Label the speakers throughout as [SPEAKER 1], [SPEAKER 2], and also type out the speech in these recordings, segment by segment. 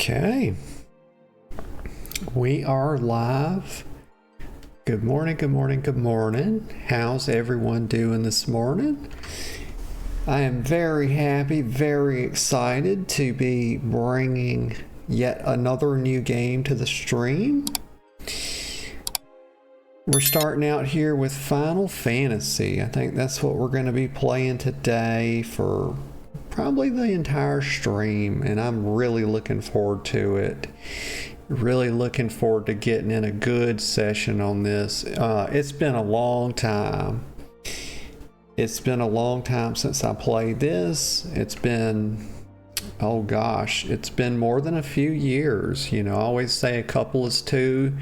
[SPEAKER 1] Okay, we are live. Good morning, good morning, good morning. How's everyone doing this morning? I am very happy, very excited to be bringing yet another new game to the stream. We're starting out here with Final Fantasy. I think that's what we're going to be playing today for probably the entire stream, and I'm really looking forward to it. Really looking forward to getting in a good session on this. It's been a long time. It's been a long time since I played this. It's been, oh gosh, it's been more than a few years. You know, I always say a couple is two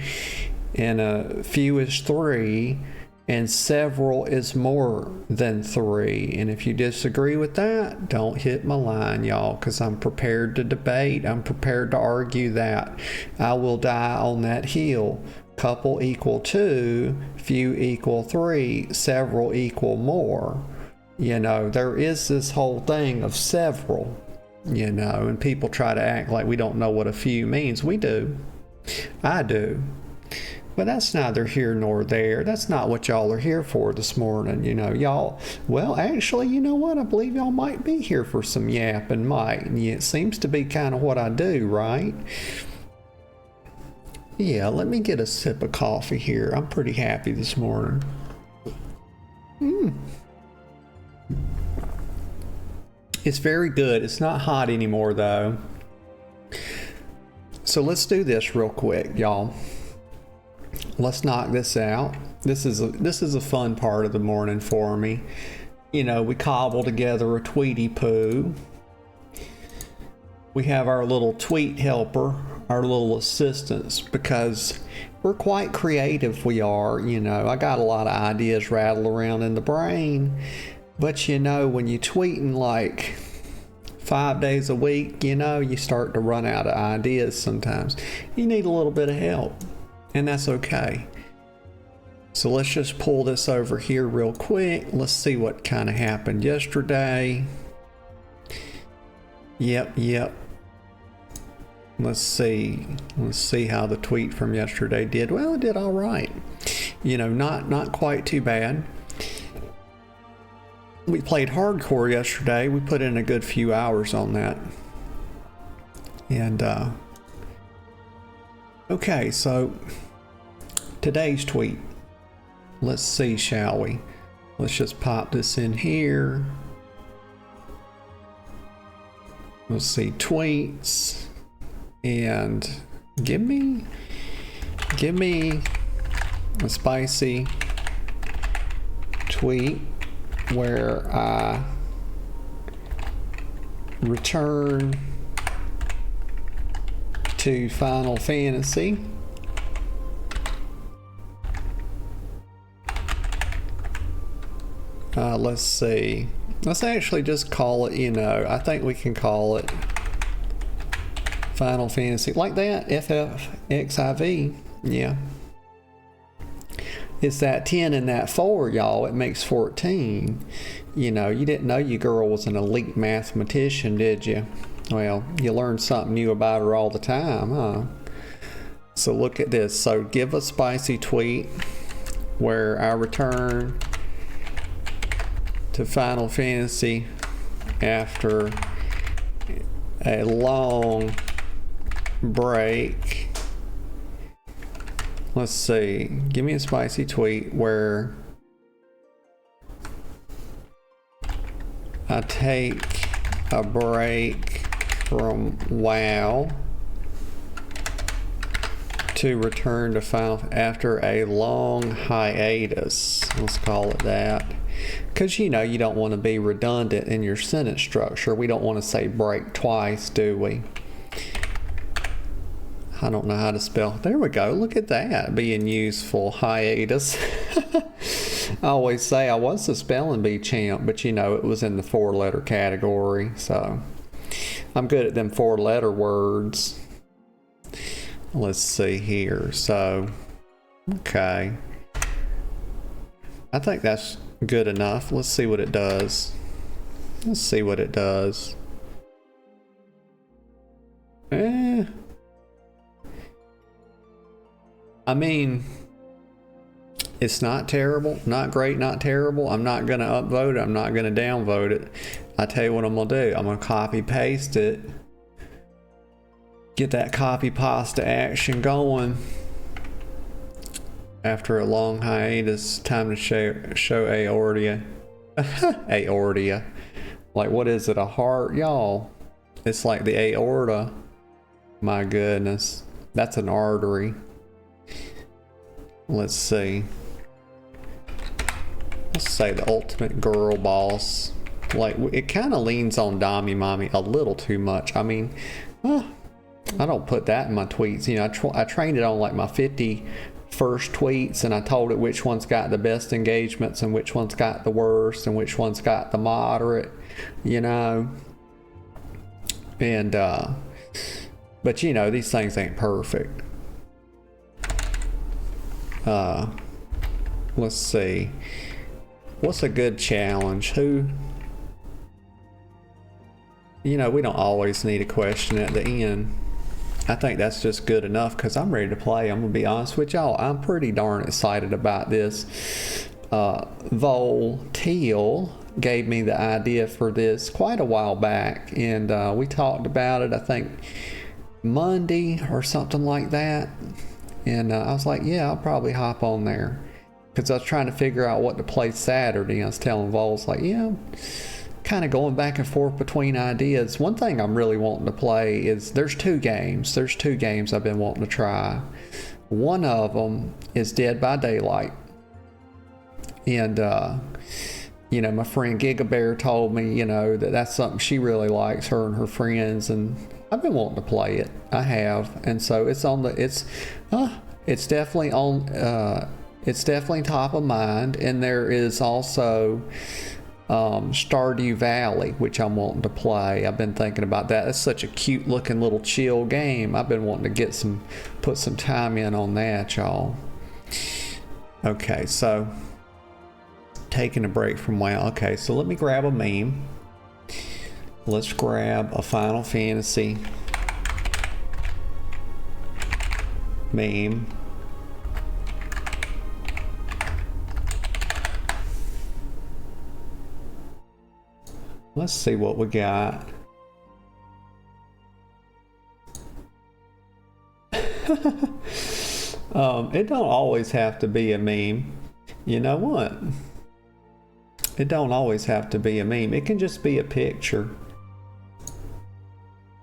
[SPEAKER 1] and a few is three, and several is more than three. And if you disagree with that, don't hit my line, y'all, because I'm prepared to debate. I'm prepared to argue that. I will die on that hill. Couple equal two, few equal three, several equal more. You know, there is this whole thing of several, you know, and people try to act like we don't know what a few means. We do. I do. But that's neither here nor there. That's not what y'all are here for this morning. You know, y'all, well, actually, you know what? I believe y'all might be here for some yap and might. And it seems to be kind of what I do, right? Yeah, let me get a sip of coffee here. I'm pretty happy this morning. It's very good. It's not hot anymore, though. So let's do this real quick, y'all. Let's knock this out. This is a fun part of the morning for me. You know, we cobble together a Tweety poo. We have our little tweet helper, our little assistants, because we're quite creative. We are, you know. I got a lot of ideas rattle around in the brain, but you know, when you're tweeting like 5 days a week, you know, you start to run out of ideas sometimes. You need a little bit of help. And that's okay. So let's just pull this over here real quick. Let's see what kind of happened yesterday. Yep. Let's see how the tweet from yesterday did. Well, it did all right. You know, not quite too bad. We played hardcore yesterday. We put in a good few hours on that. And okay, so today's tweet. Let's see, shall we? Let's just pop this in here. Let's see, tweets. And give me a spicy tweet where I return to Final Fantasy. Let's see. Let's actually just call it, you know, I think we can call it Final Fantasy. Like that, FFXIV. Yeah. It's that 10 and that 4, y'all. It makes 14. You know, you didn't know your girl was an elite mathematician, did you? Well, you learn something new about her all the time, huh? So look at this. So give a spicy tweet where I return to Final Fantasy after a long break. Let's see. Give me a spicy tweet where I take a break from WoW to return to Final after a long hiatus. Let's call it that. Because, you know, you don't want to be redundant in your sentence structure. We don't want to say break twice, do we? I don't know how to spell. There we go. Look at that. Being useful. Hiatus. I always say I was a spelling bee champ, but, you know, it was in the 4-letter category. So I'm good at them 4-letter words. Let's see here. So, okay. I think that's good enough. Let's see what it does. Let's see what it does. Eh. I mean, it's not terrible, not great, not terrible. I'm not gonna upvote it. I'm not gonna downvote it. I tell you what I'm gonna do. I'm gonna copy paste it. Get that copy pasta action going. After a long hiatus, time to show aorta. Aorta. Like, what is it? A heart, y'all? It's like the aorta. My goodness. That's an artery. Let's see. Let's say the ultimate girl boss. Like, it kind of leans on Dommy Mommy a little too much. I mean, I don't put that in my tweets. You know, I trained it on like my 50 first tweets, and I told it which one's got the best engagements and which one's got the worst and which one's got the moderate, you know. And but you know, these things ain't perfect. Let's see, what's a good challenge? Who, you know, we don't always need a question at the end. I think that's just good enough because I'm ready to play. I'm gonna be honest with y'all, I'm pretty darn excited about this. Vol Teal gave me the idea for this quite a while back, and we talked about it, I think Monday or something like that. And I was like, yeah, I'll probably hop on there. Because I was trying to figure out what to play Saturday. I was telling Vols, like, yeah, kind of going back and forth between ideas. One thing I'm really wanting to play is, there's two games. There's two games I've been wanting to try. One of them is Dead by Daylight. And, you know, my friend Giga Bear told me, you know, that that's something she really likes, her and her friends. And I've been wanting to play it. I have. And so it's on the, it's definitely on, it's definitely top of mind. And there is also Stardew Valley, which I'm wanting to play. I've been thinking about that. It's such a cute looking little chill game. I've been wanting to put some time in on that, y'all. Okay, so taking a break from WoW. Okay, so let me grab a meme. Let's grab a Final Fantasy meme. Let's see what we got. It don't always have to be a meme. You know what? It don't always have to be a meme. It can just be a picture.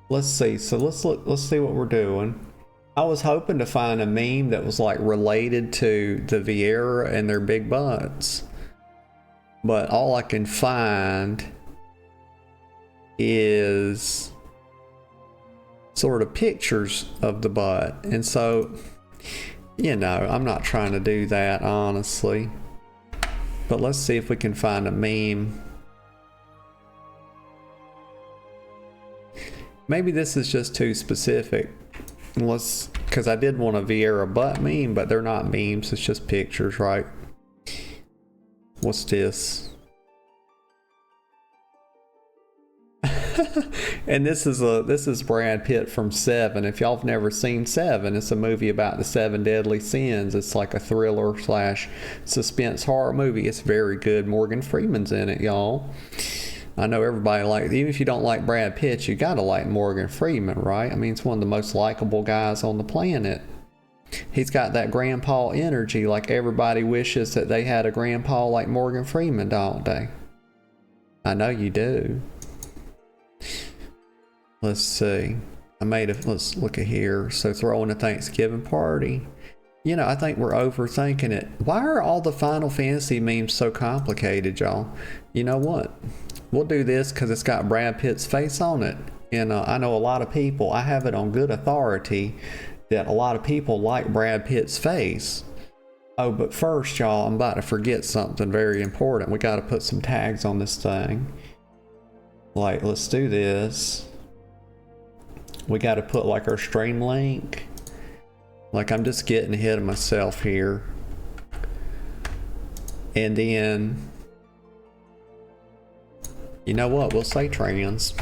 [SPEAKER 1] Let's see. So let's look. Let's see what we're doing. I was hoping to find a meme that was like related to the Vieira and their big butts, but all I can find is sort of pictures of the butt. And so, you know, I'm not trying to do that, honestly. But let's see if we can find a meme. Maybe this is just too specific. Because I did want a Vieira butt meme, but they're not memes, it's just pictures, right? What's this? And this is Brad Pitt from Seven. If y'all have never seen Seven, it's a movie about the 7 deadly sins. It's like a thriller / suspense horror movie. It's very good. Morgan Freeman's in it, y'all. I know everybody even if you don't like Brad Pitt, you gotta like Morgan Freeman, right? I mean, it's one of the most likable guys on the planet. He's got that grandpa energy, like everybody wishes that they had a grandpa like Morgan Freeman, don't they? I know you do. Let's see. Let's look at here. So throwing a Thanksgiving party. You know, I think we're overthinking it. Why are all the Final Fantasy memes so complicated, y'all? You know what? We'll do this because it's got Brad Pitt's face on it. And I know a lot of people, I have it on good authority that a lot of people like Brad Pitt's face. Oh, but first, y'all, I'm about to forget something very important. We got to put some tags on this thing. Like, let's do this. We got to put like our stream link. Like, I'm just getting ahead of myself here. And then, you know what? We'll say trans.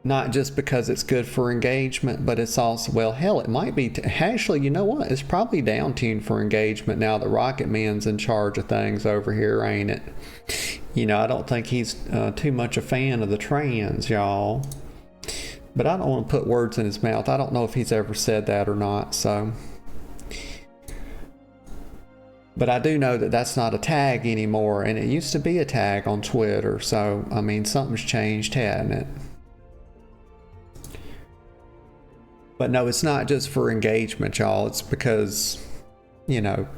[SPEAKER 1] Not just because it's good for engagement, but it's also, well, hell, it might be, actually, you know what? It's probably down tuned for engagement now that Rocket Man's in charge of things over here, ain't it? You know, I don't think he's too much a fan of the trans, y'all. But I don't want to put words in his mouth. I don't know if he's ever said that or not, so. But I do know that that's not a tag anymore, and it used to be a tag on Twitter, so, I mean, something's changed, hadn't it? But no, it's not just for engagement, y'all. It's because, you know,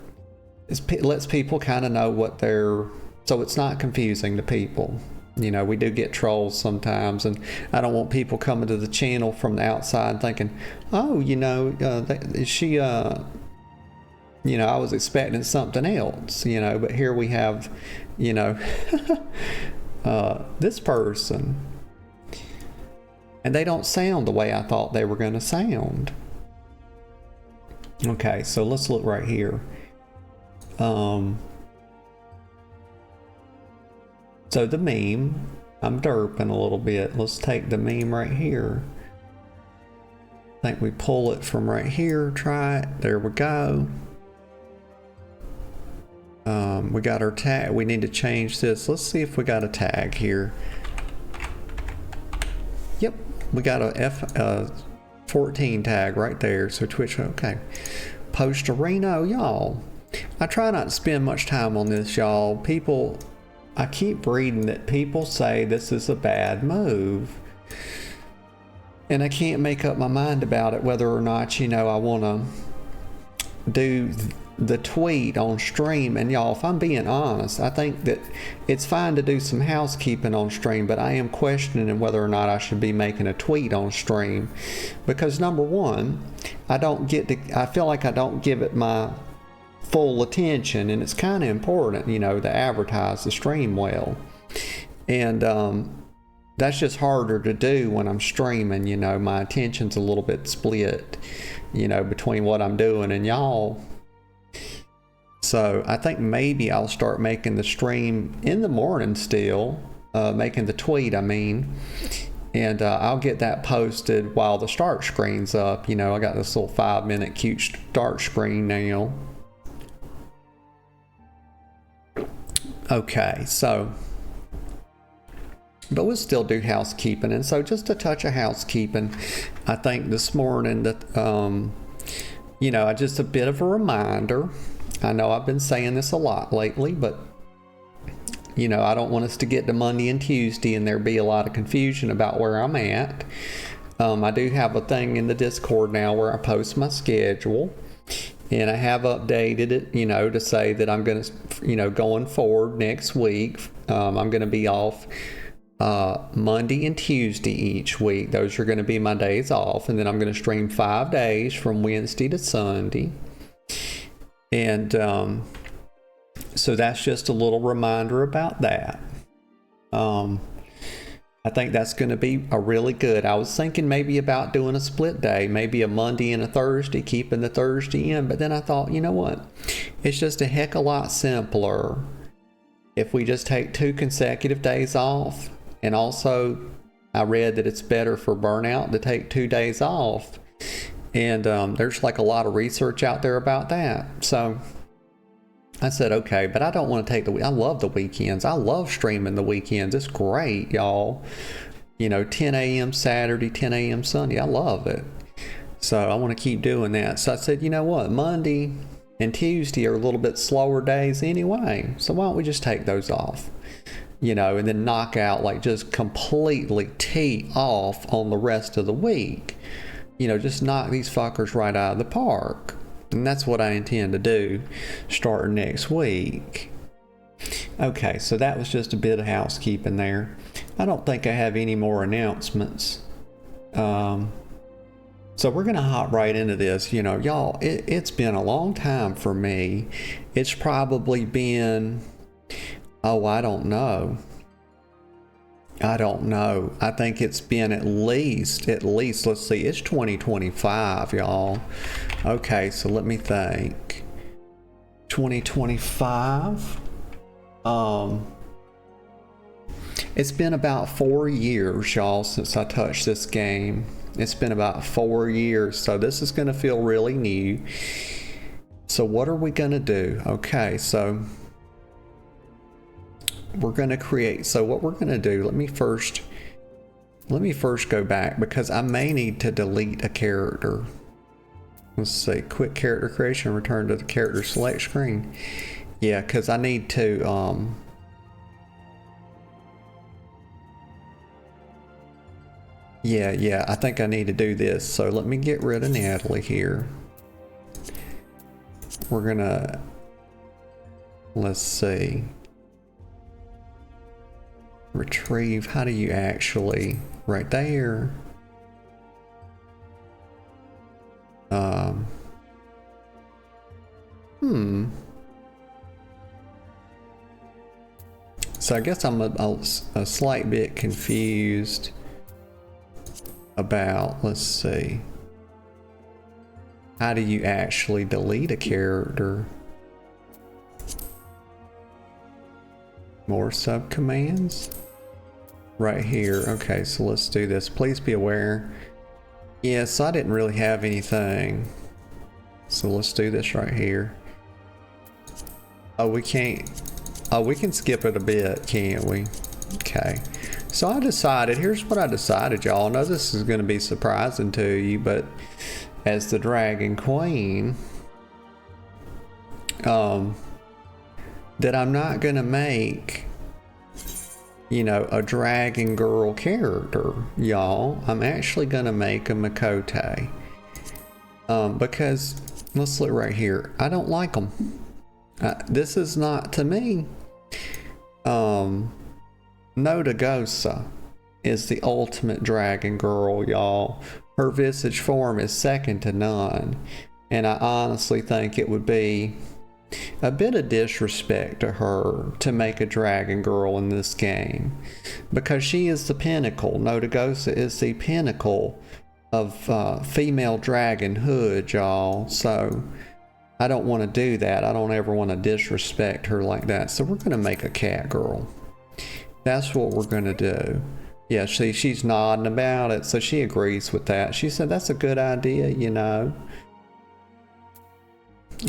[SPEAKER 1] it lets people kind of know what they're, so it's not confusing to people. You know, we do get trolls sometimes, and I don't want people coming to the channel from the outside thinking, oh, you know, she, you know, I was expecting something else, you know, but here we have, you know, this person. And they don't sound the way I thought they were going to sound. Okay, so let's look right here. So the meme, I'm derping a little bit. Let's take the meme right here. I think we pull it from right here, try it. There we go. We got our tag. We need to change this. Let's see if we got a tag here. Yep. We got a F14 tag right there. So Twitch, okay. Post-Areno, y'all. I try not to spend much time on this, y'all. People, I keep reading that people say this is a bad move. And I can't make up my mind about it, whether or not, you know, I want to do the tweet on stream. And y'all, if I'm being honest, I think that it's fine to do some housekeeping on stream, but I am questioning whether or not I should be making a tweet on stream, because number one, I feel like I don't give it my full attention, and it's kind of important, you know, to advertise the stream well. And that's just harder to do when I'm streaming. You know, my attention's a little bit split, you know, between what I'm doing and y'all. So I think maybe I'll start making the stream in the morning still, making the tweet, I mean, and I'll get that posted while the start screen's up. You know, I got this little 5-minute cute start screen now. Okay, so, but we'll still do housekeeping. And so just a touch of housekeeping, I think this morning that, you know, just a bit of a reminder. I know I've been saying this a lot lately, but, you know, I don't want us to get to Monday and Tuesday and there be a lot of confusion about where I'm at. I do have a thing in the Discord now where I post my schedule. And I have updated it, you know, to say that I'm going to, you know, going forward next week, I'm going to be off Monday and Tuesday each week. Those are going to be my days off. And then I'm going to stream 5 days from Wednesday to Sunday. And so that's just a little reminder about that. I think that's going to be a really good. I was thinking maybe about doing a split day, maybe a Monday and a Thursday, keeping the Thursday in. But then I thought, you know what? It's just a heck of a lot simpler if we just take 2 consecutive days off. And also, I read that it's better for burnout to take 2 days off. And there's like a lot of research out there about that. So I said, okay, but I don't want to take I love the weekends. I love streaming the weekends. It's great, y'all. You know, 10 a.m. Saturday, 10 a.m. Sunday. I love it. So I want to keep doing that. So I said, you know what? Monday and Tuesday are a little bit slower days anyway. So why don't we just take those off? You know, and then knock out, like, just completely tee off on the rest of the week. You know, just knock these fuckers right out of the park. And that's what I intend to do starting next week. Okay, so that was just a bit of housekeeping there. I don't think I have any more announcements. So we're going to hop right into this. You know, y'all, it's been a long time for me. It's probably been, I don't know. I think it's been at least, let's see, it's 2025, y'all. Okay, so let me think. 2025. It's been about 4 years, y'all, since I touched this game. It's been about 4 years, so this is going to feel really new. So what are we going to do? Okay, so we're going to create. So what we're going to do, let me first go back because I may need to delete a character. Let's see, quit character creation, return to the character select screen. Yeah, because I need to, yeah, I think I need to do this. So let me get rid of Natalie here. We're gonna, let's see, retrieve. How do you actually, right there. So I guess I'm a slight bit confused about, let's see, how do you actually delete a character? More subcommands? Right here. Okay, so let's do this. Please be aware. Yes, I didn't really have anything. So let's do this right here. Oh, we can't. Oh, we can skip it a bit, can't we? Okay. So I decided, here's what I decided, y'all. I know this is going to be surprising to you, but as the Dragon Queen, that I'm not going to make, you know, a dragon girl character, y'all. I'm actually going to make a Makote. Because, let's look right here. I don't like them. This is not, to me, Nodagosa is the ultimate dragon girl, y'all. Her visage form is second to none. And I honestly think it would be a bit of disrespect to her to make a dragon girl in this game. Because she is the pinnacle. Nodagosa is the pinnacle of female dragonhood, y'all. So I don't want to do that. I don't ever want to disrespect her like that. So we're going to make a cat girl. That's what we're going to do. Yeah, she's nodding about it, so she agrees with that. She said that's a good idea, you know.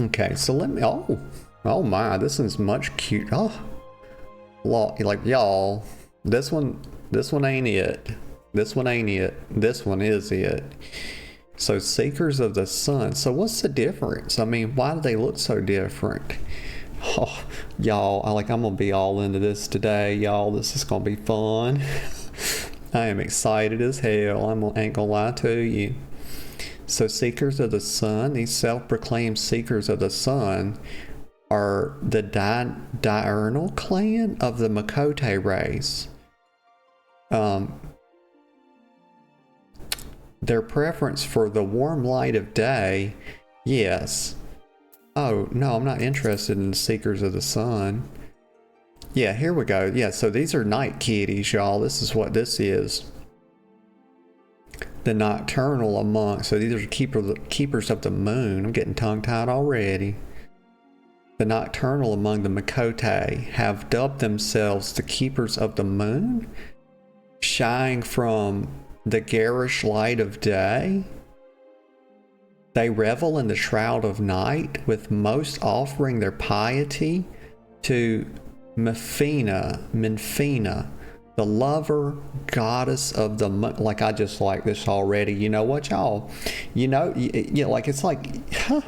[SPEAKER 1] Okay, so let me, oh my, this is much cute. Oh, like y'all, this one ain't it. This one ain't it. This one is it. So Seekers of the Sun. So what's the difference? I mean, why do they look so different? Oh, y'all, I'm gonna be all into this today, y'all. This is gonna be fun. I am excited as hell. Ain't gonna lie to you. So Seekers of the Sun, these self-proclaimed Seekers of the Sun are the diurnal clan of the Makote race. Their preference for the warm light of day, yes. Oh, no, I'm not interested in the Seekers of the Sun. Yeah, here we go. Yeah, so these are night kitties, y'all. This is what this is. The nocturnal among, so these are keepers of the moon. I'm getting tongue-tied already. The nocturnal among the Makote have dubbed themselves the keepers of the moon, shying from the garish light of day. They revel in the shroud of night, with most offering their piety to Minfina, the lover goddess of the moon. Like, I just like this already. You know what, y'all? You know, like, it's like, huh,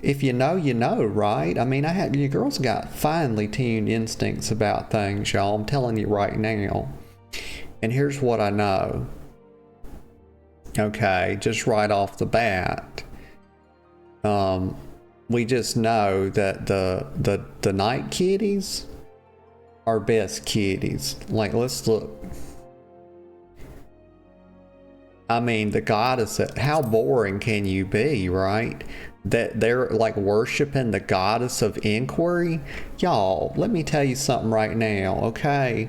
[SPEAKER 1] if you know, you know, right? I mean, you girls got finely tuned instincts about things, y'all. I'm telling you right now. And here's what I know. Okay, just right off the bat. We just know that the night kitties are best kitties. Like, let's look. I mean, the goddess, how boring can you be, right? That they're like worshiping the goddess of inquiry. Y'all, let me tell you something right now, okay?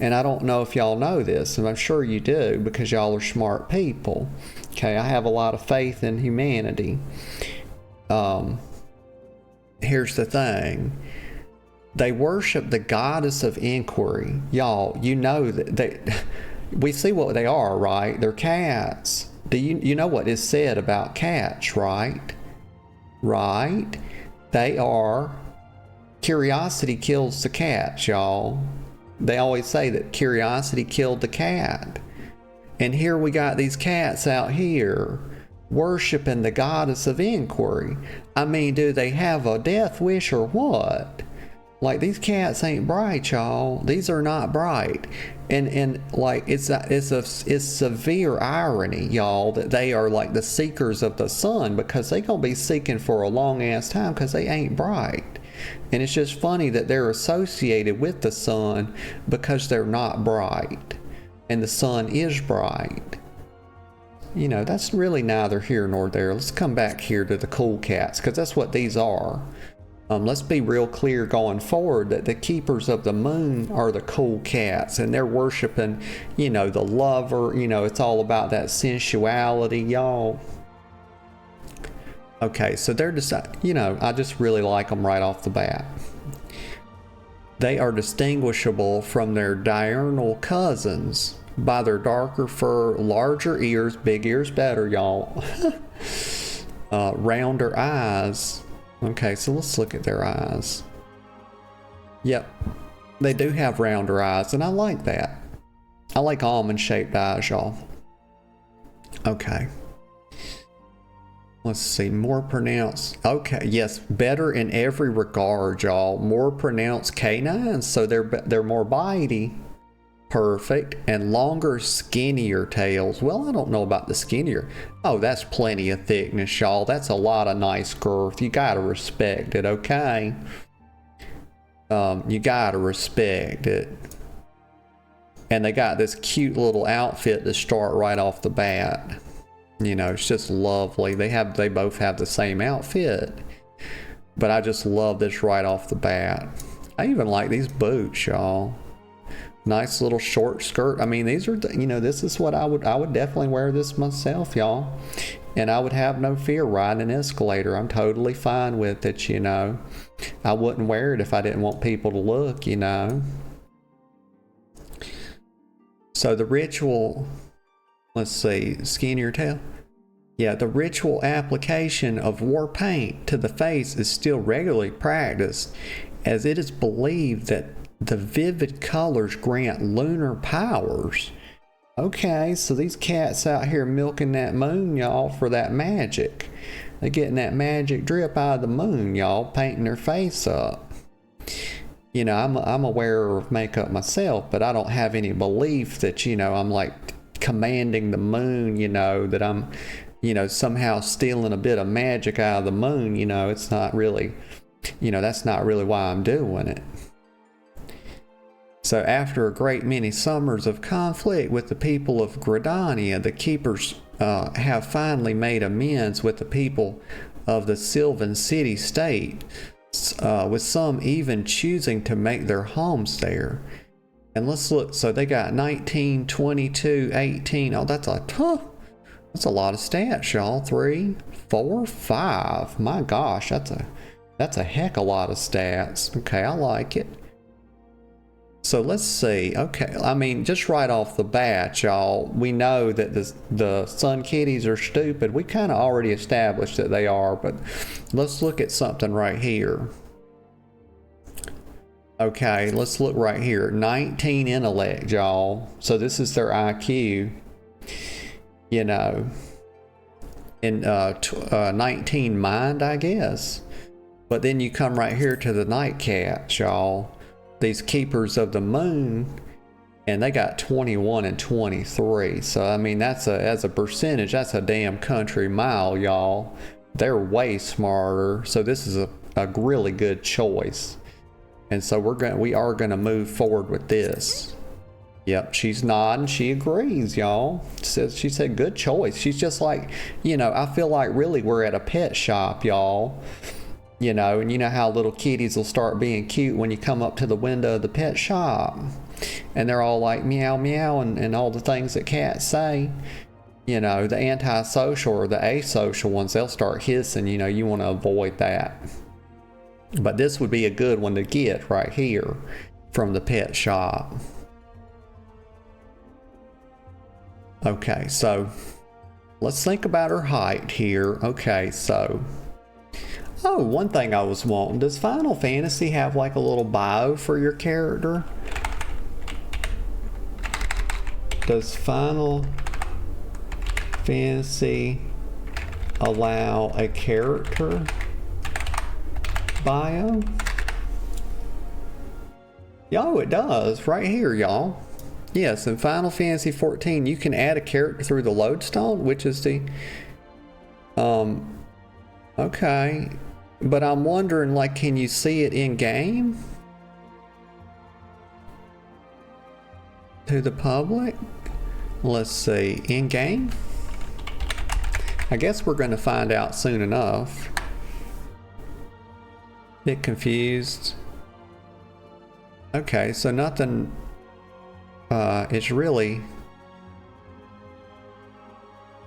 [SPEAKER 1] And I don't know if y'all know this, and I'm sure you do because y'all are smart people. Okay, I have a lot of faith in humanity. Here's the thing. They worship the goddess of inquiry. Y'all, you know that we see what they are, right? They're cats. Do you know what is said about cats, right? Right? They are, curiosity kills the cat, y'all. They always say that curiosity killed the cat. And here we got these cats out here worshiping the goddess of inquiry. I mean, do they have a death wish or what? Like, these cats ain't bright, y'all. These are not bright. And like, it's severe irony, y'all, that they are like the seekers of the sun, because they gonna be seeking for a long ass time because they ain't bright. And it's just funny that they're associated with the sun because they're not bright. And the sun is bright. You know, that's really neither here nor there. Let's come back here to the cool cats, because that's what these are. Let's be real clear going forward that the keepers of the moon are the cool cats, and they're worshiping, you know, the lover. You know, it's all about that sensuality, y'all. Okay, so they're just, you know, I just really like them right off the bat. They are distinguishable from their diurnal cousins by their darker fur, larger ears, big ears better, y'all, rounder eyes. Okay, so let's look at their eyes. Yep, they do have rounder eyes, and I like that. I like almond-shaped eyes, y'all. Okay. Let's see, more pronounced. Okay, yes, better in every regard, y'all. More pronounced canines, so they're more bitey. Perfect. And longer, skinnier tails. Well, I don't know about the skinnier. Oh, that's plenty of thickness, y'all. That's a lot of nice girth. You gotta respect it, okay? You gotta respect it. And they got this cute little outfit to start right off the bat. You know, it's just lovely. They both have the same outfit. But I just love this right off the bat. I even like these boots, y'all. Nice little short skirt. I mean, these are, you know, this is what I would definitely wear this myself, y'all. And I would have no fear riding an escalator. I'm totally fine with it, you know. I wouldn't wear it if I didn't want people to look, you know. So the ritual, let's see, skinnier tail. Yeah, the ritual application of war paint to the face is still regularly practiced, as it is believed that the vivid colors grant lunar powers. Okay, so these cats out here milking that moon, y'all, for that magic. They're getting that magic drip out of the moon, y'all, painting their face up. You know, I'm aware of makeup myself, but I don't have any belief that, you know, I'm like commanding the moon, you know, that I'm, you know, somehow stealing a bit of magic out of the moon. You know, it's not really, you know, that's not really why I'm doing it. So after a great many summers of conflict with the people of Gridania, the keepers have finally made amends with the people of the Sylvan city-state, with some even choosing to make their homes there. And let's look, so they got 19, 22, 18, oh, that's a lot of stats, y'all. 3, 4, 5, my gosh, that's a heck of a lot of stats. Okay, I like it. So let's see. Okay, I mean, just right off the bat, y'all, we know that the sun kitties are stupid. We kind of already established that they are, but let's look at something right here. Okay, let's look right here. 19 intellect, y'all. So this is their IQ. You know, and 19 mind, I guess. But then you come right here to the nightcats, y'all. These keepers of the moon, and they got 21 and 23. So I mean, that's as a percentage, that's a damn country mile, y'all. They're way smarter. So this is a really good choice. And so we are gonna move forward with this. Yep, she's nodding. She agrees, y'all. She said good choice. She's just like, you know, I feel like really we're at a pet shop, y'all. You know, and you know how little kitties will start being cute when you come up to the window of the pet shop. And they're all like meow, meow, and all the things that cats say. You know, the antisocial or the asocial ones, they'll start hissing. You know, you want to avoid that. But this would be a good one to get right here from the pet shop. Okay, so let's think about her height here. Okay, so, oh, one thing I was wanting, does Final Fantasy have like a little bio for your character? Does Final Fantasy allow a character bio? Yo, it does, right here, y'all. Yes, in Final Fantasy XIV, you can add a character through the lodestone, which is the, okay. But I'm wondering, like, can you see it in game? To the public? Let's see, in game? I guess we're going to find out soon enough. Bit confused. Okay, so nothing, it's really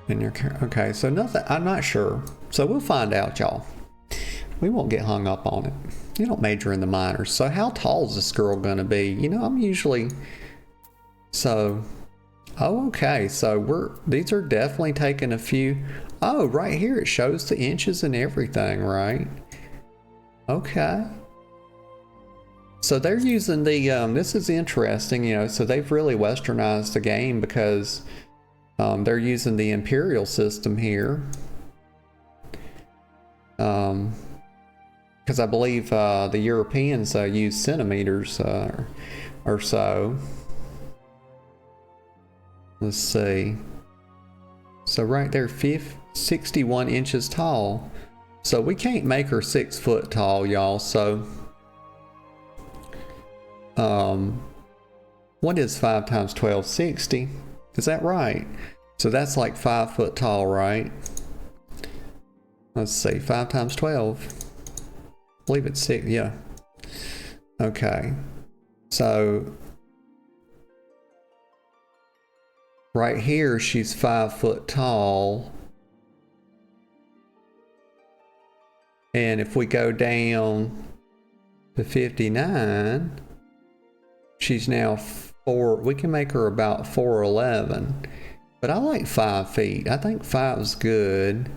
[SPEAKER 1] in your, okay, so nothing, I'm not sure. So we'll find out, y'all. We won't get hung up on it. You don't major in the minors. So how tall is this girl gonna be? You know, I'm usually, so, oh, okay, so these are definitely taking a few, oh, right here it shows the inches and everything, right? Okay. So they're using the, this is interesting, you know, so they've really westernized the game because they're using the imperial system here. Because I believe the Europeans use centimeters or so. Let's see. So right there, 61 inches tall. So we can't make her 6 foot tall, y'all, so what is 5 times 12? 60. Is that right? So that's like 5 foot tall, right? Let's see, 5 times 12. I believe it's 6, yeah. Okay. So right here, she's 5 foot tall. And if we go down to 59, she's now 4, we can make her about 4'11", but I like 5 feet. I think 5 is good.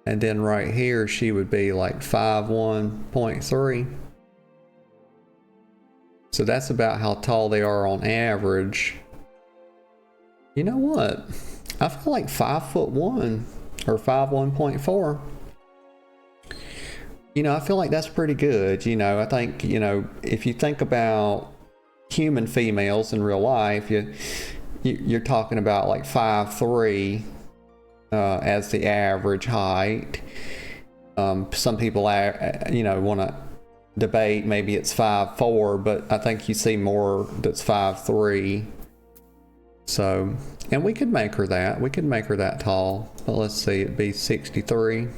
[SPEAKER 1] And then right here, she would be like 5'1.3". So that's about how tall they are on average. You know what? I feel like 5'1" or 5'1.4". You know, I feel like that's pretty good. You know, I think, you know, if you think about human females in real life, you're talking about like 5'3" as the average height. Some people, you know, want to debate maybe it's 5'4", but I think you see more that's 5'3". So, and we could make her that. We could make her that tall. But let's see, it'd be 63.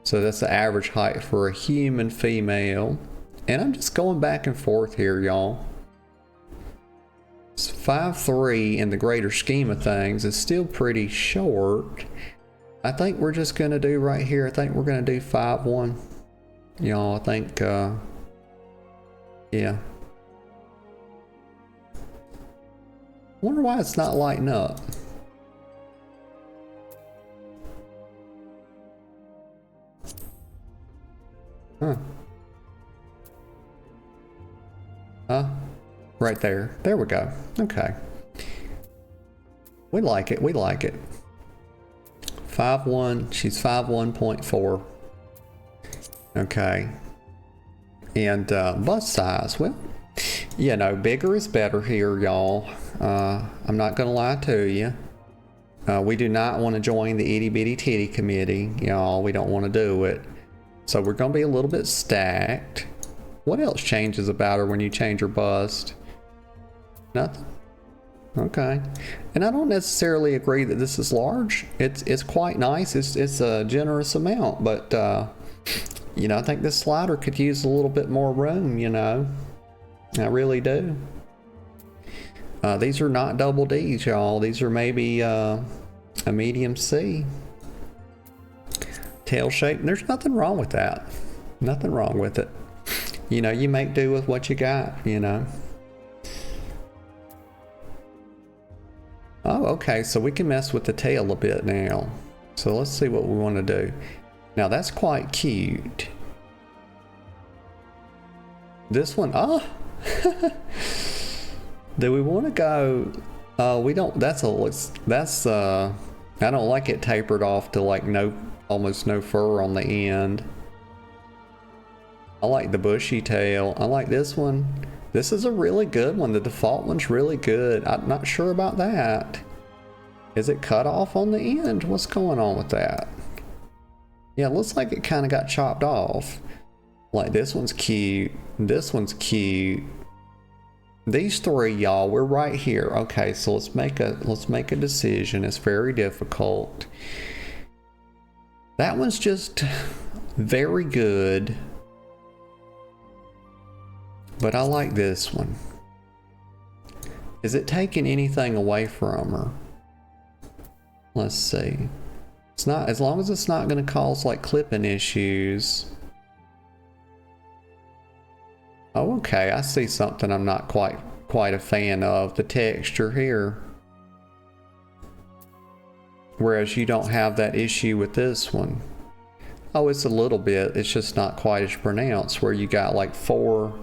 [SPEAKER 1] So that's the average height for a human female. And I'm just going back and forth here, y'all. It's 5'3" in the greater scheme of things is still pretty short. I think we're just gonna do right here, I think we're gonna do 5'1". Y'all, I think, yeah. Wonder why it's not lighting up. Huh. Right there. There we go. Okay. We like it. We like it. 5'1". She's 5'1.4". Okay. And bust size. Well, you know, bigger is better here, y'all. I'm not gonna lie to you. We do not want to join the itty bitty titty committee, y'all. We don't want to do it. So we're gonna be a little bit stacked. What else changes about her when you change her bust? Nothing? Okay. And I don't necessarily agree that this is large. It's quite nice. It's a generous amount, but you know, I think this slider could use a little bit more room, you know. I really do. These are not double D's, y'all. These are maybe a medium C. Tail shape, there's nothing wrong with that. Nothing wrong with it. You know, you make do with what you got, you know. Oh, okay, so we can mess with the tail a bit now. So let's see what we want to do. Now that's quite cute. This one, oh! Do we want to go, we don't, I don't like it tapered off to like almost no fur on the end. I like the bushy tail. I like this one. This is a really good one. The default one's really good. I'm not sure about that. Is it cut off on the end? What's going on with that? Yeah, it looks like it kind of got chopped off. Like this one's cute. This one's cute. These three, y'all, we're right here. Okay, so let's make a decision. It's very difficult. That one's just very good. But I like this one. Is it taking anything away from her? Let's see. It's not, as long as it's not going to cause like clipping issues. Oh, okay, I see something I'm not quite a fan of. The texture here. Whereas you don't have that issue with this one. Oh, it's a little bit. It's just not quite as pronounced, where you got like 4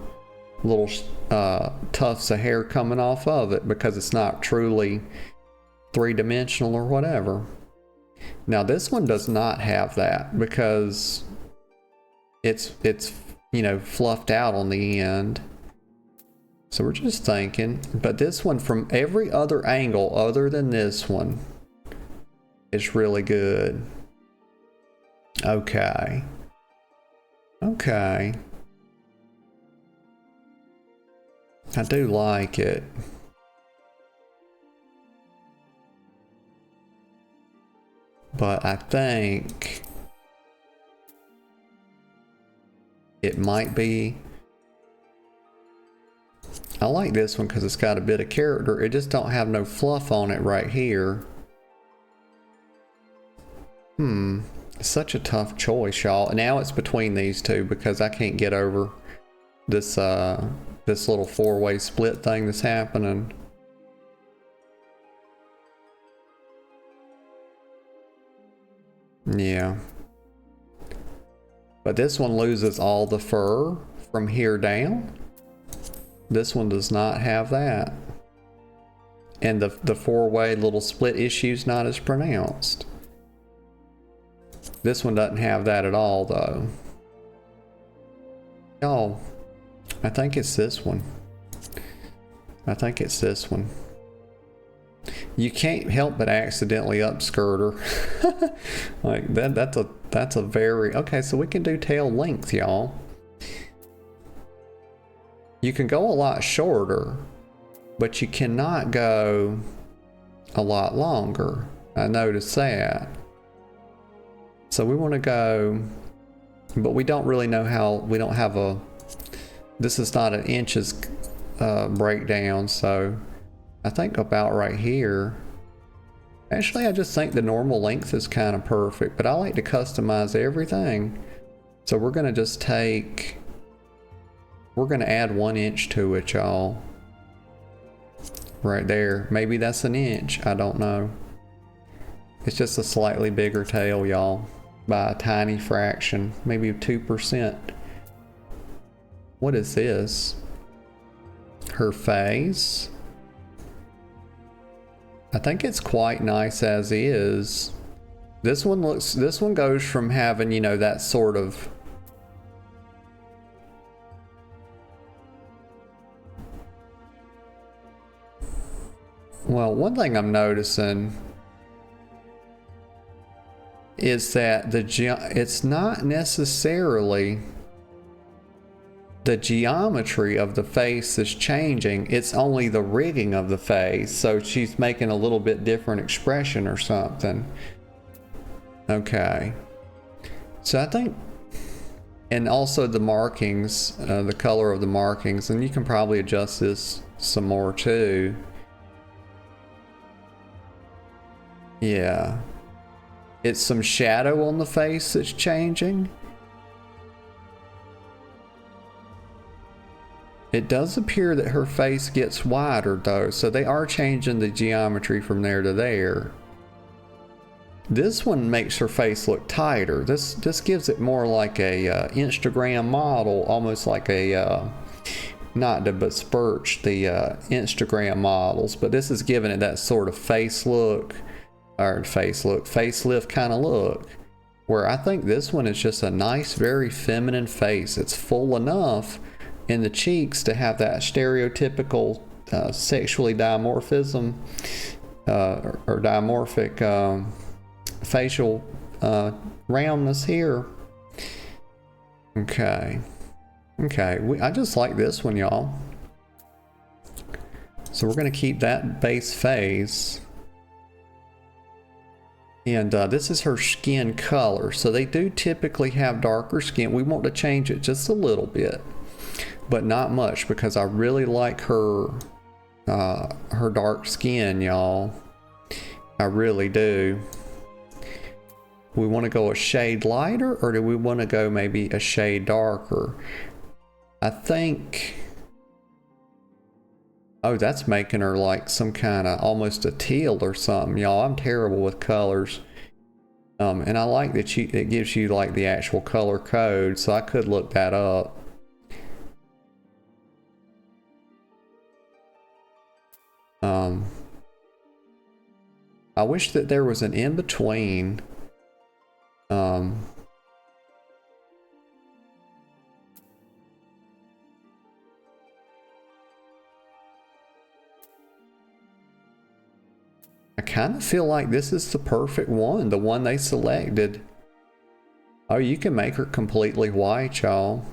[SPEAKER 1] little tufts of hair coming off of it because it's not truly 3-dimensional or whatever. Now this one does not have that because it's you know, fluffed out on the end. So we're just thinking, but this one from every other angle other than this one is really good. Okay. Okay. I do like it. But I think it might be, I like this one because it's got a bit of character. It just don't have no fluff on it right here. It's such a tough choice, y'all. Now it's between these two because I can't get over this this little 4-way split thing that's happening. Yeah. But this one loses all the fur from here down. This one does not have that. And the 4-way little split issue's not as pronounced. This one doesn't have that at all though. Y'all, I think it's this one. I think it's this one. You can't help but accidentally upskirt her. Like that's a very, okay, so we can do tail length, y'all. You can go a lot shorter, but you cannot go a lot longer. I noticed that. So we want to go, but we don't really know how, we don't have a, this is not an inches breakdown, so I think about right here. Actually, I just think the normal length is kind of perfect, but I like to customize everything. So we're going to just take, we're going to add 1 inch to it, y'all. Right there. Maybe that's an inch. I don't know. It's just a slightly bigger tail, y'all, by a tiny fraction, maybe 2%. What is this? Her face. I think it's quite nice as is. This one goes from having, you know, that sort of, well, one thing I'm noticing is that it's not necessarily the geometry of the face is changing, it's only the rigging of the face. So she's making a little bit different expression or something. Okay. So I think, and also the markings, the color of the markings, and you can probably adjust this some more too. Yeah. It's some shadow on the face that's changing. It does appear that her face gets wider though, so they are changing the geometry from there to there. This one makes her face look tighter. This gives it more like a Instagram model, almost like a not to besmirch the Instagram models, but this is giving it that sort of facelift kind of look. Where I think this one is just a nice, very feminine face. It's full enough in the cheeks to have that stereotypical sexually dimorphism or dimorphic facial roundness here. Okay, I just like this one, y'all. So we're gonna keep that base face. And this is her skin color. So they do typically have darker skin. We want to change it just a little bit, but not much, because I really like her dark skin, y'all. I really do. We want to go a shade lighter, or do we want to go maybe a shade darker? I think, oh, that's making her like some kind of almost a teal or something, y'all. I'm terrible with colors. And I like that it gives you like the actual color code, so I could look that up. I wish that there was an in-between. I kind of feel like this is the perfect one, the one they selected. Oh, you can make her completely white, y'all.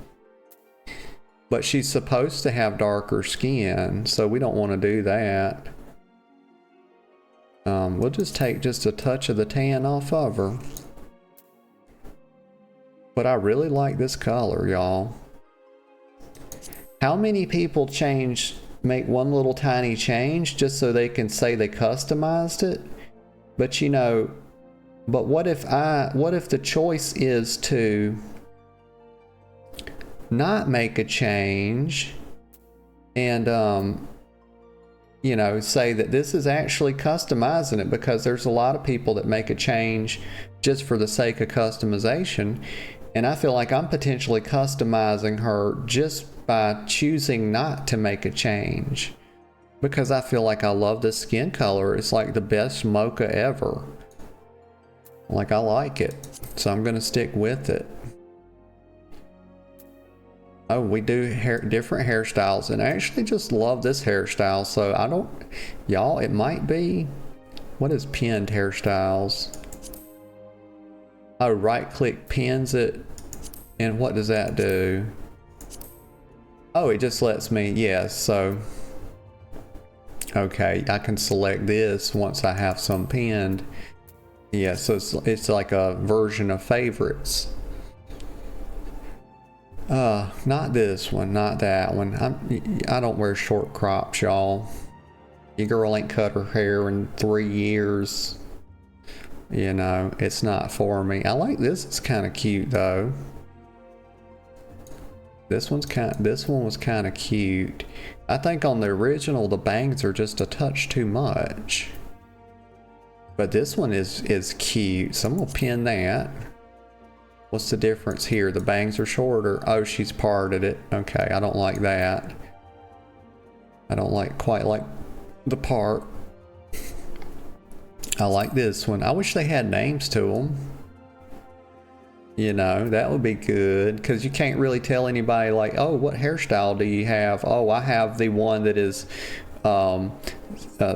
[SPEAKER 1] But she's supposed to have darker skin, so we don't want to do that. We'll just take just a touch of the tan off of her. But I really like this color, y'all. How many people make one little tiny change just so they can say they customized it? But you know, but what if the choice is to not make a change and you know, say that this is actually customizing it, because there's a lot of people that make a change just for the sake of customization. And I feel like I'm potentially customizing her just by choosing not to make a change, because I feel like I love this skin color. It's like the best mocha ever. Like, I like it, so I'm gonna stick with it. Oh, we do different hairstyles, and I actually just love this hairstyle. So I don't, y'all, it might be, what is pinned hairstyles? Oh, right click pins it, and what does that do? Oh, it just lets me, yes, so okay, I can select this once I have some pinned. Yeah, so it's like a version of favorites. Not this one, not that one. I don't wear short crops, y'all. Your girl ain't cut her hair in 3 years. You know, it's not for me. I like this. It's kind of cute though. This one was kind of cute. I think on the original the bangs are just a touch too much. But this one is cute, so I'm gonna pin that. What's the difference here? The bangs are shorter. Oh, she's parted it. Okay, I don't like that. I don't quite like the part. I like this one. I wish they had names to them. You know, that would be good, because you can't really tell anybody like, oh, what hairstyle do you have? Oh, I have the one that is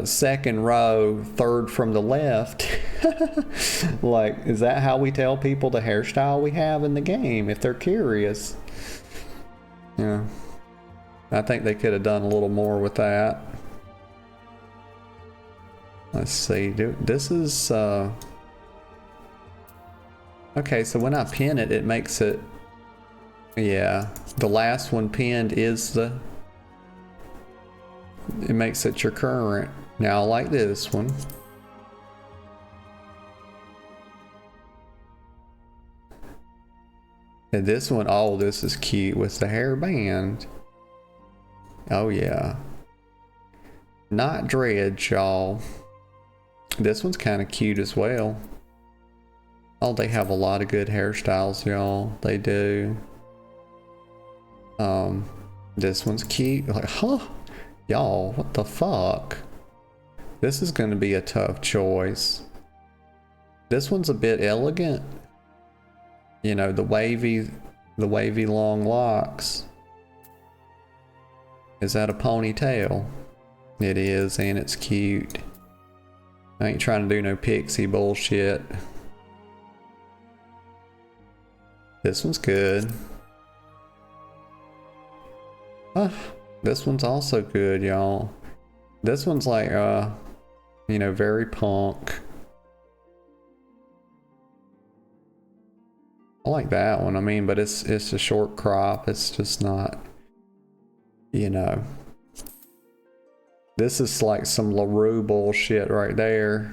[SPEAKER 1] second row, third from the left. Like, is that how we tell people the hairstyle we have in the game if they're curious? Yeah, I think they could have done a little more with that. Let's see, this is okay, so when I pin it, it makes it, yeah, the last one pinned is it makes it your current. Now I like this one. And this one, oh, this is cute with the hairband. Oh yeah. Not dreads, y'all. This one's kind of cute as well. Oh, they have a lot of good hairstyles, y'all. They do. This one's cute. Like, huh? Y'all, what the fuck? This is gonna be a tough choice. This one's a bit elegant. You know, the wavy long locks. Is that a ponytail? It is, and it's cute. I ain't trying to do no pixie bullshit. This one's good. This one's also good, y'all. This one's like, you know, very punk. I like that one. I mean, but it's a short crop. It's just not, you know. This is like some LaRue bullshit right there.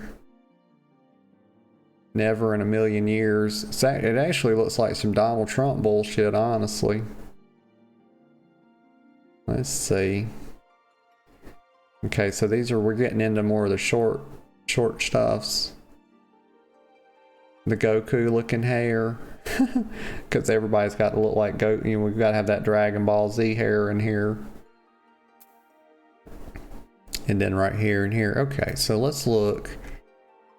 [SPEAKER 1] Never in a million years. It actually looks like some Donald Trump bullshit, honestly. Let's see. Okay, so we're getting into more of the short stuffs. The Goku looking hair. Because everybody's got to look like Goku. You know, we've got to have that Dragon Ball Z hair in here. And then right here and here. Okay, so let's look.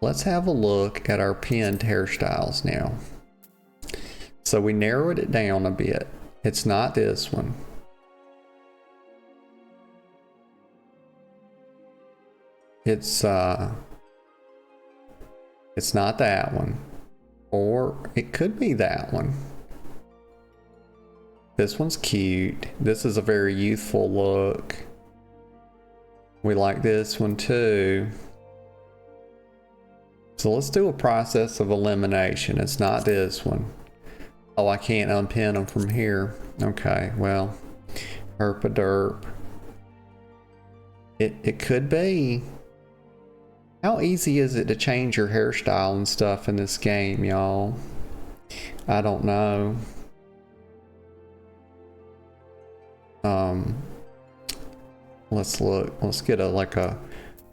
[SPEAKER 1] Let's have a look at our pinned hairstyles now. So we narrowed it down a bit. It's not this one. It's not that one. Or it could be that one. This one's cute. This is a very youthful look. We like this one too. So let's do a process of elimination. It's not this one. Oh, I can't unpin them from here. Okay, well, herp-a-derp. It could be. How easy is it to change your hairstyle and stuff in this game, y'all? I don't know. Let's look. Let's get like a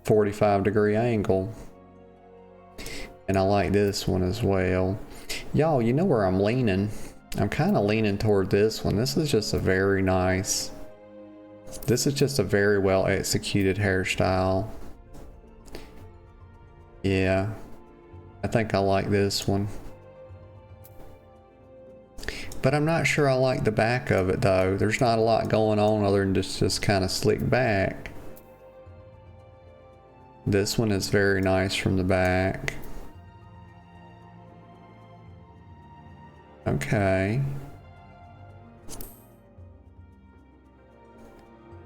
[SPEAKER 1] 45-degree angle. And I like this one as well. Y'all, you know where I'm leaning? I'm kind of leaning toward this one. This is just a very nice. This is just a very well executed hairstyle. Yeah, I think I like this one. But I'm not sure I like the back of it though. There's not a lot going on other than just kind of slick back. This one is very nice from the back. Okay.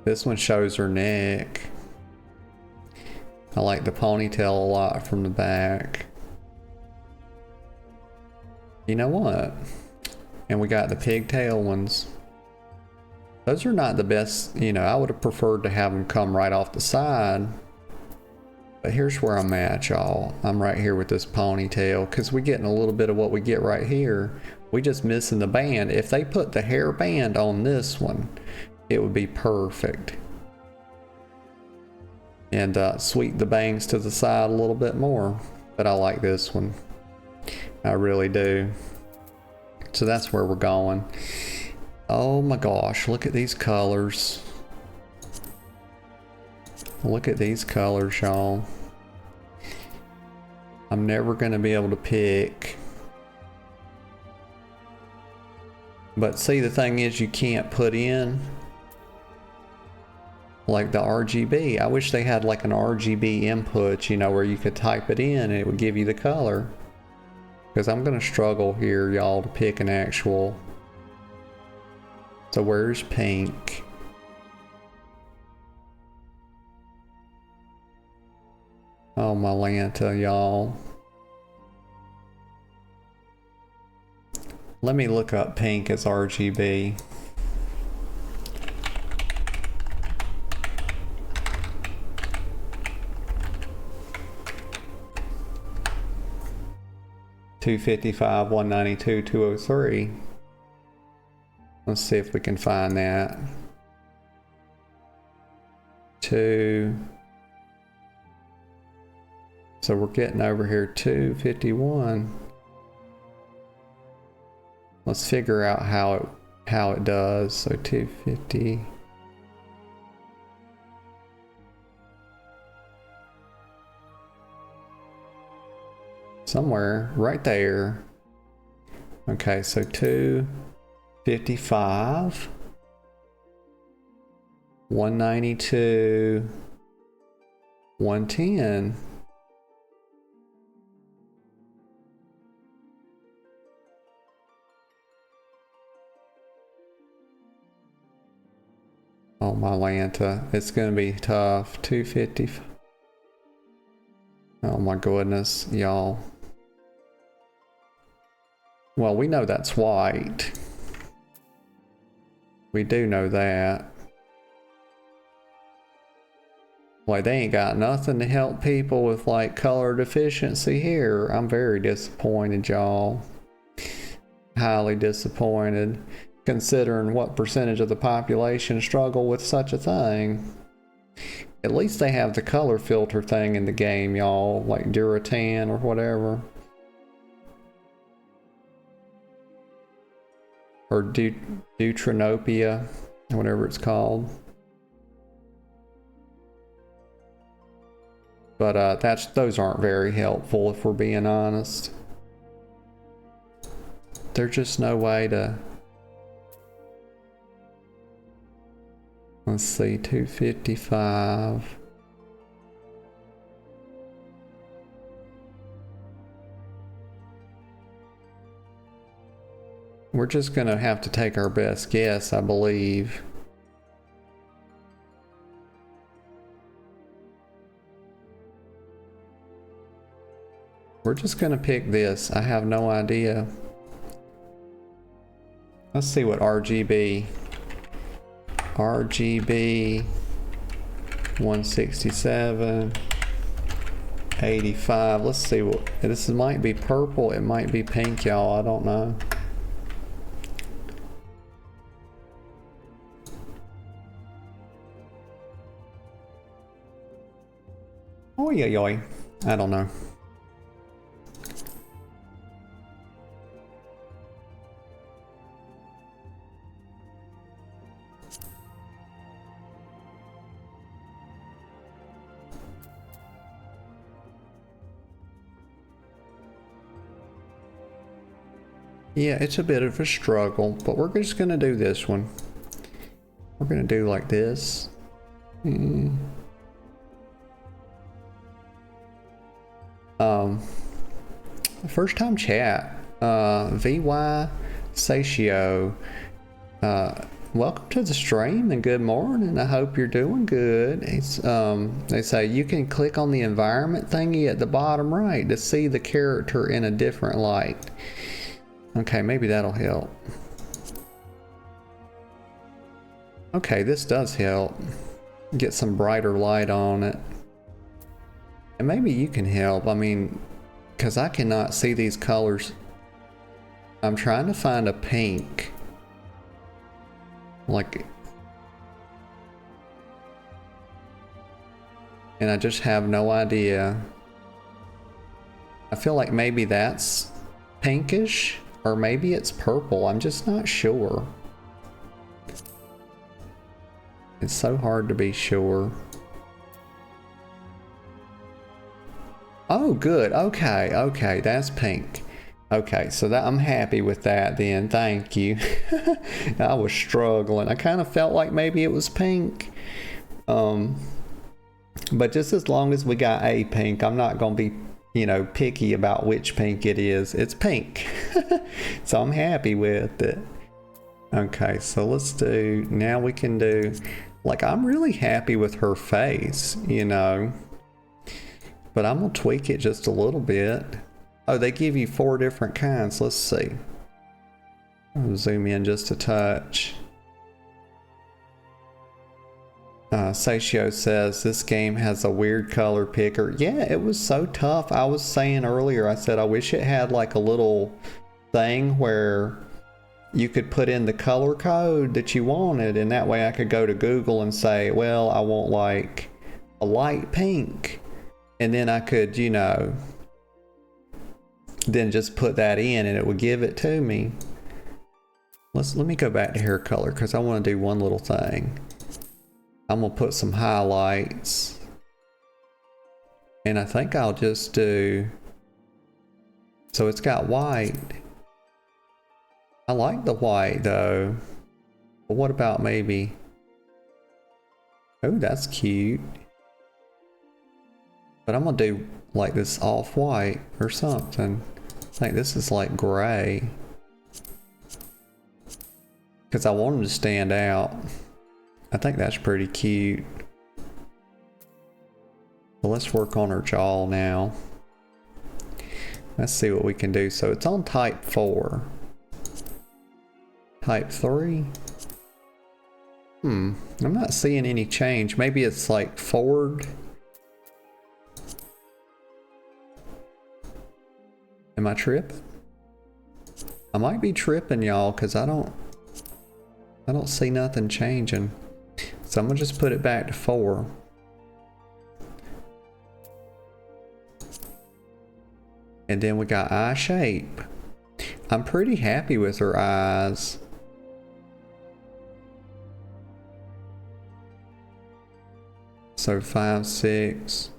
[SPEAKER 1] This one shows her neck. I like the ponytail a lot from the back. You know what? And we got the pigtail ones. Those are not the best, you know, I would have preferred to have them come right off the side. But here's where I'm at, y'all. I'm right here with this ponytail because we're getting a little bit of what we get right here. We just missing the band. If they put the hair band on this one, it would be perfect. And sweep the bangs to the side a little bit more. But I like this one. I really do. So that's where we're going. Oh my gosh, look at these colors. Look at these colors, y'all. I'm never going to be able to pick. But see, the thing is, you can't put in like the RGB. I wish they had like an RGB input, you know, where you could type it in and it would give you the color. Because I'm going to struggle here, y'all, to pick an actual. So where's pink? Oh my Lanta, y'all. Let me look up pink as RGB. $255, $192, $203. Let's see if we can find that. 2. So we're getting over here 251. Let's figure out how it does. So 250. Somewhere right there. Okay, so 255, 192, 110. Oh my Lanta, it's gonna be tough. 250. Oh my goodness, y'all. Well, we know that's white. We do know that. Like, they ain't got nothing to help people with like color deficiency here. I'm very disappointed, y'all. Highly disappointed, considering what percentage of the population struggle with such a thing. At least they have the color filter thing in the game, y'all, like Duratan or whatever. Or Deuteranopia, whatever it's called. But those aren't very helpful if we're being honest. There's just no way to... Let's see, 255. We're just gonna have to take our best guess, I believe. We're just gonna pick this. I have no idea. Let's see what RGB 167, 85. Let's see what this might be. Purple, it might be pink, y'all. I don't know. Oh yeah, I don't know. Yeah, it's a bit of a struggle, but we're just gonna do this one. We're gonna do like this. First time chat. VY Satio. Welcome to the stream and good morning. I hope you're doing good. It's they say you can click on the environment thingy at the bottom right to see the character in a different light. Okay, maybe that'll help. Okay, this does help. Get some brighter light on it. And maybe you can help. I mean, because I cannot see these colors. I'm trying to find a pink. Like, and I just have no idea. I feel like maybe that's pinkish, or maybe it's purple. I'm just not sure. It's so hard to be sure. Oh, good. Okay, that's pink. Okay, so that I'm happy with that then. Thank you. I was struggling. I kind of felt like maybe it was pink. But just as long as we got a pink, I'm not going to be, you know, picky about which pink it is. It's pink. So I'm happy with it. Okay, so let's do, now we can do, like, I'm really happy with her face, you know. But I'm gonna tweak it just a little bit. Oh, they give you 4 different kinds. Let's see. I'll zoom in just a touch. Satio says this game has a weird color picker. Yeah, it was so tough. I was saying earlier, I said I wish it had like a little thing where you could put in the color code that you wanted, and that way I could go to Google and say, well, I want like a light pink, and then I could, you know, then just put that in and it would give it to me. Let me go back to hair color because I want to do one little thing. I'm gonna put some highlights, and I think I'll just do, so it's got white. I like the white though, but what about maybe, oh, that's cute. But I'm gonna do like this off-white or something. I think this is like gray, because I want them to stand out. I think that's pretty cute. So let's work on her jaw now. Let's see what we can do. So it's on type 4. Type 3? I'm not seeing any change. Maybe it's like forward. Am I tripping? I might be tripping, y'all, because I don't see nothing changing. So I'm gonna just put it back to 4. And then we got eye shape. I'm pretty happy with her eyes. So 5, 6.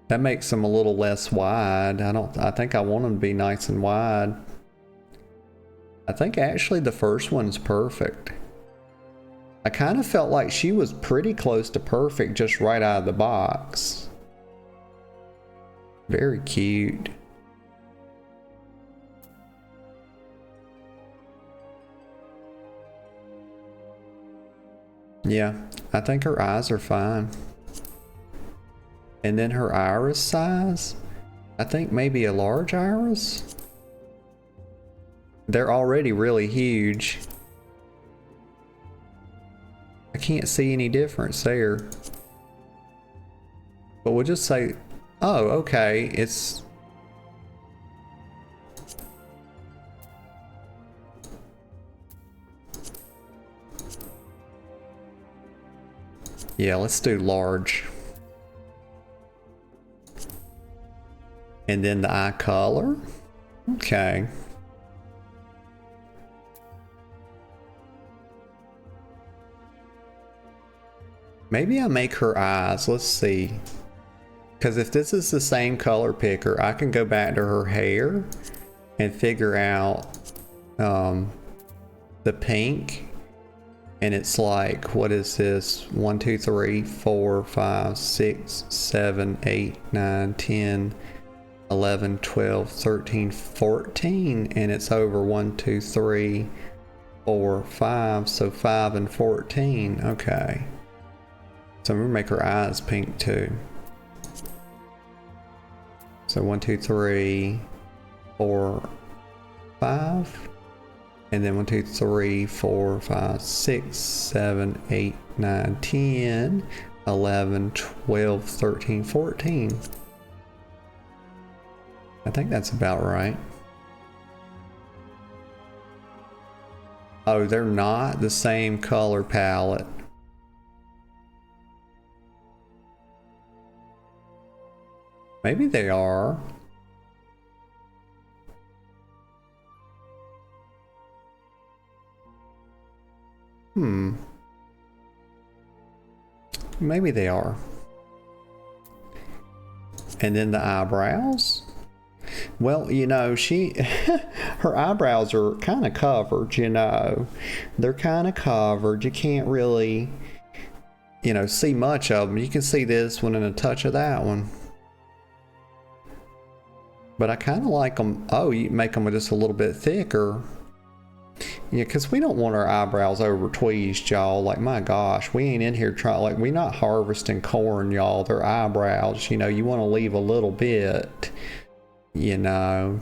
[SPEAKER 1] That makes them a little less wide. I think I want them to be nice and wide. I think actually the first one's perfect. I kind of felt like she was pretty close to perfect just right out of the box. Very cute. Yeah, I think her eyes are fine. And then her iris size, I think maybe a large iris. They're already really huge. I can't see any difference there. But we'll just say, oh, okay, it's... Yeah, let's do large. And then the eye color. Okay. Maybe I make her eyes. Let's see. Because if this is the same color picker, I can go back to her hair and figure out the pink. And it's like, what is this? 1, 2, 3, 4, 5, 6, 7, 8, 9, 10, 11, 12, 13, 14. And it's over 1, 2, 3, 4, 5. So 5 and 14. Okay. So I'm gonna make her eyes pink too. So 1, 2, 3, 4, 5. And then 1, 2, 3, 4, 5, 6, 7, 8, 9, 10, 11, 12, 13, 14. I think that's about right. Oh, they're not the same color palette. Maybe they are. Maybe they are. And then the eyebrows. Well, you know, her eyebrows are kind of covered, you know. They're kind of covered. You can't really, you know, see much of them. You can see this one and a touch of that one. But I kind of like them. Oh, you make them just a little bit thicker. Yeah, because we don't want our eyebrows over tweezed, y'all. Like, my gosh, we ain't in here trying, like, we not harvesting corn, y'all. They're eyebrows, you know. You want to leave a little bit, you know.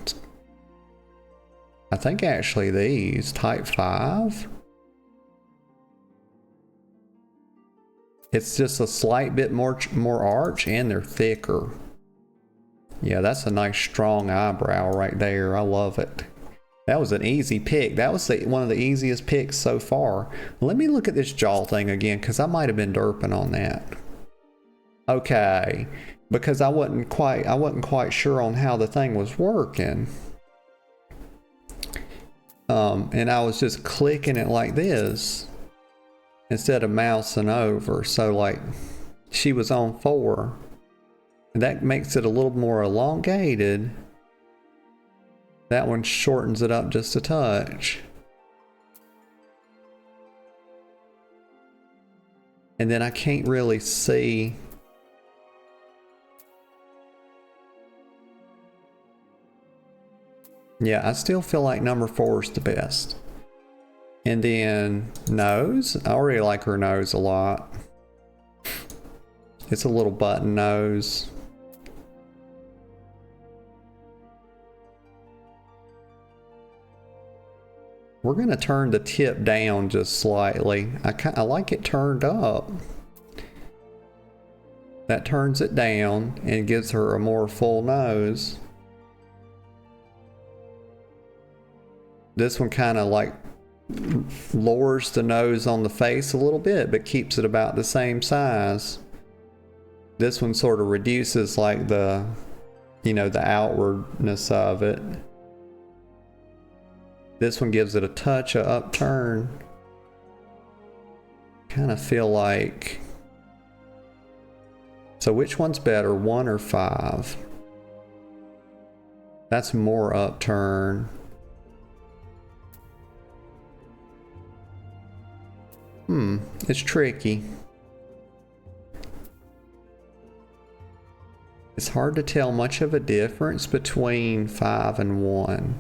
[SPEAKER 1] I think actually these, type 5. It's just a slight bit more arch, and they're thicker. Yeah, that's a nice strong eyebrow right there. I love it. That was an easy pick. That was one of the easiest picks so far. Let me look at this jaw thing again, because I might have been derping on that. Okay, because I wasn't quite sure on how the thing was working. And I was just clicking it like this instead of mousing over. So like she was on 4. And that makes it a little more elongated. That one shortens it up just a touch. And then I can't really see. Yeah, I still feel like number 4 is the best. And then nose. I already like her nose a lot. It's a little button nose. We're going to turn the tip down just slightly. I like it turned up. That turns it down and gives her a more full nose. This one kind of like lowers the nose on the face a little bit, but keeps it about the same size. This one sort of reduces like the, you know, the outwardness of it. This one gives it a touch of upturn. Kind of feel like... So which one's better, 1 or 5? That's more upturn. It's tricky. It's hard to tell much of a difference between 5 and 1.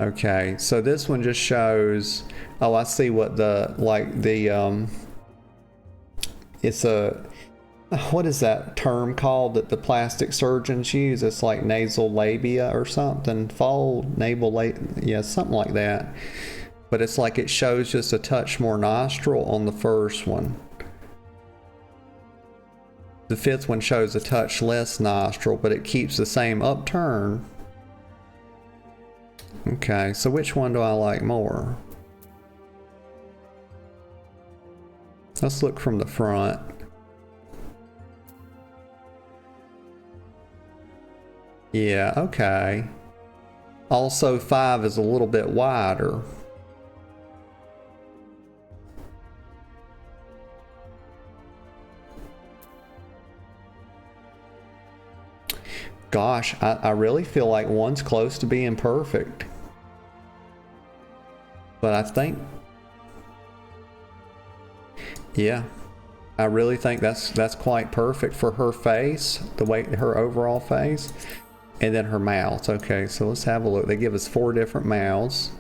[SPEAKER 1] Okay, so this one just shows, oh, I see what the, like the, it's a, what is that term called that the plastic surgeons use? It's like nasal labia or something, fold, yeah, something like that. But it's like it shows just a touch more nostril on the first one. The 5th one shows a touch less nostril, but it keeps the same upturn. Okay, so which one do I like more? Let's look from the front. Yeah, okay. Also, 5 is a little bit wider. Gosh, I really feel like 1's close to being perfect. But I think, yeah, I really think that's quite perfect for her face, the way her overall face, and then her mouth. Okay, so let's have a look. They give us 4 different mouths.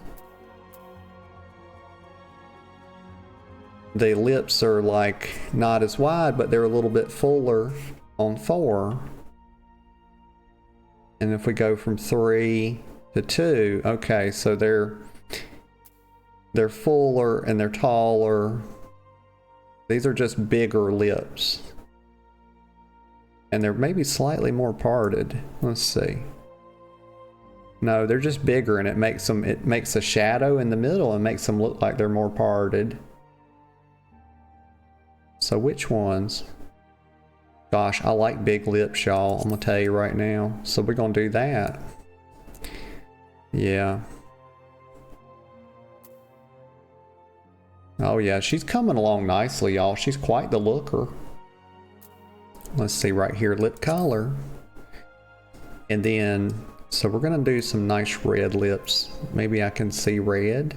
[SPEAKER 1] The lips are like not as wide, but they're a little bit fuller on 4. And if we go from 3 to 2, okay, so they're fuller and they're taller. These are just bigger lips. And they're maybe slightly more parted. Let's see. No, they're just bigger, and it makes a shadow in the middle and makes them look like they're more parted. So which ones? Gosh, I like big lips, y'all. I'm gonna tell you right now. So we're gonna do that. Yeah. Oh yeah, she's coming along nicely, y'all. She's quite the looker. Let's see right here, lip color. And then, so we're gonna do some nice red lips. Maybe I can see red.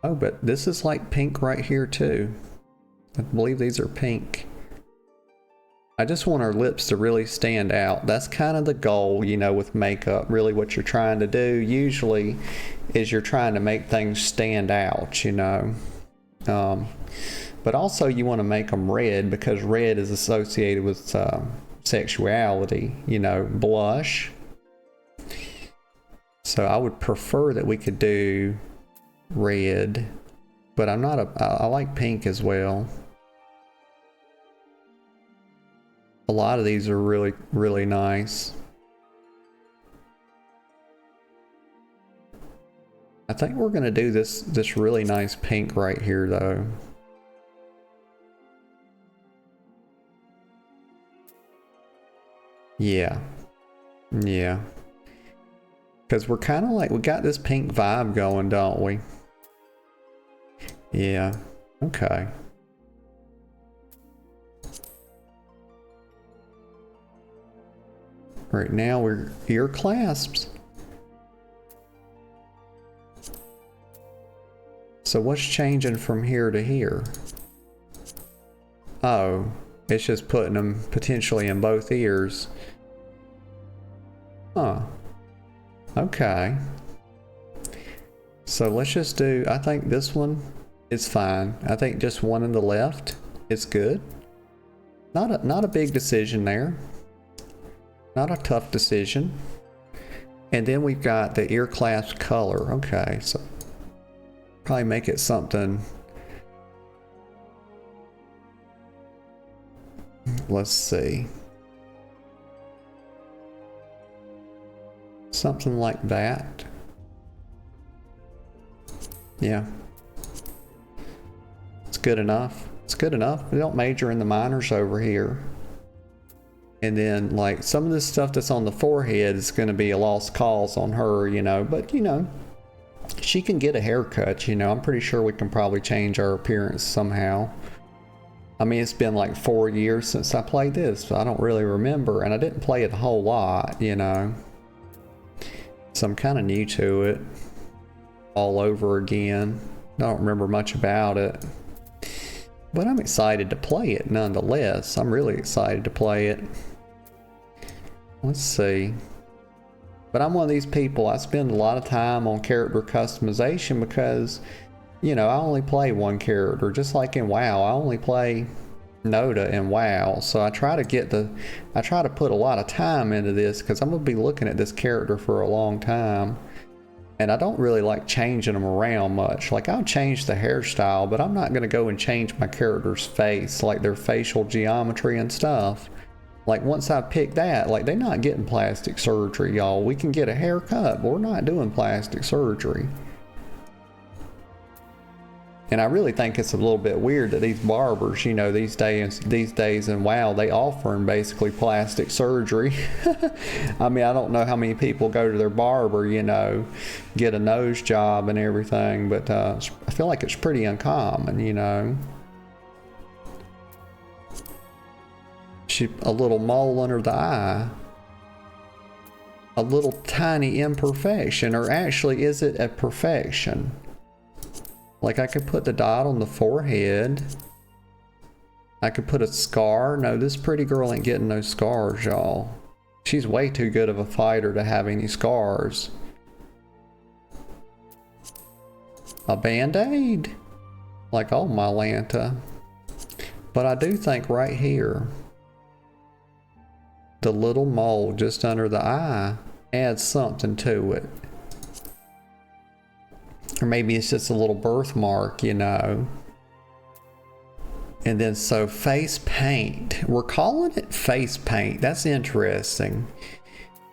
[SPEAKER 1] Oh, but this is like pink right here too. I believe these are pink. I just want our lips to really stand out. That's kind of the goal, you know, with makeup. Really what you're trying to do usually is you're trying to make things stand out, you know. But also you want to make them red, because red is associated with sexuality, you know, blush. So I would prefer that we could do red, but I like pink as well. A lot of these are really, really nice. I think we're gonna do this really nice pink right here though. Yeah. Yeah. Because we're kind of like, we got this pink vibe going, don't we? Yeah. Okay. Right now we're ear clasps. So what's changing from here to here? Oh, it's just putting them potentially in both ears. Huh. Okay. So let's just do, I think this one is fine. I think just one on the left is good. Not a big decision there. Not a tough decision. And then we've got the ear clasp color. Okay, so probably make it something. Let's see. Something like that. Yeah. It's good enough. It's good enough. We don't major in the minors over here. And then like some of this stuff that's on the forehead is going to be a lost cause on her, you know, but you know, she can get a haircut, you know. I'm pretty sure we can probably change our appearance somehow. I mean, it's been like 4 years since I played this, so I don't really remember, and I didn't play it a whole lot, you know. So I'm kind of new to it all over again. I don't remember much about it, but I'm excited to play it nonetheless. I'm really excited to play it. Let's see. But I'm one of these people, I spend a lot of time on character customization because, you know, I only play one character. Just like in WoW, I only play Noda in WoW. So I try to put a lot of time into this because I'm going to be looking at this character for a long time. And I don't really like changing them around much. Like, I'll change the hairstyle, but I'm not going to go and change my character's face, like their facial geometry and stuff. Like, once I pick that, like, they're not getting plastic surgery, y'all. We can get a haircut, but we're not doing plastic surgery. And I really think it's a little bit weird that these barbers, you know, these days in WoW, they offering basically plastic surgery. I mean, I don't know how many people go to their barber, you know, get a nose job and everything, but I feel like it's pretty uncommon, you know. A little mole under the eye. A little tiny imperfection, or actually, is it a perfection? Like, I could put the dot on the forehead. I could put a scar. No, this pretty girl ain't getting no scars, y'all. She's way too good of a fighter to have any scars. A band-aid? Like, oh my Lanta. But I do think right here, the little mole just under the eye adds something to it. Or maybe it's just a little birthmark, you know. And then so face paint. We're calling it face paint. That's interesting.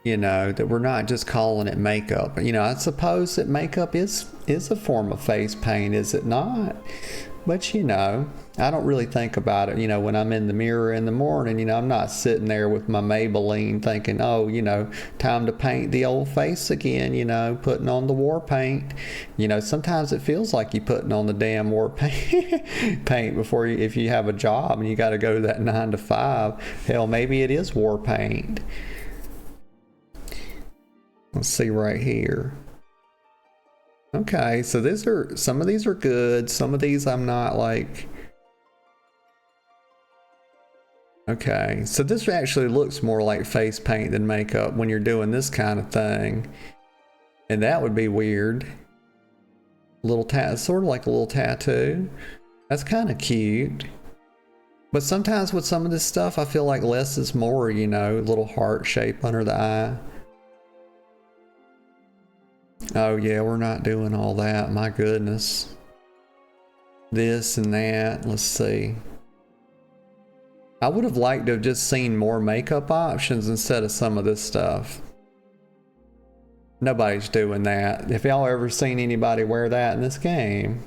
[SPEAKER 1] You know, that we're not just calling it makeup. You know, I suppose that makeup is a form of face paint, is it not? But you know, I don't really think about it, you know, when I'm in the mirror in the morning, you know, I'm not sitting there with my Maybelline thinking, oh, you know, time to paint the old face again, you know, putting on the war paint. You know, sometimes it feels like you're putting on the damn war paint before you, if you have a job and you got to go to that 9 to 5. Hell, maybe it is war paint. Let's see right here. Okay, so some of these are good. Some of these I'm not like. Okay, so this actually looks more like face paint than makeup when you're doing this kind of thing. And that would be weird. Sort of like a little tattoo. That's kind of cute. But sometimes with some of this stuff, I feel like less is more, you know, a little heart shape under the eye. Oh yeah, we're not doing all that, my goodness. This and that, let's see. I would have liked to have just seen more makeup options instead of some of this stuff. Nobody's doing that. If y'all ever seen anybody wear that in this game?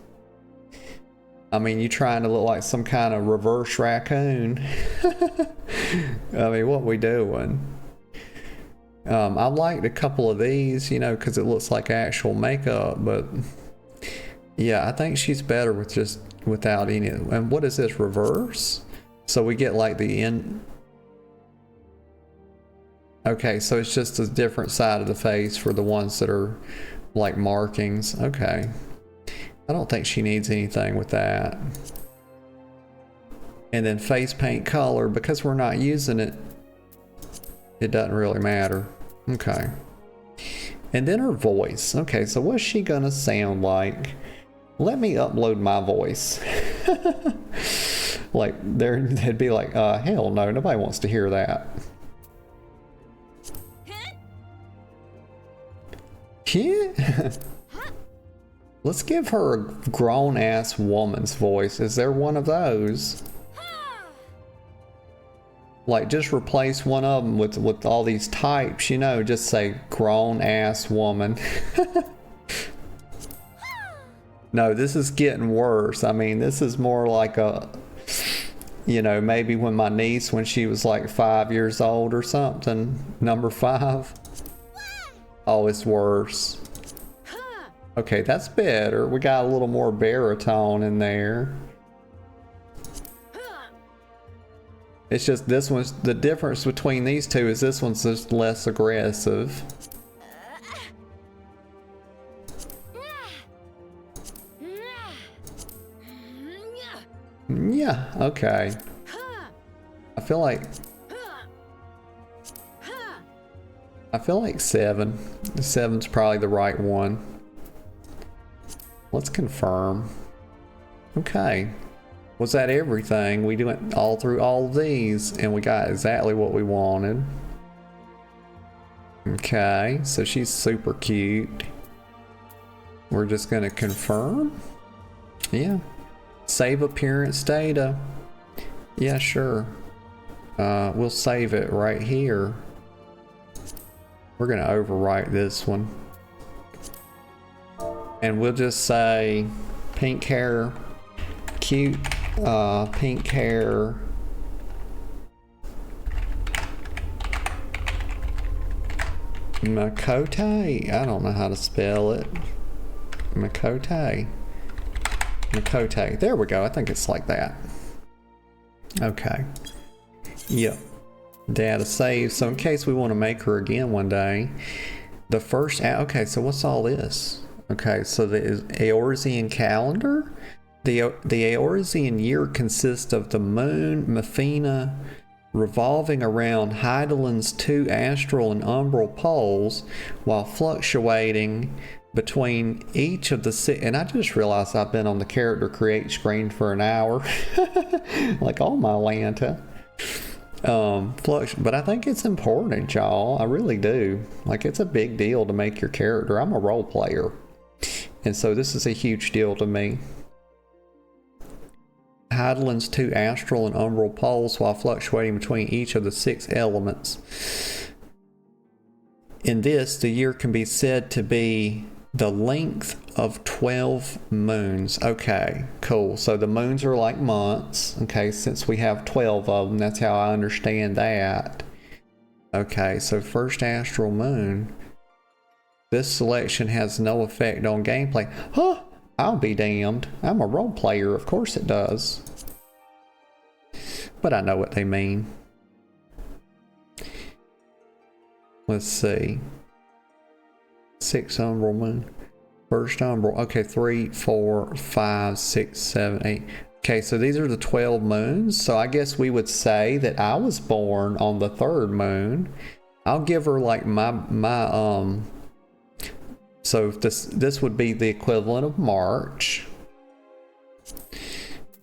[SPEAKER 1] I mean, you trying to look like some kind of reverse raccoon. I mean, what we doing? I liked a couple of these, you know, because it looks like actual makeup, but yeah, I think she's better with just without any. And what is this, reverse? So we get like the end. Okay, so it's just a different side of the face for the ones that are like markings. Okay. I don't think she needs anything with that. And then face paint color, because we're not using it, it doesn't really matter. Okay. And then her voice. Okay, so what's she gonna sound like? Let me upload my voice. Like, they'd be like, hell no, nobody wants to hear that. Yeah. Let's give her a grown-ass woman's voice. Is there one of those? Like, just replace one of them with all these types, you know, just say grown-ass woman. No, this is getting worse. I mean, this is more like a, you know, maybe when my niece, when she was like 5 years old or something, number 5. Oh, it's worse. Okay, that's better. We got a little more baritone in there. It's just this one's, the difference between these two is this one's just less aggressive. Yeah, okay. I feel like 7. 7's probably the right one. Let's confirm. Okay. Was that everything? We went all through all of these and we got exactly what we wanted. Okay, so she's super cute. We're just gonna confirm. Yeah. Save appearance data. Yeah, sure. We'll save it right here. We're gonna overwrite this one. And we'll just say pink hair, cute, pink hair. Makote? I don't know how to spell it. Makote. Makote. There we go. I think it's like that. Okay. Yep. Data saved. So in case we want to make her again one day, the first. Okay, so what's all this? Okay, so the Eorzean calendar. The Eorzean year consists of the moon, Mefina, revolving around Hydaelyn's 2 astral and umbral poles while fluctuating between each of the 6. And I just realized I've been on the character create screen for an hour. Like, oh my Lanta. But I think it's important, y'all. I really do. Like, it's a big deal to make your character. I'm a role player. And so this is a huge deal to me. Hydaelyn's 2 astral and umbral poles while fluctuating between each of the 6 elements. In this, the year can be said to be the length of 12 moons. Okay, cool. So the moons are like months. Okay, since we have 12 of them, that's how I understand that. Okay, so first astral moon. This selection has no effect on gameplay. Huh? I'll be damned. I'm a role player. Of course it does. But I know what they mean. Let's see. 6 umbral moon. First umbral. Okay, 3, 4, 5, 6, 7, 8. Okay, so these are the 12 moons. So I guess we would say that I was born on the 3rd moon. I'll give her like my so this would be the equivalent of March.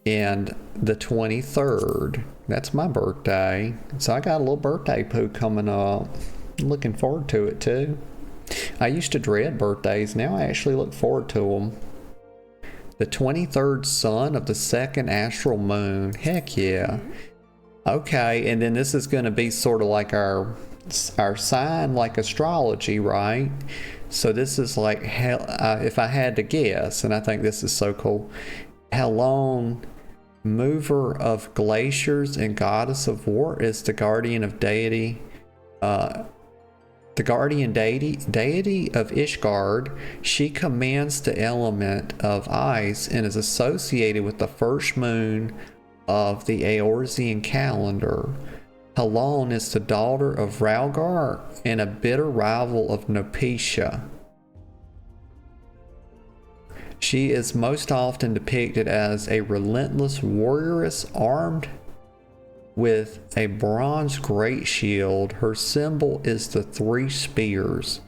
[SPEAKER 1] And the 23rd, that's my birthday. So I got a little birthday poo coming up. I'm looking forward to it too. I used to dread birthdays. Now I actually look forward to them. The 23rd sun of the 2nd astral moon. Heck yeah. Okay, and then this is going to be sort of like our sign, like astrology, right? So this is like if I had to guess, and I think this is so cool. Helon, mover of glaciers and goddess of war, is the guardian of deity. The guardian deity of Ishgard. She commands the element of ice and is associated with the first moon of the Eorzean calendar. Helon is the daughter of Rhaegar and a bitter rival of Nopetia. She is most often depicted as a relentless warrioress armed with a bronze great shield. Her symbol is the 3 spears.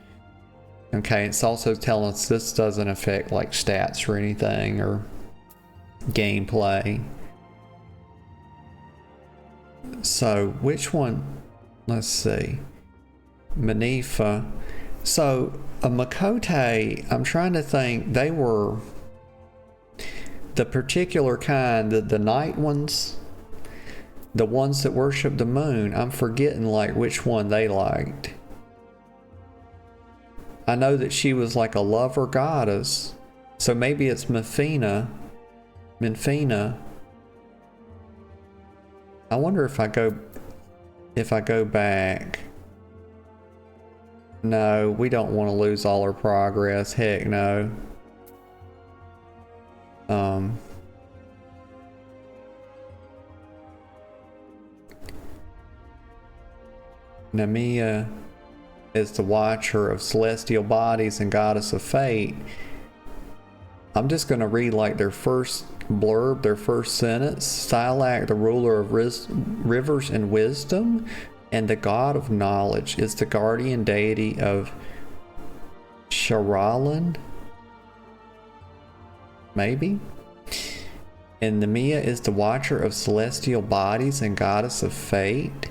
[SPEAKER 1] Okay, it's also telling us this doesn't affect like stats or anything or gameplay. So which one? Let's see. Manifa. So a Makote, I'm trying to think, they were the particular kind, the night ones, the ones that worship the moon. I'm forgetting like which one they liked. I know that she was like a lover goddess, so maybe it's Minfina. I wonder if I go back. No, we don't want to lose all our progress. Heck no. Nemea is the watcher of celestial bodies and goddess of fate. I'm just going to read like their first blurb, their first sentence. Stylak, the ruler of rivers and wisdom, and the god of knowledge, is the guardian deity of Sharalan. Maybe? And Nemea is the watcher of celestial bodies and goddess of fate.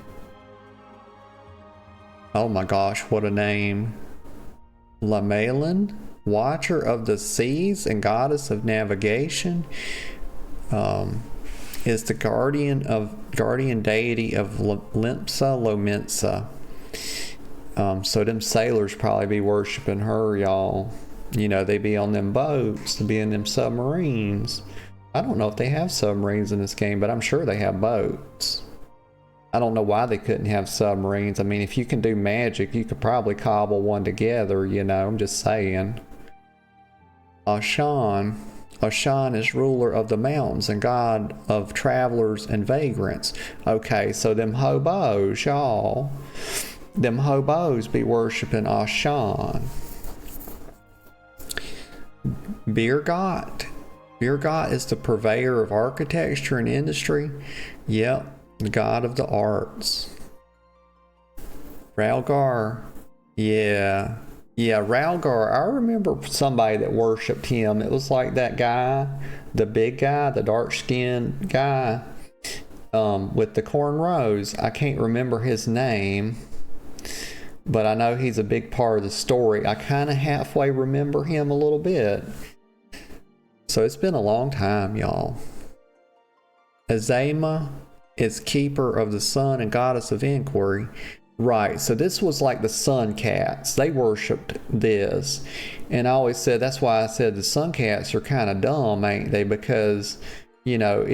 [SPEAKER 1] Oh my gosh, what a name. Lamalin, watcher of the seas and goddess of navigation, is the guardian deity of Limpsa Lominsa. So them sailors probably be worshiping her, y'all. You know, they be on them boats, they be in them submarines. I don't know if they have submarines in this game, but I'm sure they have boats. I don't know why they couldn't have submarines. I mean, if you can do magic, you could probably cobble one together, you know, I'm just saying. Ashan is ruler of the mountains and god of travelers and vagrants. Okay, so them hobos, y'all. Them hobos be worshiping Ashan. Birgot is the purveyor of architecture and industry. Yep. The god of the arts. Rhaegar. Yeah, Rhaegar. I remember somebody that worshipped him. It was like that guy, the big guy, the dark-skinned guy with the cornrows. I can't remember his name, but I know he's a big part of the story. I kind of halfway remember him a little bit. So it's been a long time, y'all. Azema is keeper of the sun and goddess of inquiry. Right, so this was like the sun cats. They worshipped this. And I always said, that's why I said the sun cats are kind of dumb, ain't they? Because, you know,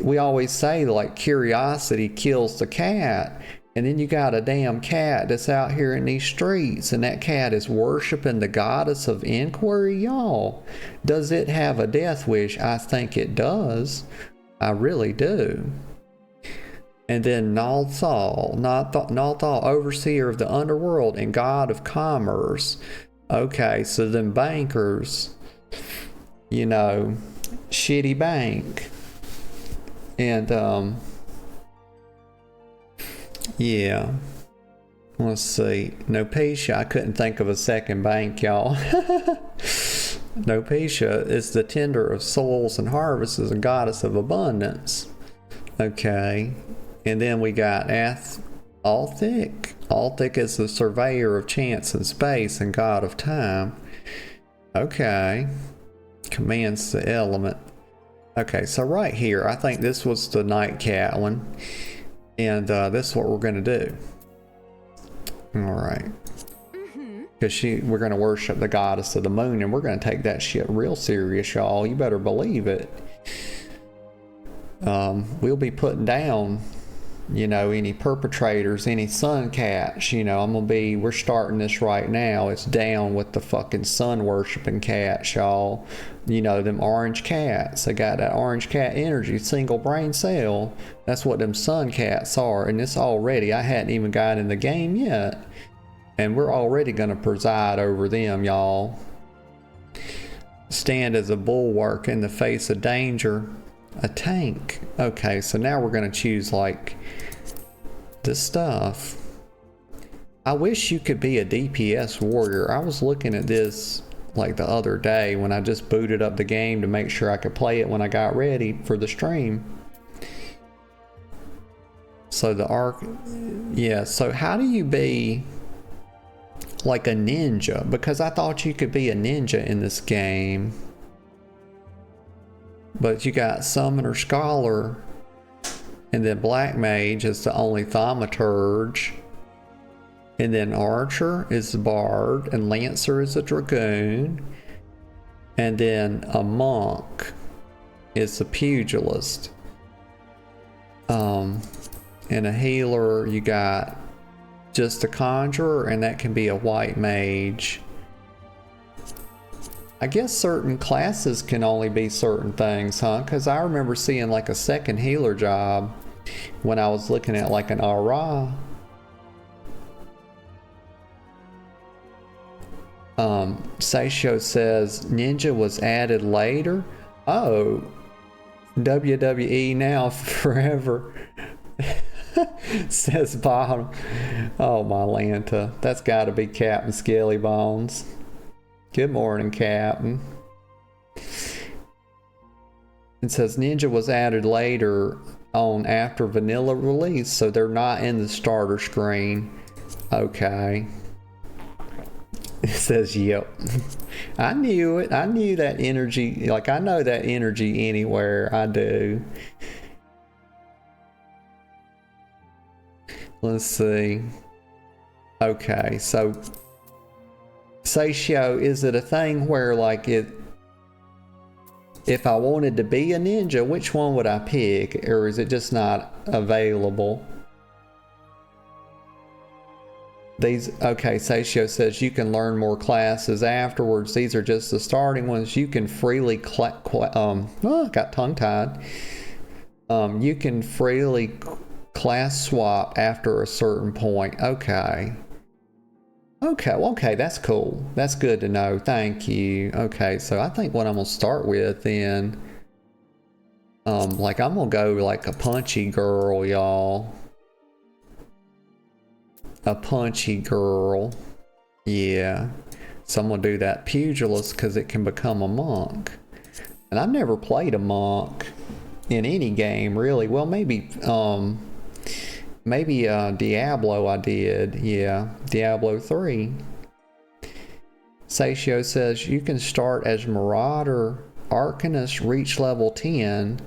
[SPEAKER 1] we always say like curiosity kills the cat. And then you got a damn cat that's out here in these streets, and that cat is worshiping the goddess of inquiry, y'all. Does it have a death wish? I think it does. I really do. And then Nalthal, overseer of the underworld and god of commerce. Okay, so them bankers, you know, shitty bank. And, yeah. Let's see. Nopetia, I couldn't think of a second bank, y'all. Nopetia is the tender of souls and harvests and goddess of abundance. Okay. And then we got Althic. Althic is the surveyor of chance and space and god of time. Okay. Commands the element. Okay, so right here, I think this was the night cat one. And this is what we're gonna do. All right. Because we're gonna worship the goddess of the moon, and we're gonna take that shit real serious, y'all. You better believe it. We'll be putting down, you know, any perpetrators, any sun cats. You know, we're starting this right now. It's down with the fucking sun worshiping cats, y'all. You know, them orange cats. They got that orange cat energy, single brain cell. That's what them sun cats are. And it's already, I hadn't even got in the game yet. And we're already gonna preside over them, y'all. Stand as a bulwark in the face of danger. A tank. Okay, so now we're gonna choose like this stuff. I wish you could be a DPS warrior. I was looking at this like the other day when I just booted up the game to make sure I could play it when I got ready for the stream. So so how do you be like a ninja? Because I thought you could be a ninja in this game. But you got Summoner Scholar, and then Black Mage is the only Thaumaturge, and then Archer is the Bard, and Lancer is a Dragoon, and then a Monk is the Pugilist. And a Healer, you got just a Conjurer, and that can be a White Mage. I guess certain classes can only be certain things, huh? Because I remember seeing like a second healer job when I was looking at like an Aura. Seisho says Ninja was added later. Oh, WWE now forever. Says Bottom. Oh, my Lanta. That's got to be Captain Skelly Bones. Good morning, Captain. It says Ninja was added later on after vanilla release, so they're not in the starter screen. Okay. It says, yep. I knew it. I knew that energy. Like, I know that energy anywhere. I do. Let's see. Okay, so Seishio, is it a thing where like if I wanted to be a ninja, which one would I pick? Or is it just not available? Okay, Seishio says you can learn more classes afterwards. These are just the starting ones. You can freely got tongue tied. You can freely class swap after a certain point. Okay. Okay, that's cool. That's good to know. Thank you. Okay, so I think what I'm gonna start with then, like I'm gonna go like a punchy girl, y'all. A punchy girl. Yeah. So I'm gonna do that pugilist because it can become a monk. And I've never played a monk in any game really. Well, maybe Diablo I did. Yeah, Diablo 3. Seishio says you can start as Marauder, Arcanist, reach level 10,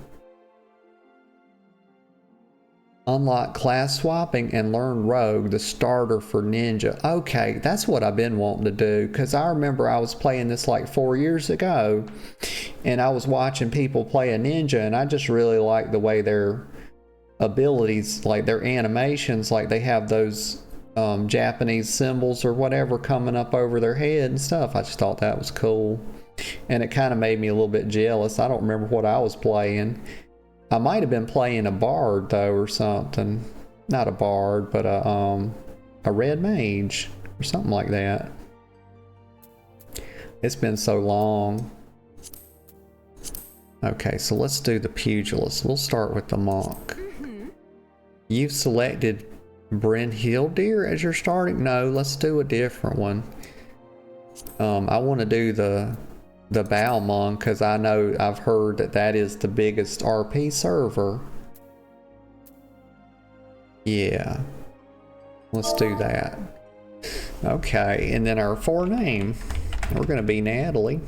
[SPEAKER 1] unlock class swapping, and learn Rogue, the starter for Ninja. Okay, that's what I've been wanting to do, because I remember I was playing this like 4 years ago, and I was watching people play a Ninja, and I just really like the way their abilities, like their animations, like they have those Japanese symbols or whatever coming up over their head and stuff. I just thought that was cool, and it kind of made me a little bit jealous. I don't remember what I was playing. I might have been playing a bard though, or something. Not a bard, but a red mage or something like that. It's been so long. Okay, so let's do the pugilist. We'll start with the monk. You've selected Bryn Hildir as your starting? No, let's do a different one. I want to do the Bow Monk because I know I've heard that is the biggest RP server. Yeah, let's do that. Okay, and then our forename, we're going to be Natalie.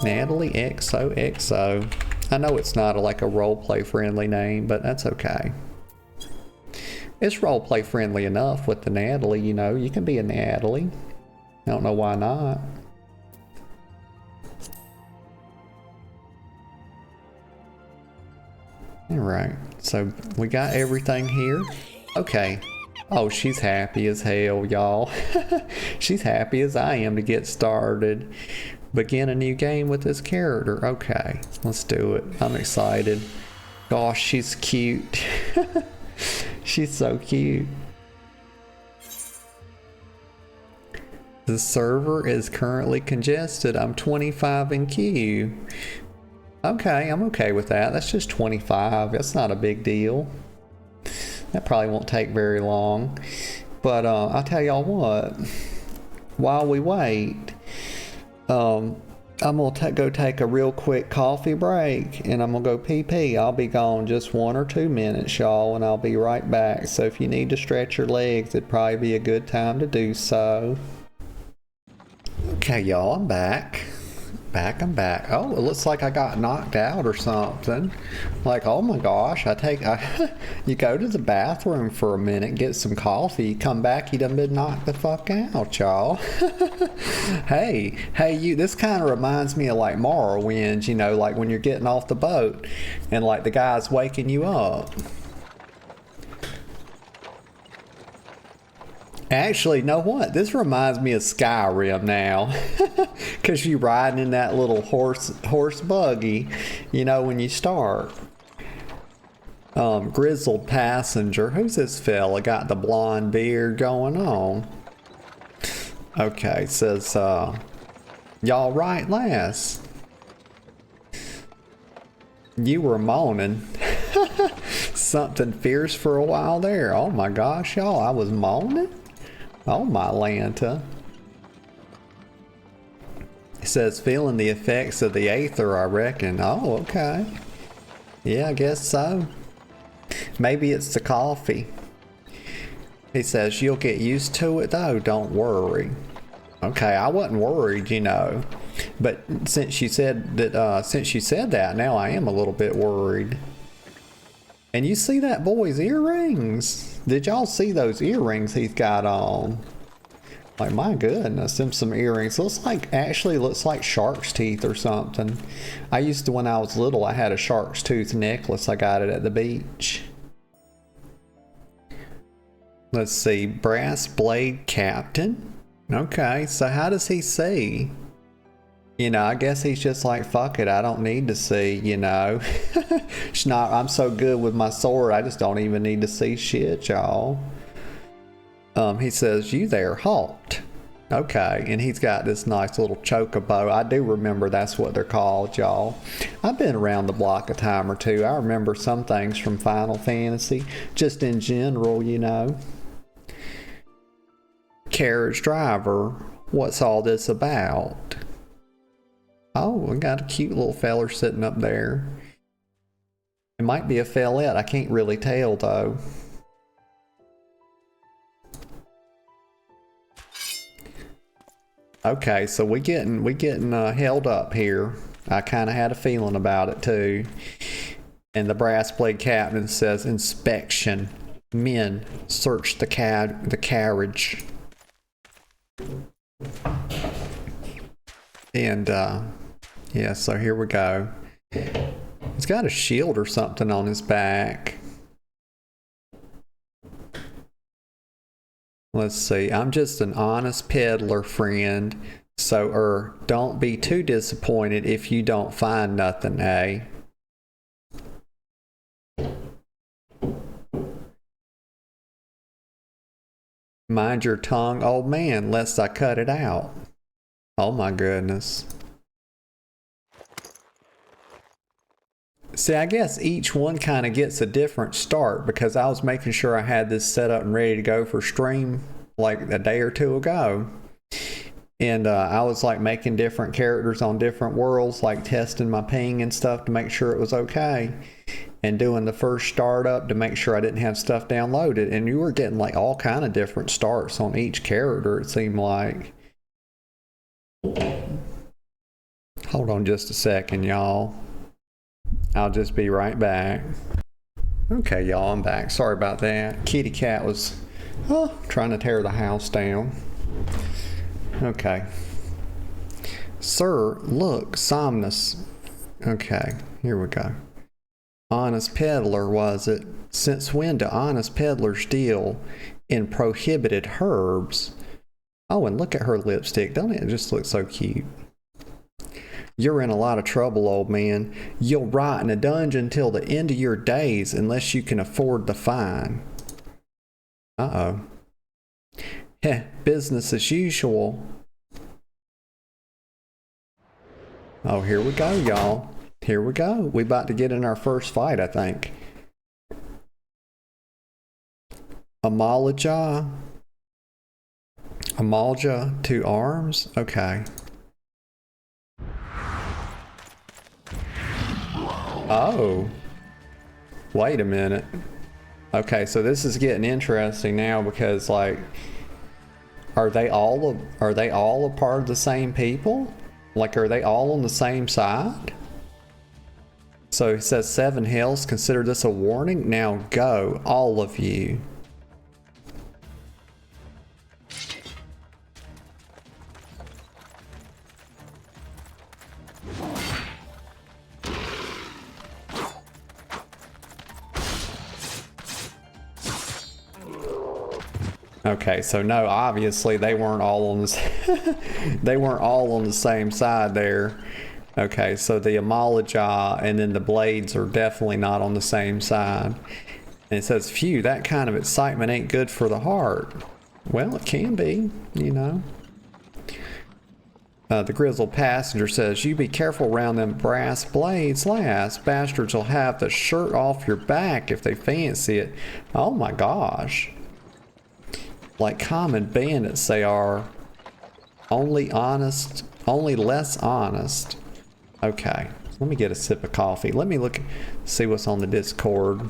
[SPEAKER 1] Natalie XOXO. I know it's not like a roleplay friendly name, but that's okay. It's roleplay friendly enough with the Natalie, you know. You can be a Natalie. I don't know why not. Alright, so we got everything here. Okay. Oh, she's happy as hell, y'all. She's happy as I am to get started. Begin a new game with this character. Okay, let's do it. I'm excited. Gosh, she's cute. She's so cute. The server is currently congested. I'm 25 in queue. Okay, I'm okay with that. That's just 25. That's not a big deal. That probably won't take very long. But I'll tell y'all what. While we wait, I'm gonna go take a real quick coffee break, and I'm gonna go pee. I'll be gone just 1 or 2 minutes, y'all, and I'll be right back. So if you need to stretch your legs, it'd probably be a good time to do so. Okay, y'all, I'm back. I'm back. Oh, it looks like I got knocked out or something. Like, oh my gosh, you go to the bathroom for a minute, get some coffee, you come back, you done been knocked the fuck out, y'all. Hey, you, this kind of reminds me of like Morrowind, you know, like when you're getting off the boat and like the guy's waking you up. Actually, know what? This reminds me of Skyrim now. Because you riding in that little horse buggy, you know, when you start. Grizzled passenger. Who's this fella? Got the blonde beard going on. Okay, says, y'all right, lass? You were moaning. Something fierce for a while there. Oh my gosh, y'all, I was moaning? Oh my Lanta. It says feeling the effects of the aether, I reckon. Oh, okay. Yeah, I guess so. Maybe it's the coffee. He says you'll get used to it though, don't worry. Okay, I wasn't worried, you know. But since you said that, now I am a little bit worried. And you see that boy's earrings? Did y'all see those earrings he's got on? Like, my goodness, them some earrings. Actually looks like shark's teeth or something. I used to, when I was little, I had a shark's tooth necklace. I got it at the beach. Let's see, brass blade captain. Okay, so how does he see? You know, I guess he's just like, fuck it, I don't need to see, you know. I'm so good with my sword, I just don't even need to see shit, y'all. He says, you there, halt. Okay, and he's got this nice little chocobo. I do remember that's what they're called, y'all. I've been around the block a time or two. I remember some things from Final Fantasy, just in general, you know. Carriage driver, what's all this about? Oh, we got a cute little feller sitting up there. It might be a fellette. I can't really tell though. Okay, so we getting held up here. I kind of had a feeling about it too. And the brass blade captain says inspection. Men, search the carriage. And yeah, so here we go. He's got a shield or something on his back. Let's see, I'm just an honest peddler, friend. So, don't be too disappointed if you don't find nothing, eh? Mind your tongue, old man, lest I cut it out. Oh my goodness. See, I guess each one kind of gets a different start because I was making sure I had this set up and ready to go for stream like a day or two ago. And I was like making different characters on different worlds, like testing my ping and stuff to make sure it was okay. And doing the first startup to make sure I didn't have stuff downloaded. And you were getting like all kind of different starts on each character, it seemed like. Hold on just a second, y'all. I'll just be right back. Okay, y'all, I'm back. Sorry about that. Kitty cat was trying to tear the house down. Okay. Sir, look, Somnus. Okay, here we go. Honest peddler, was it? Since when do honest peddlers deal in prohibited herbs? Oh, and look at her lipstick. Don't it just look so cute? You're in a lot of trouble, old man. You'll rot in a dungeon till the end of your days unless you can afford the fine. Uh-oh. Heh, business as usual. Oh, here we go, y'all. Here we go. We about to get in our first fight, I think. Amalja. Amalja, 2 arms? Okay. Oh. Wait a minute. Okay, so this is getting interesting now because, like, are they all a part of the same people? Like, are they all on the same side? So it says 7 hills. Consider this a warning. Now go, all of you. Okay, so no, obviously they weren't all on this. They weren't all on the same side there. Okay, so the Amalja and then the blades are definitely not on the same side. And it says, phew, that kind of excitement ain't good for the heart. Well, it can be, you know. The grizzled passenger says, you be careful around them brass blades, lass. Bastards will have the shirt off your back if they fancy it. Oh my gosh. Like common bandits they are. Only honest, only less honest. Okay, let me get a sip of coffee. Let me look, see what's on the Discord.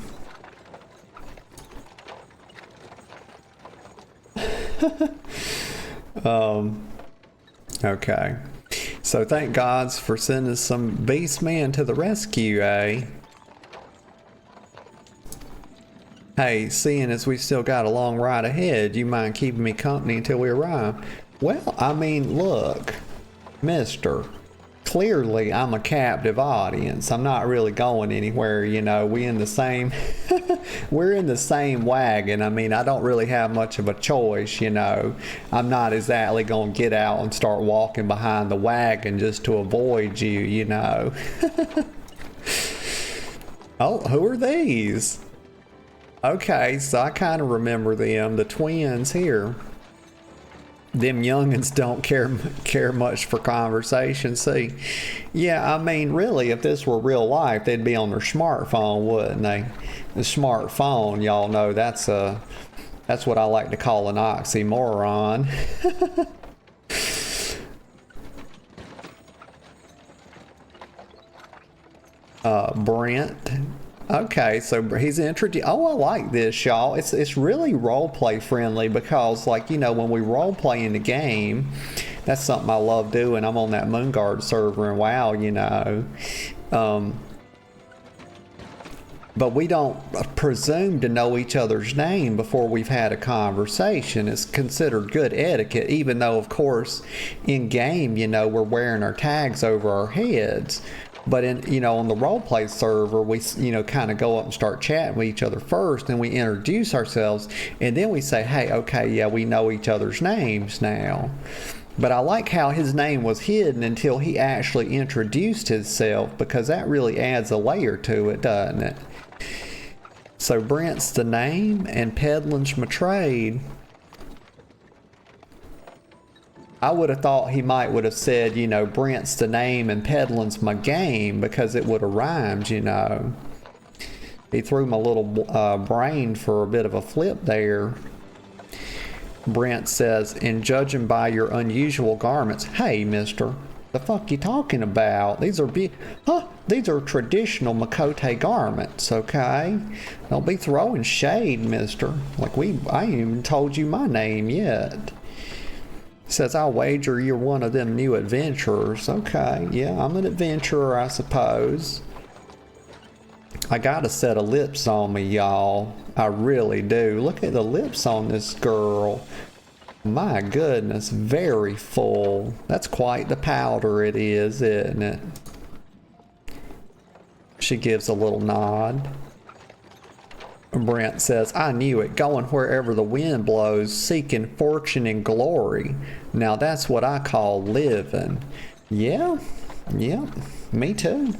[SPEAKER 1] Okay. So thank gods for sending some beast man to the rescue, eh? Hey, seeing as we still got a long ride ahead, you mind keeping me company until we arrive? Well, I mean, look, mister, clearly I'm a captive audience. I'm not really going anywhere, you know. We in the same we're in the same wagon. I mean, I don't really have much of a choice, you know. I'm not exactly going to get out and start walking behind the wagon just to avoid you, you know. Oh, who are these? Okay, so I kind of remember them, the twins here. Them youngins don't care much for conversation. See, yeah, I mean, really, if this were real life, they'd be on their smartphone, wouldn't they? The smartphone, y'all know that's what I like to call an oxymoron. Brent. Okay, so he's introduced. Oh, I like this, y'all. It's really role play friendly because, like, you know, when we role play in the game, that's something I love doing. I'm on that Moonguard server and WoW, you know. But we don't presume to know each other's name before we've had a conversation. It's considered good etiquette, even though, of course, in game, you know, we're wearing our tags over our heads. But in, you know, on the roleplay server, we, you know, kind of go up and start chatting with each other first, and we introduce ourselves, and then we say, hey, okay, yeah, we know each other's names now. But I like how his name was hidden until he actually introduced himself, because that really adds a layer to it, doesn't it? So Brent's the name, and Pedlin's my trade. I would have thought he would have said, you know, Brent's the name and Pedlin's my game, because it would have rhymed, you know. He threw my little brain for a bit of a flip there. Brent says, in judging by your unusual garments, hey, mister, the fuck you talking about? These are these are traditional Makote garments, okay? Don't be throwing shade, mister. Like, I ain't even told you my name yet. Says, I'll wager you're one of them new adventurers. Okay, yeah, I'm an adventurer, I suppose. I got a set of lips on me, y'all. I really do. Look at the lips on this girl. My goodness, very full. That's quite the powder it is, isn't it? She gives a little nod. Brent says, I knew it, going wherever the wind blows, seeking fortune and glory. Now that's what I call living. Yeah, me too.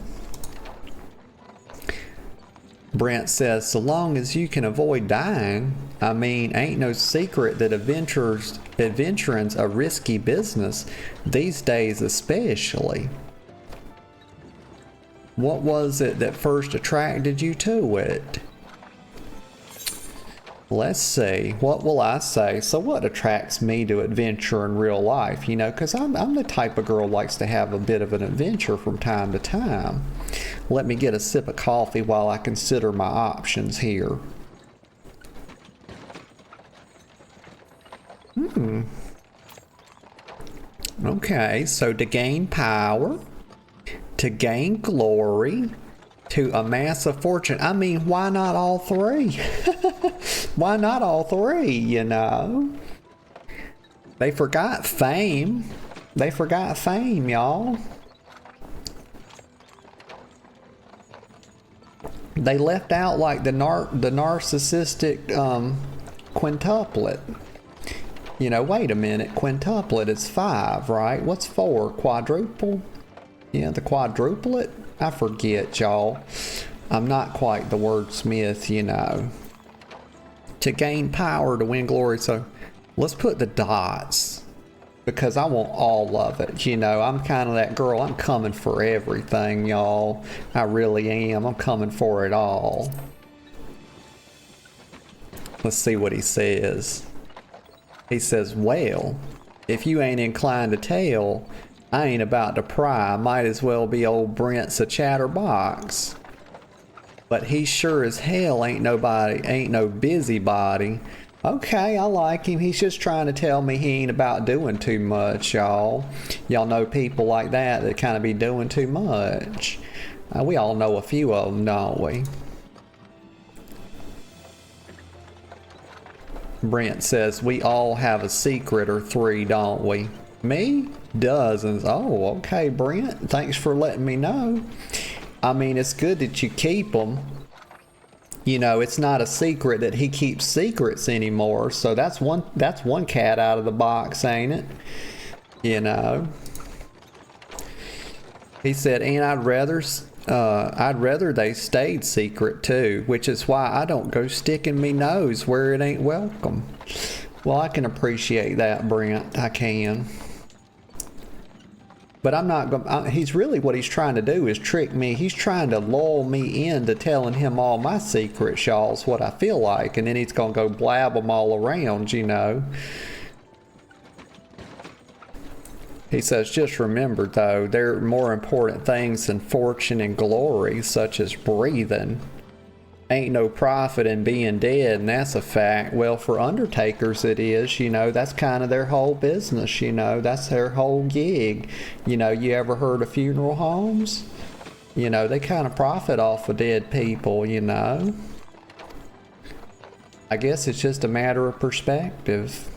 [SPEAKER 1] Brent says, so long as you can avoid dying, I mean, ain't no secret that adventuring's a risky business, these days especially. What was it that first attracted you to it? Let's see, what will I say? So what attracts me to adventure in real life? You know, because I'm the type of girl who likes to have a bit of an adventure from time to time. Let me get a sip of coffee while I consider my options here. Okay, so to gain power, to gain glory, to amass a fortune. I mean, why not all three? Why not all three, you know? They forgot fame. They forgot fame, y'all. They left out like the narcissistic quintuplet. You know, wait a minute, quintuplet is 5, right? What's 4? Quadruple? Yeah, the quadruplet? I forget, y'all. I'm not quite the wordsmith, you know. To gain power, to win glory, so let's put the dots. Because I want all of it, you know. I'm kind of that girl, I'm coming for everything, y'all. I really am. I'm coming for it all. Let's see what he says. He says, well, if you ain't inclined to tell, I ain't about to pry. Might as well be old Brent's a chatterbox. But he sure as hell ain't no busybody. Okay, I like him. He's just trying to tell me he ain't about doing too much, y'all. Y'all know people like that kind of be doing too much. We all know a few of them, don't we? Brent says, we all have a secret or 3, don't we? Me? Dozens. Oh, okay, Brent. Thanks for letting me know. I mean, it's good that you keep them. You know, it's not a secret that he keeps secrets anymore. So that's one cat out of the box, ain't it? You know. He said, and I'd rather they stayed secret too, which is why I don't go sticking me nose where it ain't welcome. Well, I can appreciate that, Brent. I can. But I'm not going. He's really, what he's trying to do is trick me. He's trying to lull me into telling him all my secrets, y'all, is what I feel like, and then he's gonna go blab them all around, you know. He says, just remember though, there are more important things than fortune and glory, such as breathing. Ain't no profit in being dead, and that's a fact. Well, for undertakers it is, you know, that's kind of their whole business, you know, that's their whole gig. You know, you ever heard of funeral homes? You know, they kind of profit off of dead people, you know. I guess it's just a matter of perspective.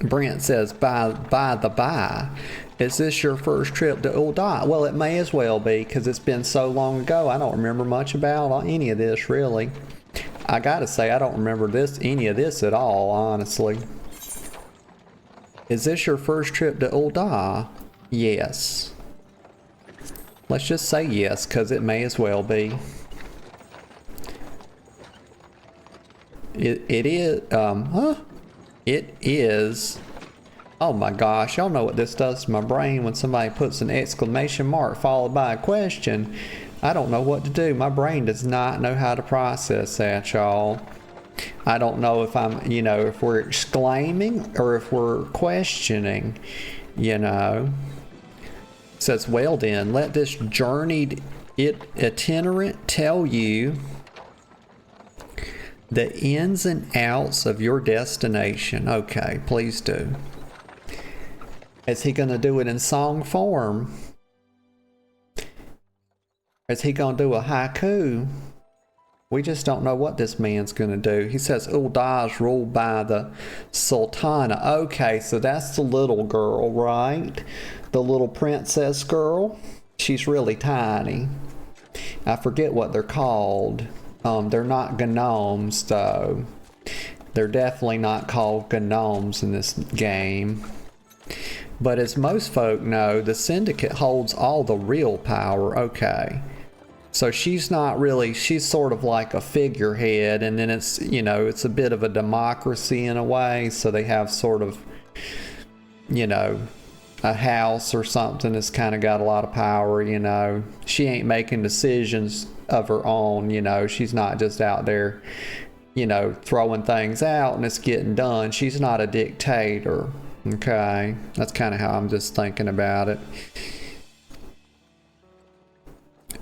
[SPEAKER 1] Brent says, by the by, is this your first trip to Uldai? Well, it may as well be, because it's been so long ago. I don't remember much about any of this, really. I gotta say, I don't remember any of this at all, honestly. Is this your first trip to Uldai? Yes. Let's just say yes, because it may as well be. It is, It is. Oh my gosh, y'all know what this does to my brain when somebody puts an exclamation mark followed by a question. I don't know what to do. My brain does not know how to process that, y'all. I don't know if I'm, you know, if we're exclaiming or if we're questioning, you know. It says, well then, let this journeyed itinerant tell you the ins and outs of your destination. Okay, please do. Is he going to do it in song form? Is he gonna do a haiku? We just don't know what this man's gonna do. He says Ulda is ruled by the Sultana. Okay, so that's the little girl, right? The little princess girl. She's really tiny. I forget what they're called. They're not gnomes though. They're definitely not called gnomes in this game. But as most folk know, the Syndicate holds all the real power. Okay. So she's not really, she's sort of like a figurehead, and then it's, you know, it's a bit of a democracy in a way. So they have sort of, you know, a house or something that's kind of got a lot of power, you know. She ain't making decisions of her own, you know. She's not just out there, you know, throwing things out and it's getting done. She's not a dictator. Okay, that's kind of how I'm just thinking about it.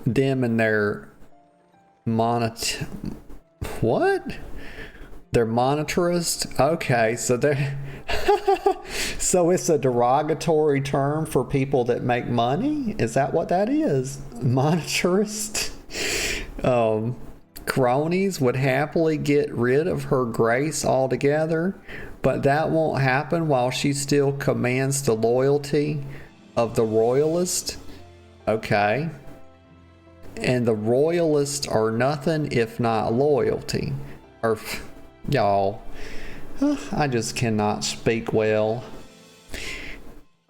[SPEAKER 1] Them and their what? They're monetarist? Okay, so they're so it's a derogatory term for people that make money? Is that what that is? Monetarist? Cronies would happily get rid of her grace altogether, but that won't happen while she still commands the loyalty of the royalist. Okay. And the royalists are nothing if not loyalty. Or, y'all, I just cannot speak well.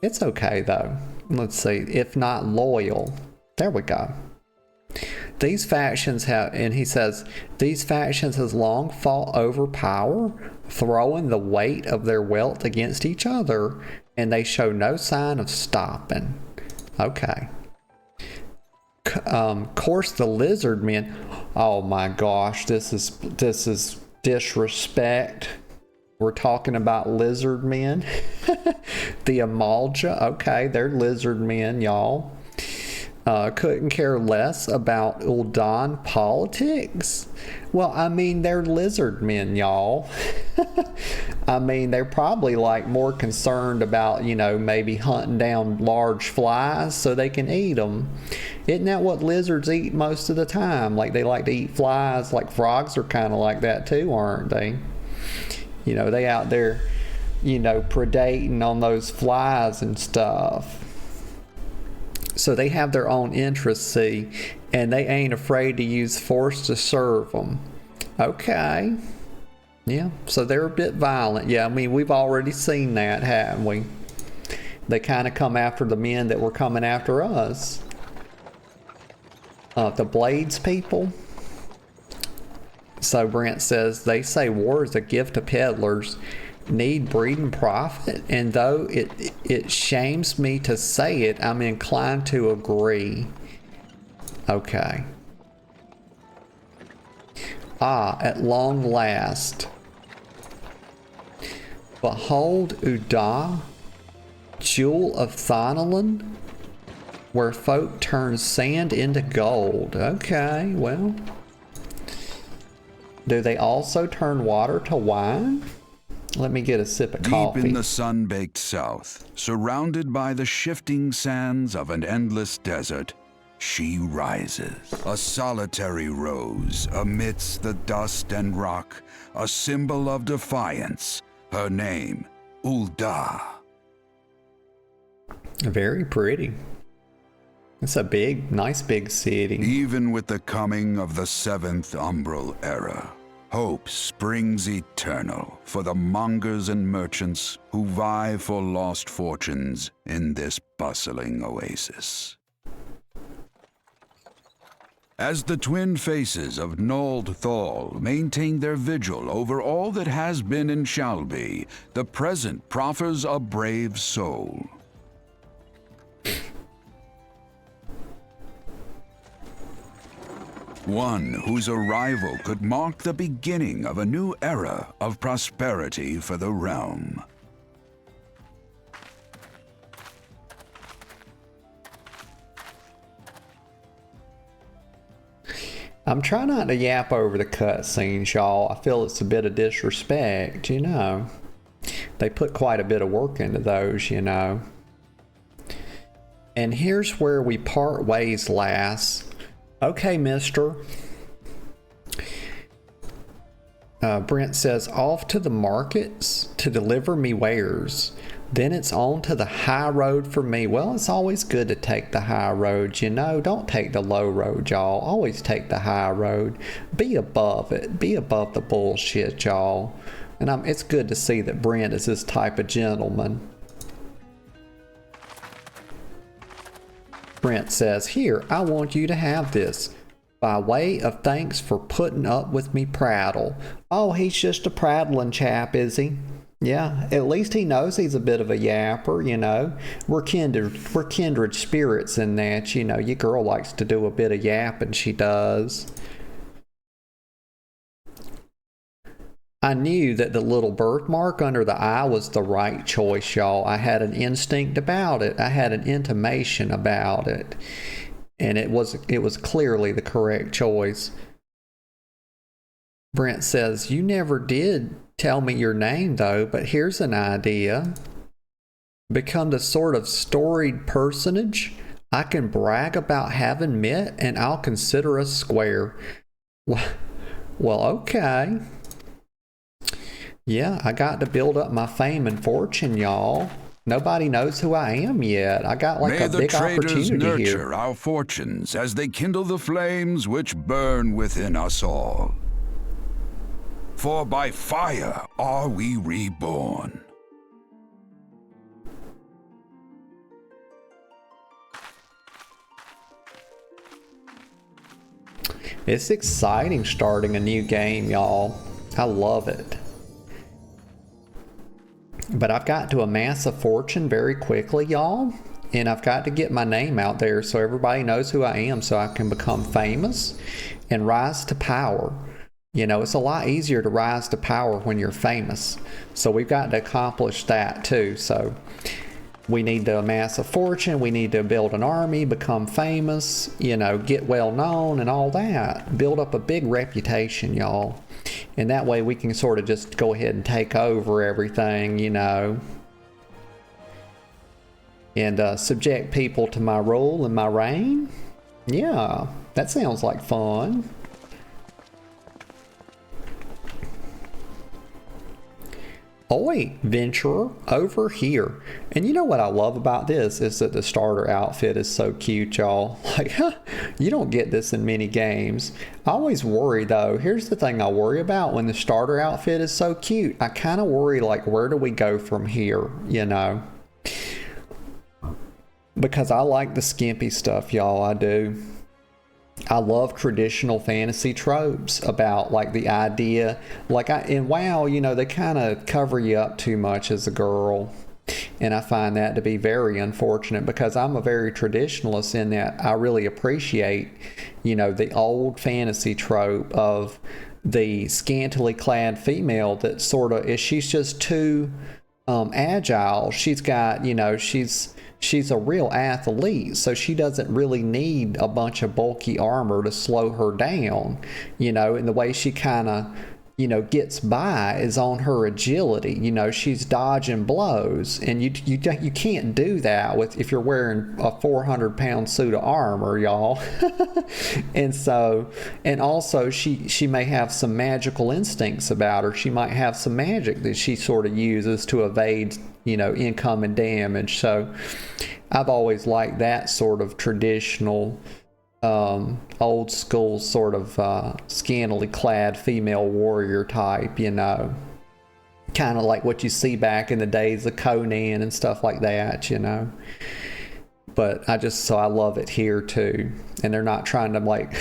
[SPEAKER 1] It's okay though. Let's see, if not loyal. There we go. These factions have, and he says, these factions has long fought over power, throwing the weight of their wealth against each other, and they show no sign of stopping. Okay. Course the lizard men. Oh my gosh, this is disrespect. We're talking about lizard men. The Amalja. Okay, they're lizard men, y'all. Couldn't care less about Uldan politics. Well, I mean, they're lizard men, y'all. I mean, they're probably like more concerned about, you know, maybe hunting down large flies so they can eat them. Isn't that what lizards eat most of the time? Like they like to eat flies. Like frogs are kind of like that too, aren't they? You know, they out there, you know, predating on those flies and stuff. So they have their own interests, see, and they ain't afraid to use force to serve them. Okay. Yeah, so they're a bit violent. Yeah, I mean, we've already seen that, haven't we? They kind of come after the men that were coming after us. The Blades people. So Brent says, they say war is a gift to peddlers. Need breeding profit, and though it shames me to say it, I'm inclined to agree. Okay. Ah, at long last. Behold Uda, jewel of Thanalan, where folk turn sand into gold. Okay, well. Do they also turn water to wine? Let me get a sip of coffee.
[SPEAKER 2] Deep in the sun-baked south, surrounded by the shifting sands of an endless desert, she rises. A solitary rose amidst the dust and rock, a symbol of defiance. Her name, Ulda.
[SPEAKER 1] Very pretty. It's a big, nice big city.
[SPEAKER 2] Even with the coming of the 7th Umbral Era, hope springs eternal for the mongers and merchants who vie for lost fortunes in this bustling oasis. As the twin faces of Nold Thal maintain their vigil over all that has been and shall be, the present proffers a brave soul. One whose arrival could mark the beginning of a new era of prosperity for the realm.
[SPEAKER 1] I'm trying not to yap over the cutscenes, y'all. I feel it's a bit of disrespect, you know. They put quite a bit of work into those, you know. And here's where we part ways, lass. Okay, mister. Brent says, off to the markets to deliver me wares. Then it's on to the high road for me. Well, it's always good to take the high road, you know. Don't take the low road, y'all. Always take the high road. Be above it. Be above the bullshit, y'all. And it's good to see that Brent is this type of gentleman. Brent says, here, I want you to have this. By way of thanks for putting up with me prattle. Oh, he's just a prattling chap, is he? Yeah, at least he knows he's a bit of a yapper, you know. We're kindred spirits in that, you know. Your girl likes to do a bit of yapping, she does. I knew that the little birthmark under the eye was the right choice, y'all. I had an instinct about it. I had an intimation about it. And it was clearly the correct choice. Brent says, you never did tell me your name though, but here's an idea. Become the sort of storied personage I can brag about having met, and I'll consider us square. Well, okay. Yeah, I got to build up my fame and fortune, y'all. Nobody knows who I am yet. I got like a big opportunity here. May the traitors
[SPEAKER 2] nurture our fortunes as they kindle the flames which burn within us all. For by fire are we reborn.
[SPEAKER 1] It's exciting starting a new game, y'all. I love it. But I've got to amass a fortune very quickly, y'all. And I've got to get my name out there so everybody knows who I am, so I can become famous and rise to power. You know, it's a lot easier to rise to power when you're famous. So we've got to accomplish that too. So we need to amass a fortune. We need to build an army, become famous, you know, get well known and all that. Build up a big reputation, y'all. And that way we can sort of just go ahead and take over everything, you know. And subject people to my rule and my reign. Yeah, that sounds like fun. Oi, venturer, over here. And you know what I love about this is that the starter outfit is so cute, y'all. Like, you don't get this in many games. I always worry though, here's the thing I worry about when the starter outfit is so cute. I kind of worry like, where do we go from here, you know? Because I like the skimpy stuff, y'all, I do. I love traditional fantasy tropes about like the idea, like in WoW, you know, they kind of cover you up too much as a girl. And I find that to be very unfortunate because I'm a very traditionalist in that I really appreciate, you know, the old fantasy trope of the scantily clad female that sort of is, she's just too agile. She's got, you know, she's a real athlete, so she doesn't really need a bunch of bulky armor to slow her down, you know, and the way she kind of, you know, gets by is on her agility. You know, she's dodging blows, and you can't do that with if you're wearing a 400-pound suit of armor, y'all. And so, and also she may have some magical instincts about her. She might have some magic that she sort of uses to evade, you know, incoming damage. So I've always liked that sort of traditional old school sort of scantily clad female warrior type, you know, kind of like what you see back in the days of Conan and stuff like that, you know. But I love it here too. And they're not trying to like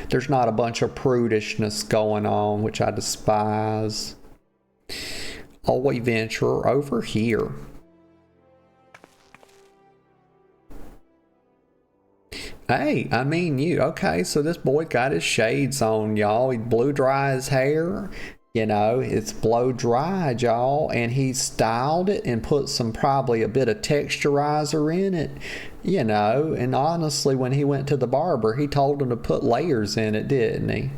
[SPEAKER 1] there's not a bunch of prudishness going on, which I despise. Oi, venturer, over here. Hey, I mean you. Okay, so this boy got his shades on, y'all. He blew dry his hair. You know, it's blow dried, y'all. And he styled it and put probably a bit of texturizer in it. You know, and honestly, when he went to the barber, he told him to put layers in it, didn't he?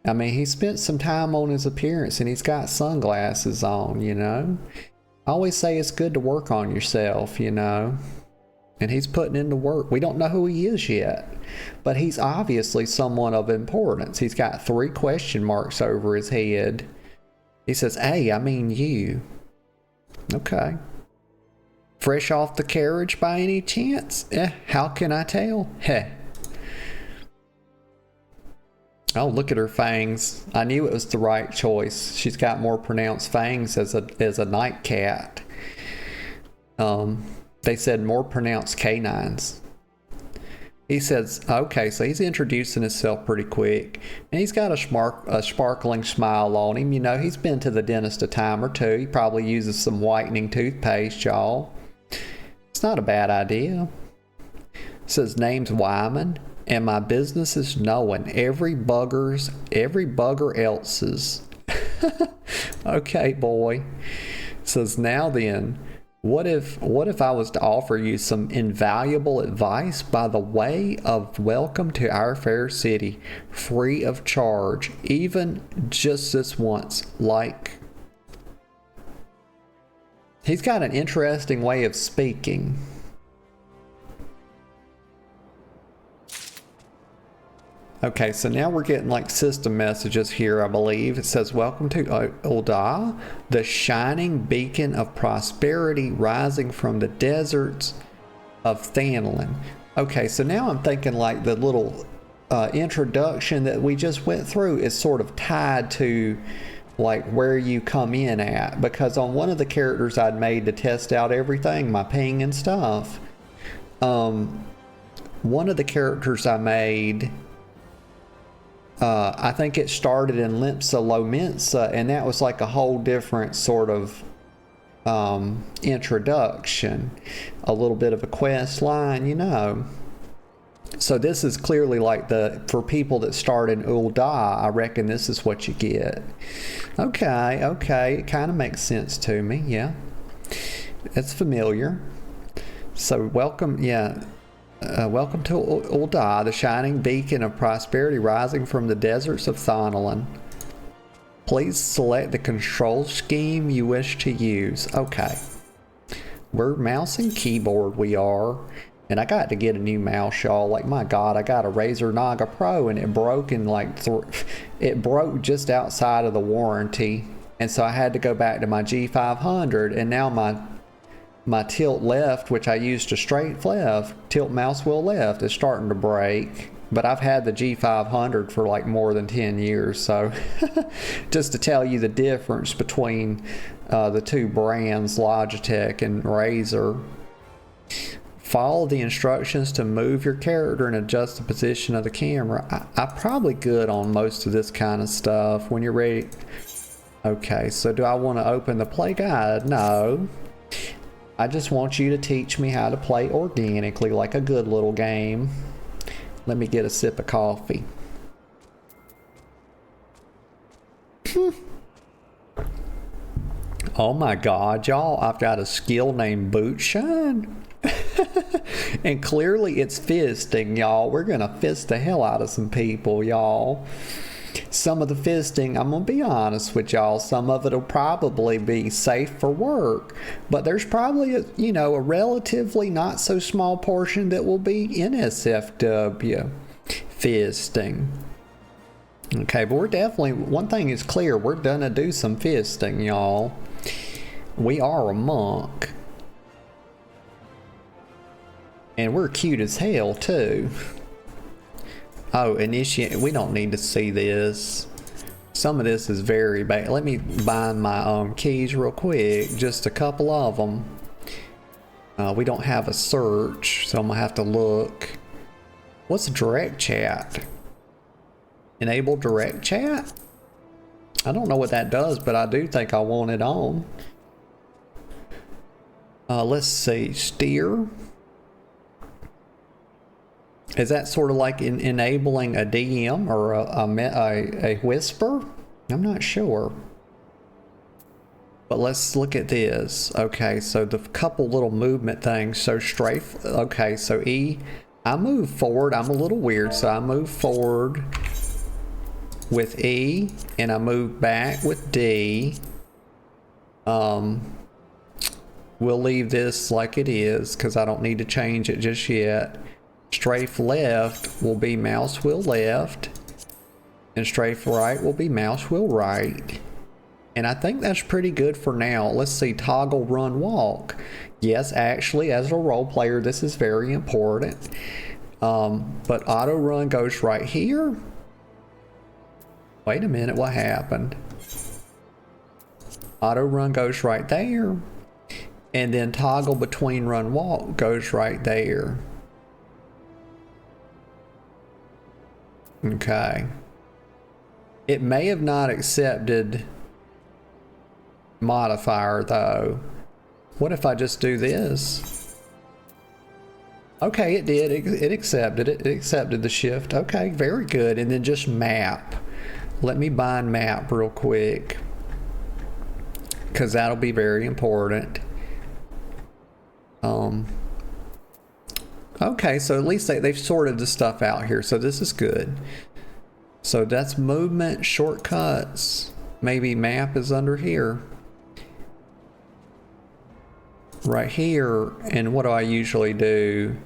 [SPEAKER 1] I mean, he spent some time on his appearance and he's got sunglasses on, you know. I always say it's good to work on yourself, you know. and he's putting in the work. We don't know who he is yet, but he's obviously someone of importance. He's got 3 question marks over his head. He says, hey, I mean you. Okay. Fresh off the carriage by any chance? How can I tell? Heh. Oh, look at her fangs. I knew it was the right choice. She's got more pronounced fangs as a night cat. They said more pronounced canines. He says, okay, so he's introducing himself pretty quick. And he's got a sparkling smile on him. You know, he's been to the dentist a time or two. He probably uses some whitening toothpaste, y'all. It's not a bad idea. Says, name's Wyman, and my business is knowing every bugger else's. Okay, boy. Says, now then, what if I was to offer you some invaluable advice by the way of welcome to our fair city, free of charge, even just this once, like... He's got an interesting way of speaking. Okay, so now we're getting like system messages here, I believe. It says, welcome to Ul'dah, the shining beacon of prosperity rising from the deserts of Thanalan. Okay, so now I'm thinking like the little introduction that we just went through is sort of tied to like where you come in at, because on one of the characters I'd made to test out everything, my ping and stuff, one of the characters I made, I think it started in Limpsa Lominsa, and that was like a whole different sort of introduction, a little bit of a quest line, you know. So this is clearly like for people that start in Ul'dah, I reckon this is what you get. Okay, it kind of makes sense to me, yeah. It's familiar. So welcome to Ul'dah, the shining beacon of prosperity rising from the deserts of Thanalan. Please select the control scheme you wish to use. Okay. We're mouse and keyboard, we are. And I got to get a new mouse, y'all. Like, my God, I got a Razer Naga Pro, and it broke in like it broke just outside of the warranty, and so I had to go back to my G500, and now my tilt left, which I used to straight left, tilt mouse wheel left, is starting to break. But I've had the G500 for like more than 10 years, so just to tell you the difference between the two brands, Logitech and Razer. Follow the instructions to move your character and adjust the position of the camera. I'm probably good on most of this kind of stuff. When you're ready. Okay, so do I want to open the play guide? No. I just want you to teach me how to play organically like a good little game. Let me get a sip of coffee. Oh my God, y'all, I've got a skill named Bootshine. And clearly it's fisting, y'all. We're gonna fist the hell out of some people, y'all. Some of the fisting, I'm gonna be honest with y'all, some of it'll probably be safe for work, but there's probably a relatively not so small portion that will be NSFW fisting. Okay, but we're definitely, one thing is clear, we're gonna do some fisting, y'all. We are a monk. And we're cute as hell, too. Oh, initiate. We don't need to see this. Some of this is very bad. Let me bind my keys real quick. Just a couple of them. We don't have a search, so I'm going to have to look. What's direct chat? Enable direct chat? I don't know what that does, but I do think I want it on. Let's see. Steer. Is that sort of like enabling a DM or a whisper? I'm not sure. But let's look at this. Okay, so the couple little movement things. So strafe. Okay, so E. I move forward. I'm a little weird, so I move forward with E, and I move back with D. We'll leave this like it is because I don't need to change it just yet. Strafe left will be mouse wheel left, and strafe right will be mouse wheel right. And I think that's pretty good for now. Let's see, toggle run walk. Yes, actually, as a role player, this is very important. But auto run goes right here. Wait a minute, what happened? Auto run goes right there. And then toggle between run walk goes right there. Okay. It may have not accepted modifier though. What if I just do this? Okay, it did. It accepted it. It accepted the shift. Okay, very good. And then just map. Let me bind map real quick, because that'll be very important. Okay, so at least they've sorted the stuff out here, so this is good. So that's movement, shortcuts. Maybe map is under here. Right here, and what do I usually do?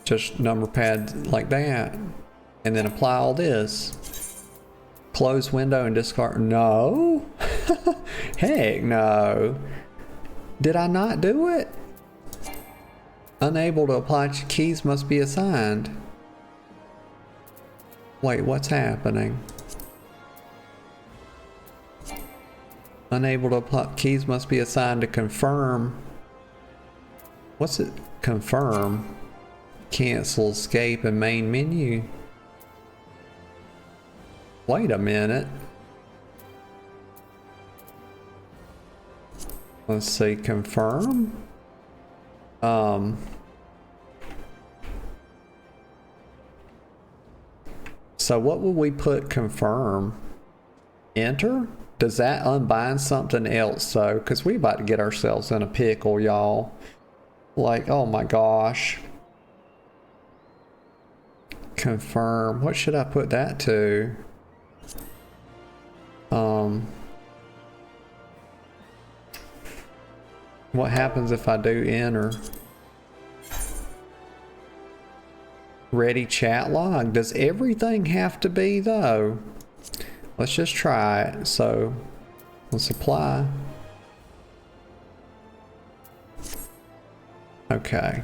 [SPEAKER 1] Just number pad like that, and then apply all this. Close window and discard. No. Heck no. Did I not do it? Unable to apply keys must be assigned. Wait, what's happening? Unable to apply keys must be assigned to confirm. What's it? Confirm. Cancel, escape, and main menu. Wait a minute. Let's see, confirm. So what will we put confirm? Enter? Does that unbind something else though? Because we about to get ourselves in a pickle, y'all. Like, oh my gosh. Confirm. What should I put that to? What happens if I do enter? Ready chat log. Does everything have to be though? Let's just try it. So let's apply. Okay.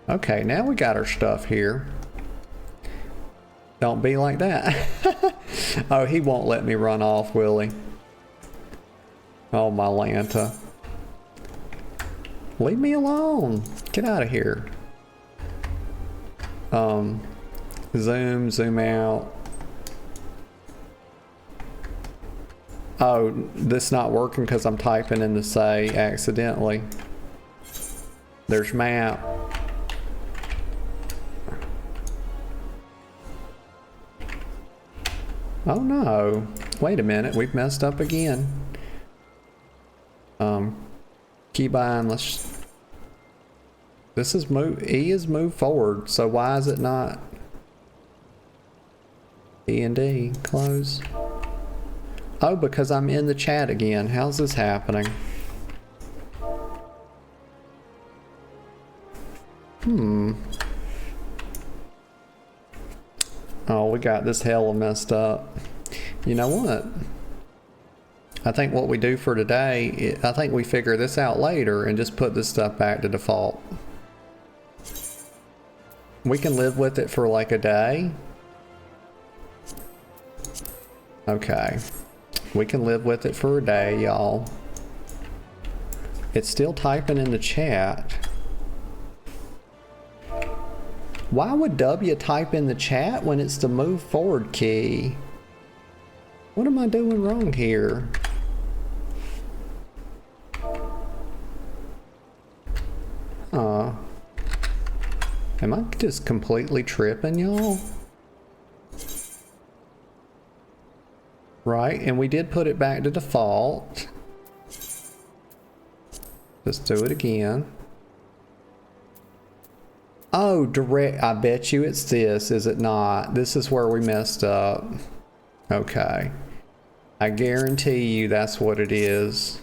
[SPEAKER 1] Okay, now we got our stuff here. Don't be like that. Oh, he won't let me run off, will he? Oh, my Lanta. Leave me alone. Get out of here. Zoom out. Oh, this not working because I'm typing in the say accidentally. There's map. Oh no. Wait a minute, we've messed up again. Keybind, this is move, E is move forward, so why is it not? E and D, close. Oh, because I'm in the chat again. How's this happening? Oh, we got this hella messed up. You know what? I think what we do for today, I think we figure this out later and just put this stuff back to default. We can live with it for like a day. Okay. We can live with it for a day, y'all. It's still typing in the chat. Why would W type in the chat when it's the move forward key? What am I doing wrong here? Am I just completely tripping, y'all? Right, and we did put it back to default. Let's do it again. Oh, direct, I bet you it's this, is it not? This is where we messed up. Okay. I guarantee you that's what it is.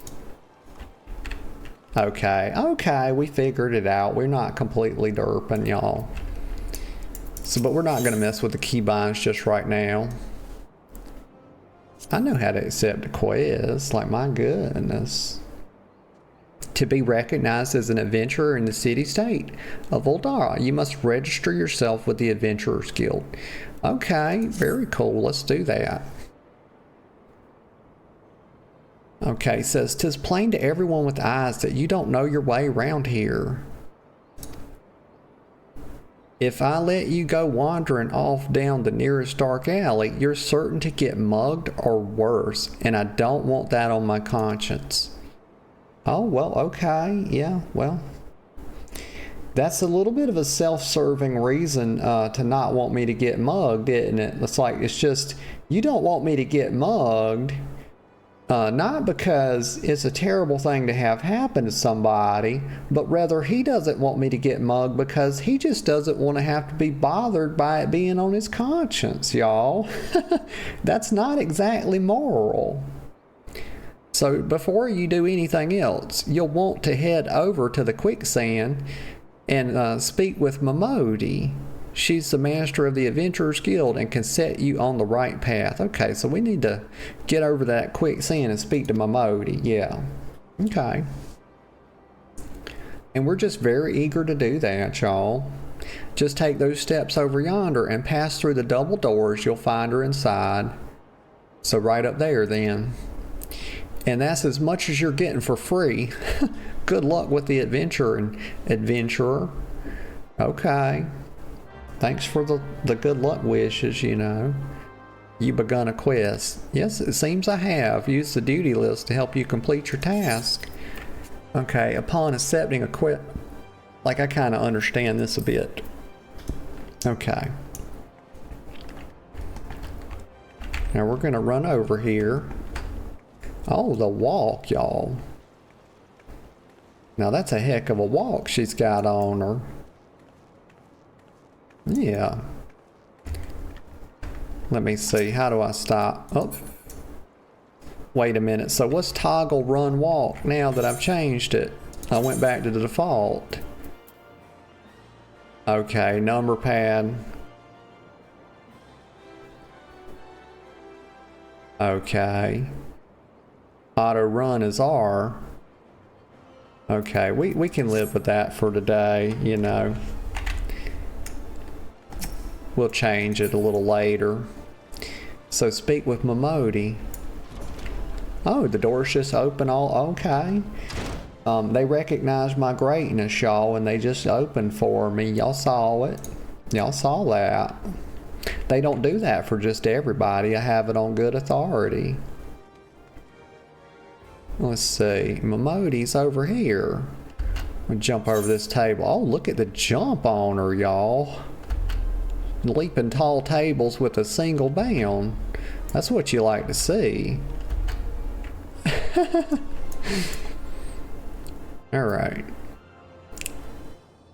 [SPEAKER 1] Okay, okay, we figured it out. We're not completely derping, y'all. So, but we're not going to mess with the keybinds just right now. I know how to accept a quiz, like my goodness. To be recognized as an adventurer in the city-state of Uldara, you must register yourself with the Adventurers Guild. Okay, very cool. Let's do that. Okay, says, 'tis plain to everyone with eyes that you don't know your way around here. If I let you go wandering off down the nearest dark alley, you're certain to get mugged or worse, and I don't want that on my conscience. Oh, well, okay, yeah, well. That's a little bit of a self-serving reason to not want me to get mugged, isn't it? It's like, it's just, you don't want me to get mugged, not because it's a terrible thing to have happen to somebody, but rather he doesn't want me to get mugged because he just doesn't want to have to be bothered by it being on his conscience, y'all. That's not exactly moral. So before you do anything else, you'll want to head over to the quicksand and speak with Momodi. She's the master of the Adventurers Guild and can set you on the right path. Okay, so we need to get over that quicksand and speak to Momodi. Yeah. Okay. And we're just very eager to do that, y'all. Just take those steps over yonder and pass through the double doors. You'll find her inside. So right up there then. And that's as much as you're getting for free. Good luck with the adventure and adventurer. Okay. Thanks for the good luck wishes, you know. You begun a quest. Yes, it seems I have. Use the duty list to help you complete your task. Okay, upon accepting a quest. Like, I kind of understand this a bit. Okay. Now we're going to run over here. Oh, the walk, y'all. Now that's a heck of a walk she's got on her. Yeah. Let me see. How do I stop? Oh. Wait a minute. So what's toggle run walk now that I've changed it? I went back to the default. Okay, number pad. Okay. Auto run is R. Okay, we can live with that for today, you know. We'll change it a little later. So speak with Momodi. Oh, the door's just open all, okay. They recognize my greatness, y'all, and they just opened for me. Y'all saw it. Y'all saw that. They don't do that for just everybody. I have it on good authority. Let's see. Momodi's over here. We'll jump over this table. Oh, look at the jump on her, y'all. Leaping tall tables with a single bound. That's what you like to see. Alright.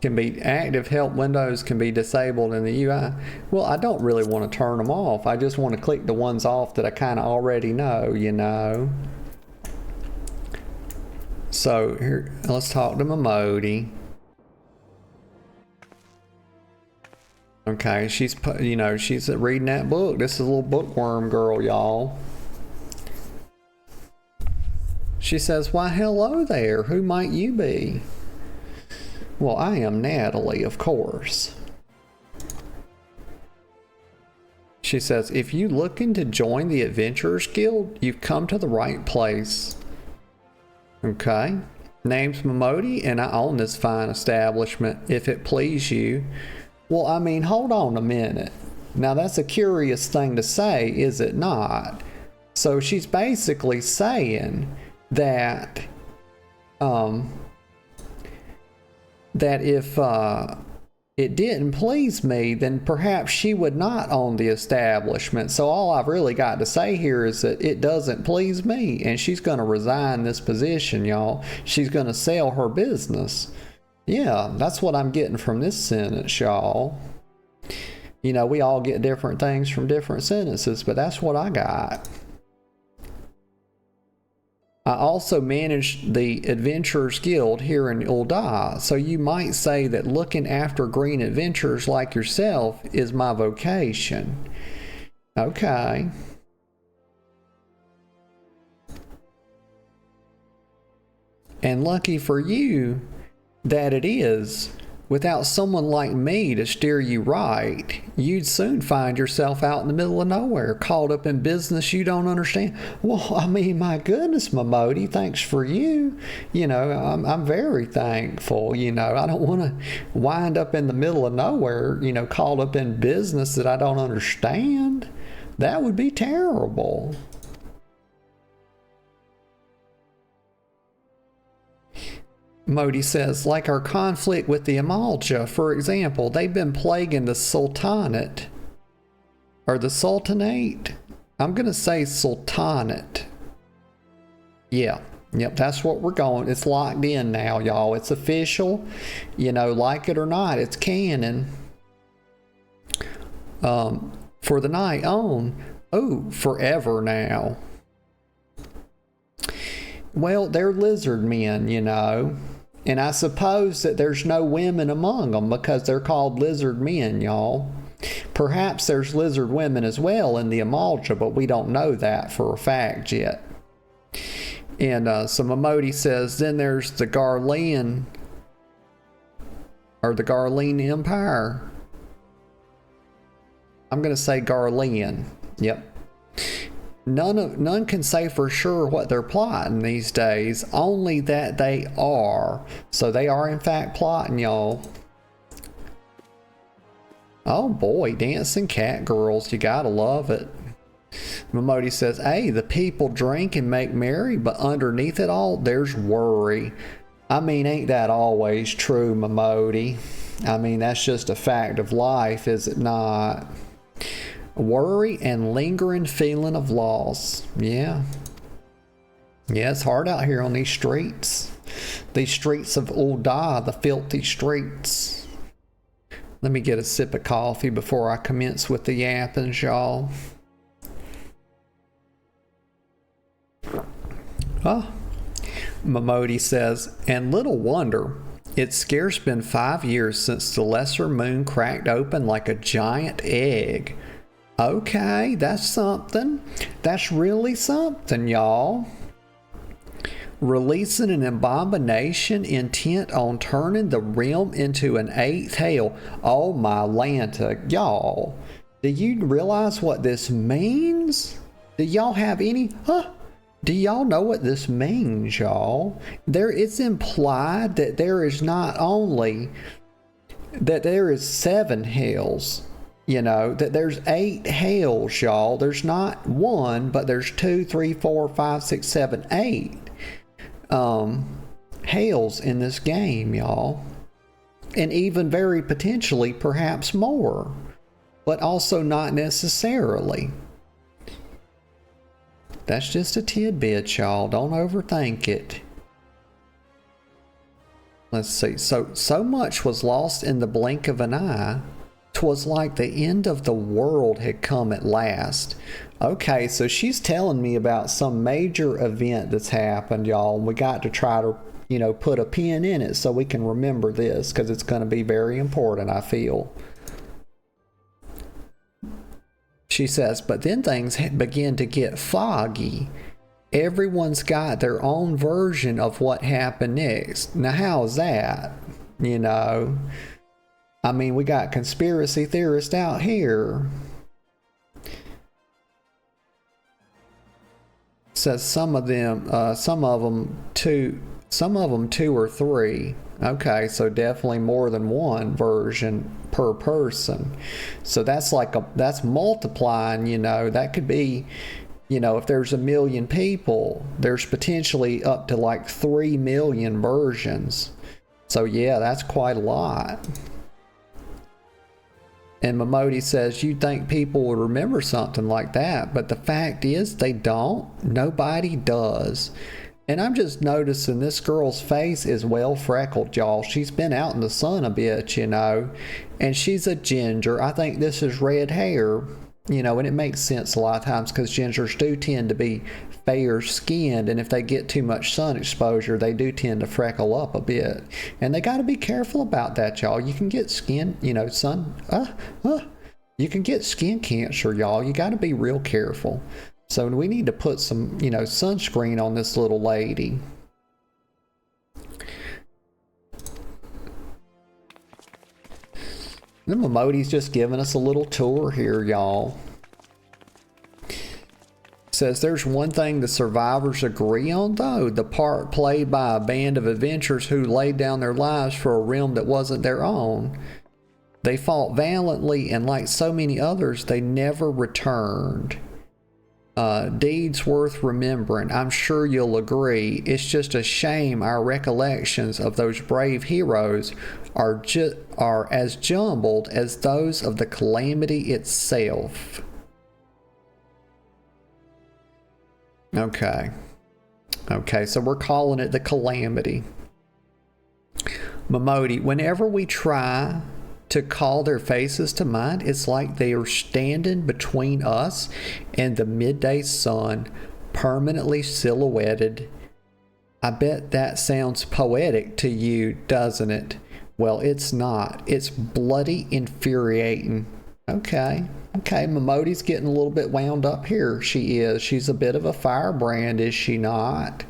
[SPEAKER 1] Can be active help windows can be disabled in the UI. Well, I don't really want to turn them off. I just want to click the ones off that I kind of already know, you know. So here, let's talk to Momodi. Okay, she's, you know, she's reading that book. This is a little bookworm girl, y'all. She says, why, hello there. Who might you be? Well, I am Natalie, of course. She says, if you looking to join the Adventurers Guild, you've come to the right place. Okay. Name's Momodi, and I own this fine establishment, if it please you. Well, I mean, hold on a minute. Now, that's a curious thing to say, is it not? So she's basically saying that, that if it didn't please me, then perhaps she would not own the establishment. So all I've really got to say here is that it doesn't please me, and she's going to resign this position, y'all. She's going to sell her business. Yeah, that's what I'm getting from this sentence, y'all. You know, we all get different things from different sentences, but that's what I got. I also manage the Adventurers Guild here in Ul'dah, so you might say that looking after green adventurers like yourself is my vocation. Okay. And lucky for you that it is. Without someone like me to steer you right, you'd soon find yourself out in the middle of nowhere, caught up in business you don't understand. Well, I mean, my goodness, Momodi, thanks for you. You know, I'm very thankful. You know, I don't want to wind up in the middle of nowhere, you know, caught up in business that I don't understand. That would be terrible. Modi says, like our conflict with the Amalja, for example, they've been plaguing the Sultanate. Or the Sultanate? I'm going to say Sultanate. Yeah. Yep, that's what we're going. It's locked in now, y'all. It's official. You know, like it or not, it's canon. For the night on. Oh, forever now. Well, they're lizard men, you know. And I suppose that there's no women among them because they're called lizard men, y'all. Perhaps there's lizard women as well in the Amalja, but we don't know that for a fact yet. And so Momodi says, then there's the Garlean, or the Garlean Empire. I'm going to say Garlean. Yep. None can say for sure what they're plotting these days, only that they are. So they are in fact plotting, y'all. Oh boy, dancing cat girls, you gotta love it. Momodi says, hey, the people drink and make merry, but underneath it all, there's worry. I mean, ain't that always true, Momodi? I mean, that's just a fact of life, is it not? Worry and lingering feeling of loss. Yeah. Yeah, it's hard out here on these streets. These streets of Ul'dah, the filthy streets. Let me get a sip of coffee before I commence with the yappings, y'all. Oh. Momodi says, and little wonder, it's scarce been 5 years since the lesser moon cracked open like a giant egg. Okay, that's something. That's really something, y'all. Releasing an abomination intent on turning the realm into an eighth hell. Oh my Lanta, y'all. Do you realize what this means? Do y'all have any... Do y'all know what this means, y'all? It's implied that there is not only... that there is 7 hells... You know, that there's 8 hells, y'all. There's not 1, but there's 2, 3, 4, 5, 6, 7, 8 hells in this game, y'all. And even very potentially, perhaps more. But also not necessarily. That's just a tidbit, y'all. Don't overthink it. Let's see. So much was lost in the blink of an eye. 'Twas like the end of the world had come at last. Okay, so she's telling me about some major event that's happened, y'all. We got to try to, you know, put a pin in it so we can remember this, because it's going to be very important, I feel. She says, but then things begin to get foggy. Everyone's got their own version of what happened next. Now, how's that? You know... I mean, we got conspiracy theorists out here. Says some of them two or three. Okay, so definitely more than one version per person. So that's multiplying, you know. That could be, you know, if there's 1 million people, there's potentially up to like 3 million versions. So yeah, that's quite a lot. And Momodi says, you'd think people would remember something like that, but the fact is they don't. Nobody does. And I'm just noticing this girl's face is well freckled, y'all. She's been out in the sun a bit, you know, and she's a ginger. I think this is red hair, you know, and it makes sense a lot of times because gingers do tend to be fair skinned, and if they get too much sun exposure, they do tend to freckle up a bit. And they got to be careful about that, y'all. You can get skin, you know, you can get skin cancer, y'all. You got to be real careful. So we need to put some, you know, sunscreen on this little lady. The Momodi's just giving us a little tour here, y'all. Says there's one thing the survivors agree on, though: the part played by a band of adventurers who laid down their lives for a realm that wasn't their own. They fought valiantly, and like so many others, they never returned. Deeds worth remembering. I'm sure you'll agree. It's just a shame our recollections of those brave heroes are as jumbled as those of the calamity itself. Okay, so we're calling it the calamity. Momodi, whenever we try to call their faces to mind, it's like they are standing between us and the midday sun, permanently silhouetted. I bet that sounds poetic to you, doesn't it? Well, it's not. It's bloody infuriating. Okay, Momodi's getting a little bit wound up here. She is. She's a bit of a firebrand, is she not?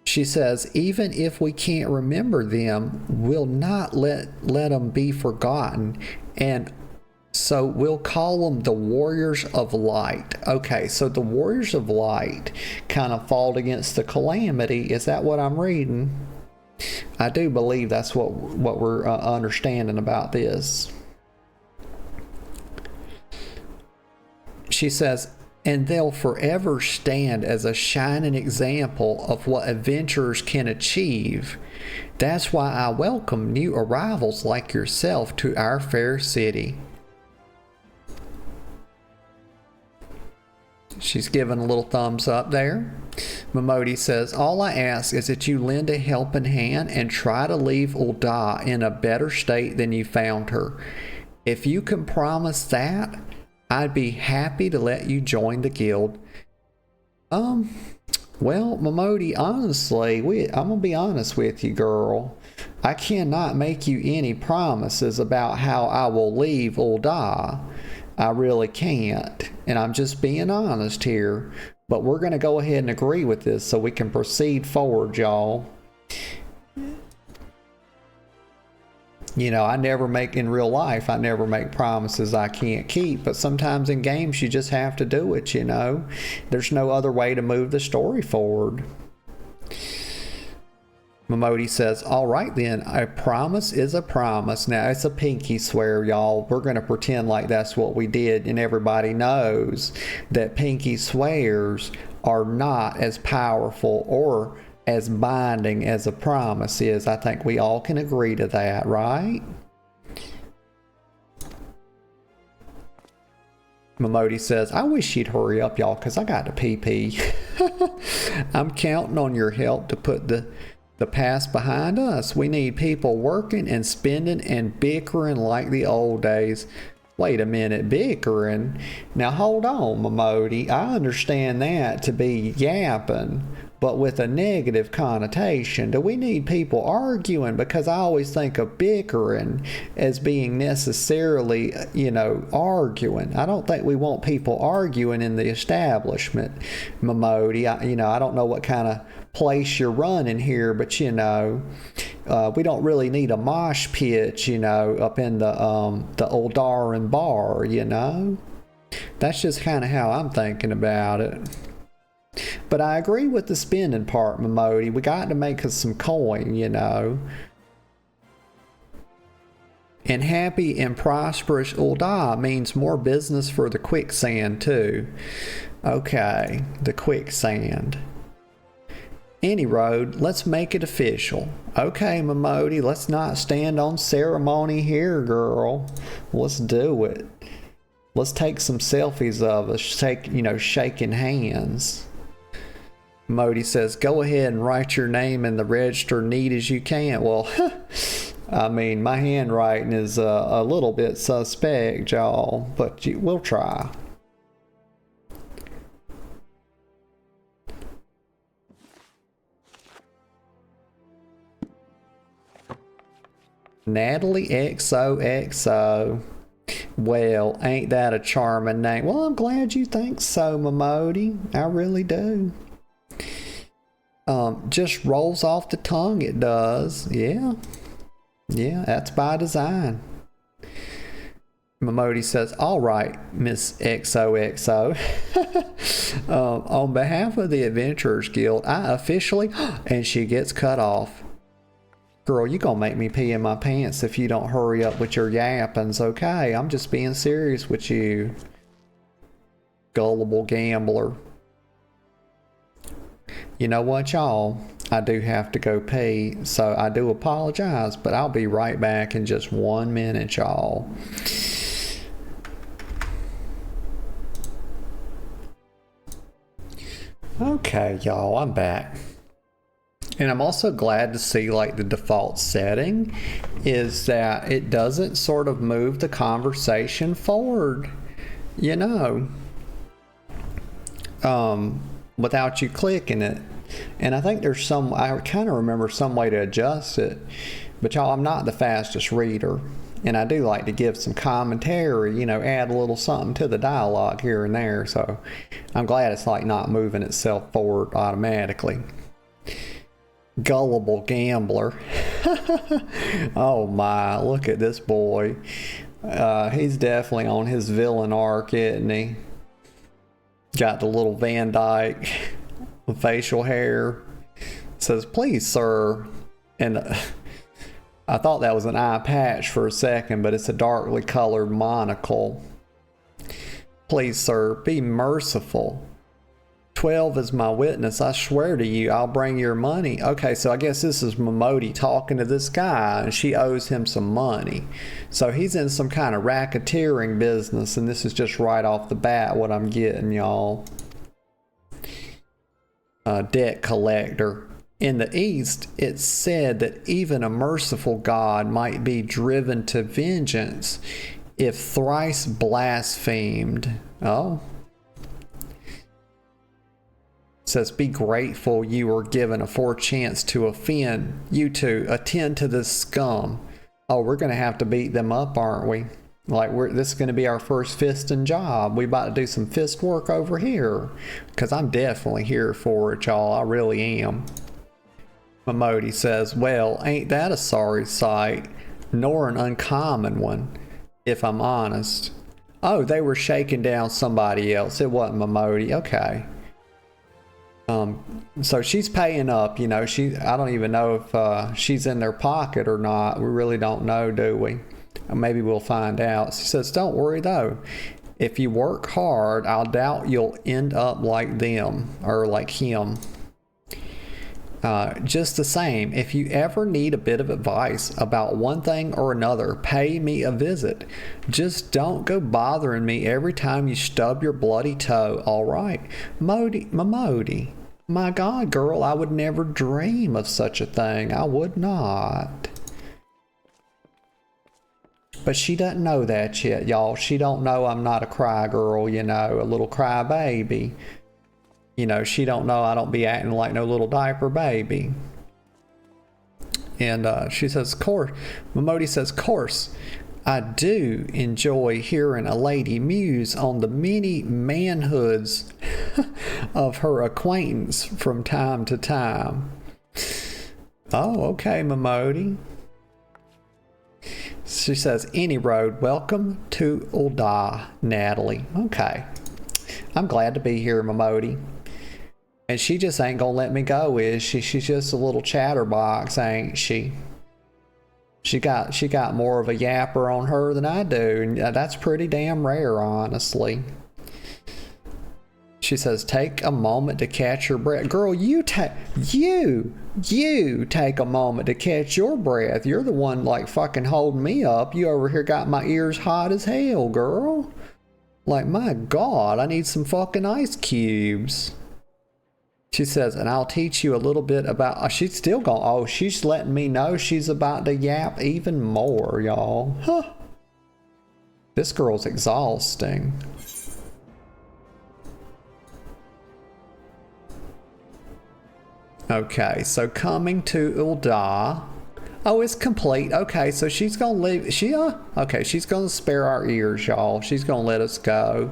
[SPEAKER 1] She says, even if we can't remember them, we'll not let them be forgotten. And so we'll call them the Warriors of Light. Okay, so the Warriors of Light kind of fought against the calamity. Is that what I'm reading? I do believe that's what we're understanding about this. She says, and they'll forever stand as a shining example of what adventurers can achieve. That's why I welcome new arrivals like yourself to our fair city. She's giving a little thumbs up there. Momodi says, all I ask is that you lend a helping hand and try to leave Ul'dah in a better state than you found her. If you can promise that, I'd be happy to let you join the guild. Well, Momodi, honestly, I'm gonna be honest with you, girl. I cannot make you any promises about how I will leave Ul'dah. I really can't, and I'm just being honest here. But we're gonna go ahead and agree with this so we can proceed forward, y'all. You know, in real life, I never make promises I can't keep, but sometimes in games you just have to do it, you know. There's no other way to move the story forward. Momodi says, all right then, a promise is a promise. Now, it's a pinky swear, y'all. We're going to pretend like that's what we did, and everybody knows that pinky swears are not as powerful or as binding as a promise is. I think we all can agree to that, right? Momodi says, I wish you'd hurry up, y'all, because I got to pee. I'm counting on your help to put the past behind us. We need people working and spending and bickering like the old days. Wait a minute, bickering? Now hold on, Momodi. I understand that to be yapping, but with a negative connotation. Do we need people arguing? Because I always think of bickering as being necessarily, you know, arguing. I don't think we want people arguing in the establishment, Momodi. I don't know what kind of place you're running here, but you know, we don't really need a mosh pit, you know, up in the Ul'dah bar, you know. That's just kind of how I'm thinking about it. But I agree with the spending part, Momodi. We got to make us some coin, you know. And happy and prosperous Ul'dah means more business for the quicksand too. Okay, the quicksand. Any road, let's make it official. Okay, Momodi, let's not stand on ceremony here, girl. Let's do it. Let's take some selfies of us, shaking hands. Momodi says, go ahead and write your name in the register neat as you can. Well, I mean, my handwriting is a little bit suspect, y'all, but we'll try. Natalie XOXO. Well, ain't that a charming name? Well, I'm glad you think so, Momodi. I really do. Just rolls off the tongue, it does. Yeah. Yeah, that's by design. Momodi says, all right, Miss XOXO. On behalf of the Adventurers Guild, I officially... And she gets cut off. Girl, you gonna make me pee in my pants if you don't hurry up with your yappings, okay? I'm just being serious with you. Gullible gambler. You know what, y'all? I do have to go pee, so I do apologize, but I'll be right back in just 1 minute, y'all. Okay, y'all, I'm back. And I'm also glad to see, like, the default setting is that it doesn't sort of move the conversation forward, you know, without you clicking it. And I think there's some, I kind of remember some way to adjust it, but y'all, I'm not the fastest reader. And I do like to give some commentary, you know, add a little something to the dialogue here and there. So I'm glad it's like not moving itself forward automatically. Gullible gambler. Oh my, look at this boy. He's definitely on his villain arc, isn't he? Got the little Van Dyke facial hair. Says, please, sir. And I thought that was an eye patch for a second, but it's a darkly colored monocle. Please, sir, be merciful. 12 is my witness. I swear to you, I'll bring your money. Okay, so I guess this is Momodi talking to this guy, and she owes him some money. So he's in some kind of racketeering business, and this is just right off the bat what I'm getting, y'all. Debt collector. In the East, it's said that even a merciful God might be driven to vengeance if thrice blasphemed. Oh. Says, be grateful you were given a chance to offend. You two, attend to this scum. Oh, we're going to have to beat them up, aren't we? Like, this is going to be our first fisting job. We about to do some fist work over here. Because I'm definitely here for it, y'all. I really am. Momodi says, well, ain't that a sorry sight? Nor an uncommon one, if I'm honest. Oh, they were shaking down somebody else. It wasn't Momodi. Okay. So she's paying up, you know. I don't even know if she's in their pocket or not. We really don't know, do we? Maybe we'll find out. She says, don't worry though. If you work hard, I doubt you'll end up like them or like him. Just the same, if you ever need a bit of advice about one thing or another, pay me a visit. Just don't go bothering me every time you stub your bloody toe, all right? Momodi. My God, girl, I would never dream of such a thing. I would not. But she doesn't know that yet, y'all. She don't know I'm not a cry girl, you know, a little cry baby. You know, she don't know I don't be acting like no little diaper baby. And she says, Momodi says, course, I do enjoy hearing a lady muse on the many manhoods of her acquaintance from time to time. Oh, okay, Momodi. She says, any road, welcome to Ul'dah, Natalie. Okay. I'm glad to be here, Momodi. And she just ain't gonna let me go, is she? She's just a little chatterbox, ain't she? She got more of a yapper on her than I do, and that's pretty damn rare, honestly. She says, take a moment to catch your breath. Girl, you take a moment to catch your breath. You're the one like fucking holding me up. You over here got my ears hot as hell, girl. Like, my God, I need some fucking ice cubes. She says, and I'll teach you a little bit about, she's still going, oh, she's letting me know she's about to yap even more, y'all. Huh. This girl's exhausting. Okay, so coming to Ul'dah. Oh, it's complete. Okay, so she's gonna leave. Okay, she's gonna spare our ears, y'all. She's gonna let us go.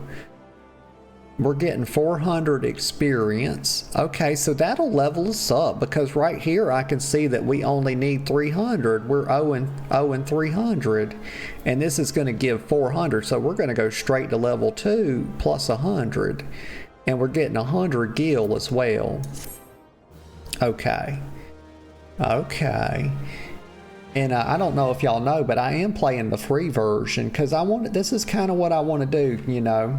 [SPEAKER 1] We're getting 400 experience. Okay, so that'll level us up, because right here I can see that we only need 300. We're 0 and 300, and this is going to give 400. So we're going to go straight to level 2 plus 100, and we're getting 100 gil as well. Okay. Okay. And I don't know if y'all know, but I am playing the free version because this is kind of what I want to do, you know.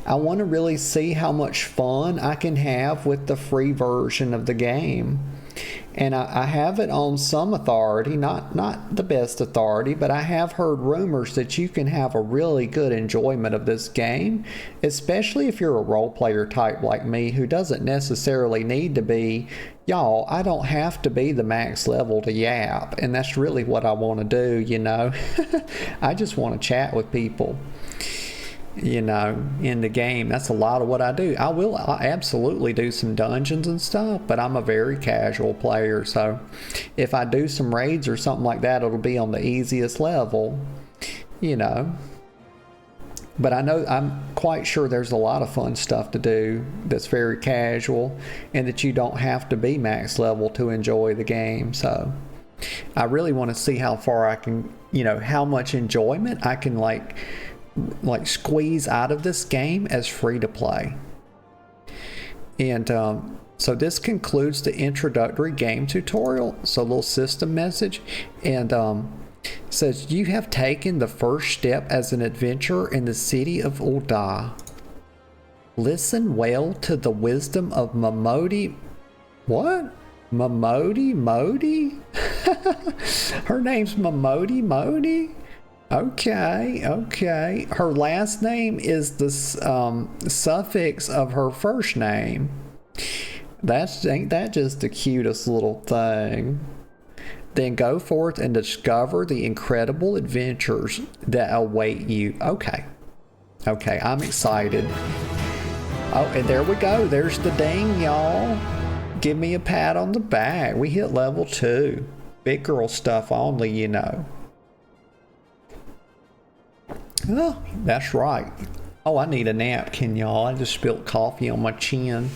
[SPEAKER 1] I want to really see how much fun I can have with the free version of the game. And I have it on some authority, not the best authority, but I have heard rumors that you can have a really good enjoyment of this game, especially if you're a role player type like me who doesn't necessarily need to be, y'all, I don't have to be the max level to yap, and that's really what I want to do, you know. I just want to chat with people, you know, in the game. That's a lot of what I do. I'll absolutely do some dungeons and stuff, but I'm a very casual player, so if I do some raids or something like that, it'll be on the easiest level, you know. But I know, I'm quite sure there's a lot of fun stuff to do that's very casual and that you don't have to be max level to enjoy the game. So I really want to see how far I can, you know, how much enjoyment I can like squeeze out of this game as free to play. And so this concludes the introductory game tutorial. So a little system message, and says you have taken the first step as an adventurer in the city of Ul'dah. Listen well to the wisdom of Momodi. What? Momodi Modi? Her name's Momodi Modi? Okay. Her last name is the suffix of her first name. Ain't that just the cutest little thing? Then go forth and discover the incredible adventures that await you. Okay, I'm excited. Oh, and there we go. There's the ding, y'all. Give me a pat on the back. We hit level 2. Big girl stuff only, you know. Oh, that's right. Oh, I need a napkin, y'all. I just spilled coffee on my chin.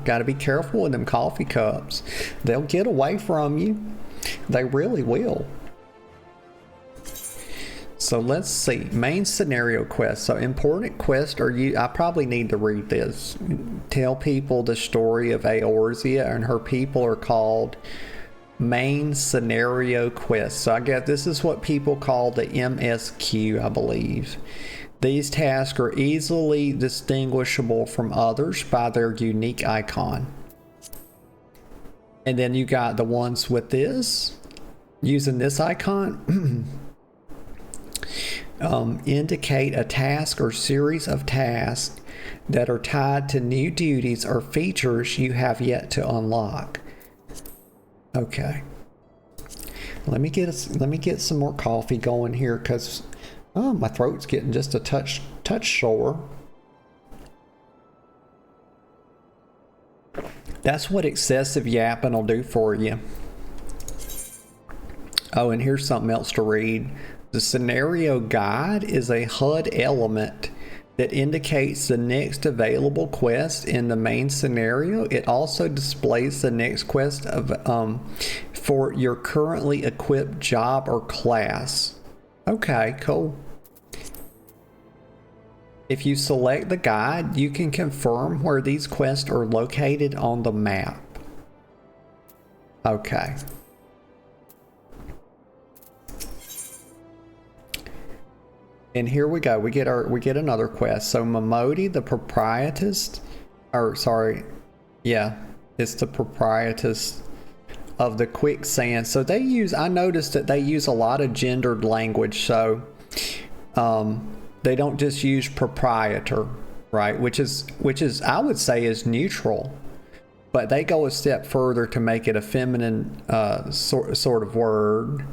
[SPEAKER 1] Got to be careful with them coffee cups. They'll get away from you. They really will. So let's see. Main scenario quest. So important quest I probably need to read this. Tell people the story of Eorzea and her people are called main scenario quest. So I guess this is what people call the MSQ, I believe. These tasks are easily distinguishable from others by their unique icon. And then you got the ones with this, using this icon, indicate a task or series of tasks that are tied to new duties or features you have yet to unlock. Okay. Let me get some more coffee going here, because my throat's getting just a touch sore. That's what excessive yapping will do for you. Oh, and here's something else to read. The scenario guide is a HUD element that indicates the next available quest in the main scenario. It also displays the next quest for your currently equipped job or class. Okay, cool. If you select the guide, you can confirm where these quests are located on the map. Okay. And here we go. We get another quest. So Momodi, the proprietress, it's the proprietress of the quicksand. So I noticed that they use a lot of gendered language. So they don't just use proprietor, right? Which is I would say is neutral, but they go a step further to make it a feminine sort of word.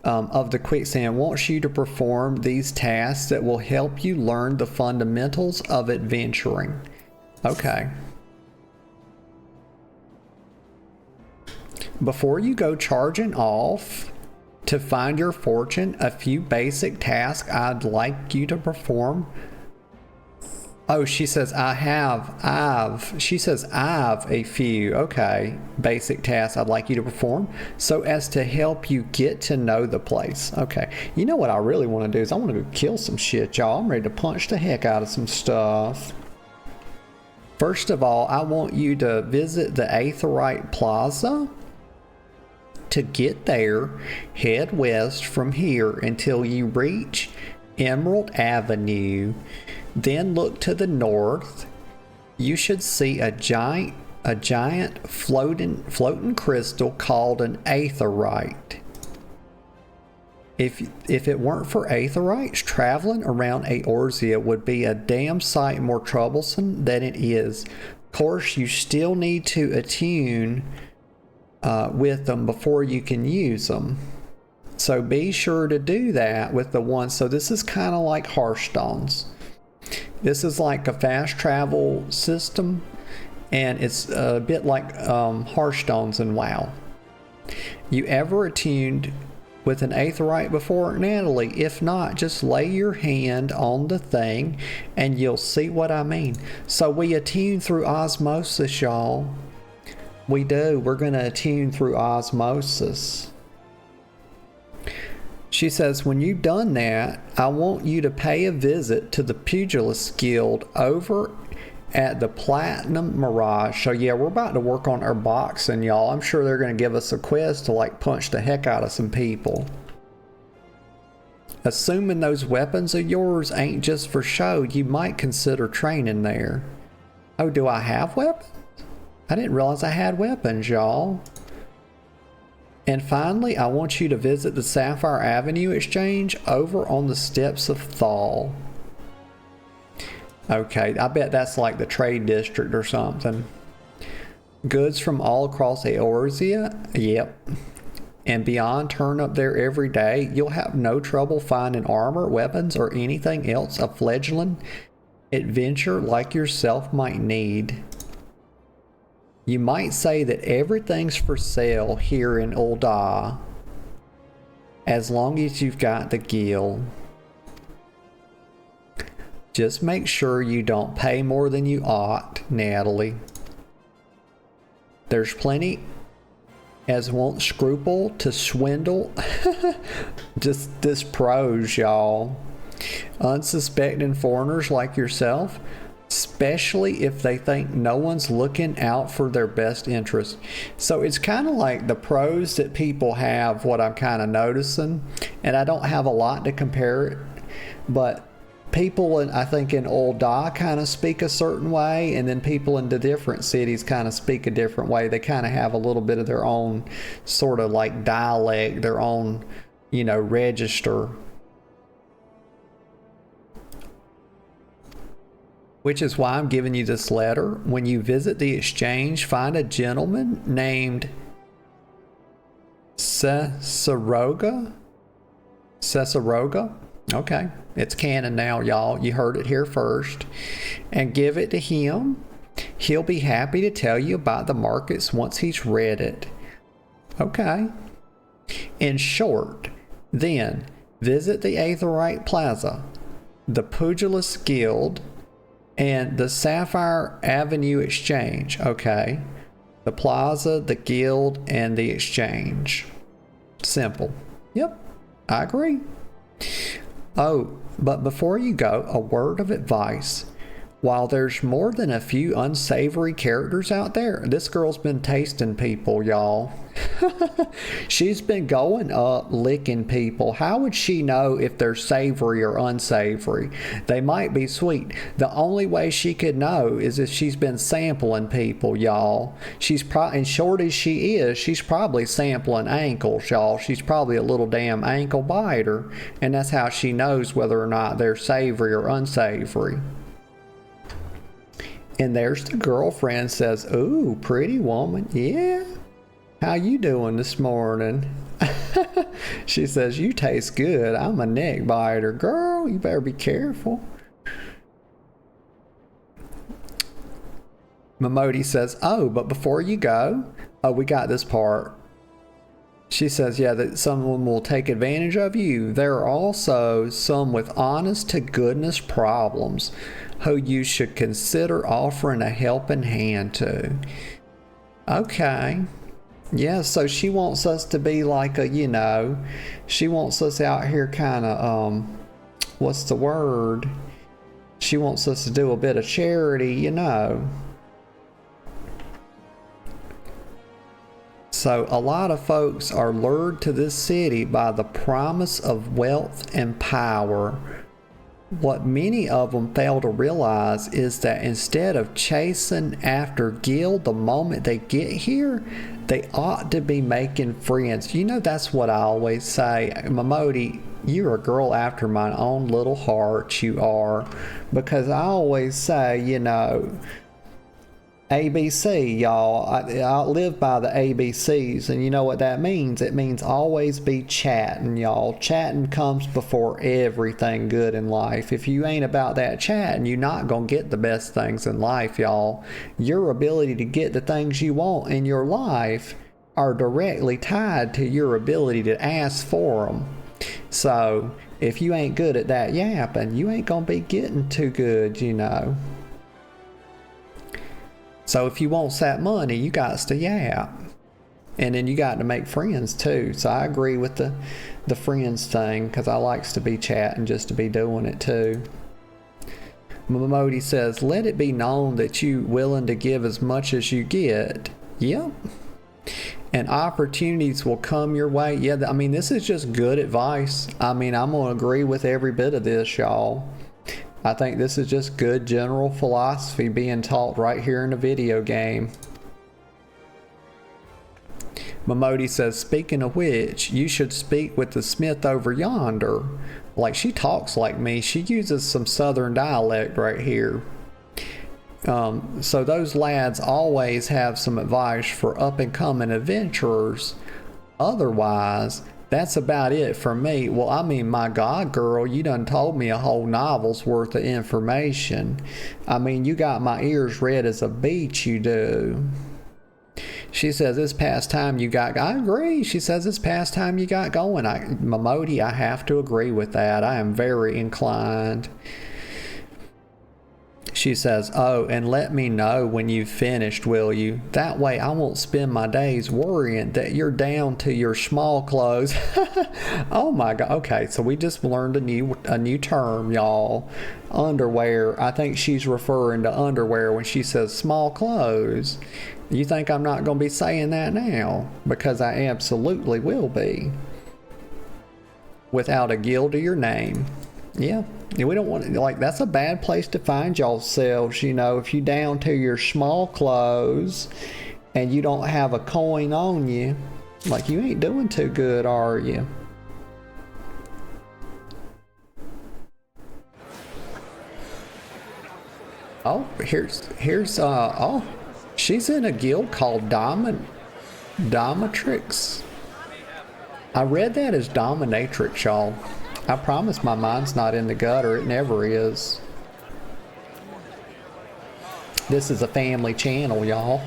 [SPEAKER 1] Of the quicksand wants you to perform these tasks that will help you learn the fundamentals of adventuring. Okay. Before you go charging off to find your fortune, a few basic tasks I'd like you to perform. Oh, she says she says I've a few, okay, basic tasks I'd like you to perform so as to help you get to know the place. Okay, you know what I really want to do is I want to go kill some shit, y'all. I'm ready to punch the heck out of some stuff. First of all, I want you to visit the Aetheryte Plaza. To get there, head west from here until you reach Emerald Avenue. Then look to the north. You should see a giant floating crystal called an aetheryte. If it weren't for aetherites, traveling around Eorzea would be a damn sight more troublesome than it is. Of course, you still need to attune with them before you can use them. So be sure to do that with the ones. So this is kind of like Hearthstones. This is like a fast travel system, and it's a bit like Hearthstones and WoW. You ever attuned with an aetheryte before, Natalie? If not, just lay your hand on the thing and you'll see what I mean. So we attune through osmosis, y'all. We do. We're going to attune through osmosis. She says, when you've done that, I want you to pay a visit to the Pugilist Guild over at the Platinum Mirage. So yeah, we're about to work on our boxing, y'all. I'm sure they're going to give us a quest to like punch the heck out of some people. Assuming those weapons of yours ain't just for show, you might consider training there. Oh, do I have weapons? I didn't realize I had weapons, y'all. And finally, I want you to visit the Sapphire Avenue Exchange over on the steps of Thal. Okay, I bet that's like the trade district or something. Goods from all across Eorzea? Yep. And beyond turn up there every day. You'll have no trouble finding armor, weapons, or anything else a fledgling adventurer like yourself might need. You might say that everything's for sale here in Ul'dah, as long as you've got the guild. Just make sure you don't pay more than you ought, Natalie. There's plenty as won't scruple to swindle. Just this prose, y'all. Unsuspecting foreigners like yourself, especially if they think no one's looking out for their best interest. So it's kind of like the pros that people have, what I'm kind of noticing, and I don't have a lot to compare it, but people I think in Ul'dah kind of speak a certain way, and then people in the different cities kind of speak a different way. They kind of have a little bit of their own sort of like dialect, their own, you know, register. Which is why I'm giving you this letter. When you visit the exchange, find a gentleman named Cesaroga. Okay, it's canon now, y'all. You heard it here first. And give it to him. He'll be happy to tell you about the markets once he's read it. Okay. In short, then, visit the Aetheryte Plaza, the Pugilist Guild, and the Sapphire Avenue Exchange. Okay. The plaza, the guild, and the exchange. Simple. Yep, I agree. Oh, but before you go, a word of advice. While there's more than a few unsavory characters out there, this girl's been tasting people, y'all. She's been going up licking people. How would she know if they're savory or unsavory? They might be sweet. The only way she could know is if she's been sampling people, y'all. She's probably, and short as she is, she's probably sampling ankles, y'all. She's probably a little damn ankle biter, and that's how she knows whether or not they're savory or unsavory. And there's the girlfriend says, "Ooh, pretty woman. Yeah. How you doing this morning?" She says, "You taste good. I'm a neck biter." Girl, you better be careful. Momodi says, "Oh, but before you go," oh, we got this part. She says, yeah, that someone will take advantage of you. There are also some with honest to goodness problems who you should consider offering a helping hand to. Okay. Yeah, so she wants us to be like a, you know, she wants us out here kind of, what's the word? She wants us to do a bit of charity, you know. So a lot of folks are lured to this city by the promise of wealth and power. What many of them fail to realize is that instead of chasing after Gil the moment they get here, they ought to be making friends. You know, that's what I always say. Momodi, you're a girl after my own little heart, you are. Because I always say, you know, ABC, y'all. I live by the ABCs, and you know what that means? It means always be chatting, y'all. Chatting comes before everything good in life. If you ain't about that chatting, you're not gonna get the best things in life, y'all. Your ability to get the things you want in your life are directly tied to your ability to ask for them. So, if you ain't good at that yapping, you ain't gonna be getting too good, you know. So if you want that money, you got to yap. And then you got to make friends too. So I agree with the friends thing, because I likes to be chatting just to be doing it too. Momodi says, let it be known that you willing to give as much as you get. Yep. And opportunities will come your way. Yeah, I mean, this is just good advice. I mean, I'm going to agree with every bit of this, y'all. I think this is just good general philosophy being taught right here in the video game. Momodi says, speaking of which, you should speak with the smith over yonder. Like, she talks like me. She uses some southern dialect right here. So those lads always have some advice for up and coming adventurers. Otherwise, that's about it for me. Well, I mean, my God, girl, you done told me a whole novel's worth of information. I mean, you got my ears red as a beet, you do. She says, this past time you got... I agree. She says, this past time you got going. Momodi, I have to agree with that. I am very inclined. She says, oh, and let me know when you've finished, will you? That way I won't spend my days worrying that you're down to your small clothes. Oh my God. Okay, so we just learned a new term, y'all. Underwear. I think she's referring to underwear when she says small clothes. You think I'm not going to be saying that now? Because I absolutely will be. Without a guild to your name. Yeah, we don't want to, like, that's a bad place to find yourselves, you know, if you down to your small clothes and you don't have a coin on you, like, you ain't doing too good, are you? Oh, here's oh, she's in a guild called Dominatrix. I read that as Dominatrix, y'all. I promise my mind's not in the gutter. It never is. This is a family channel, y'all.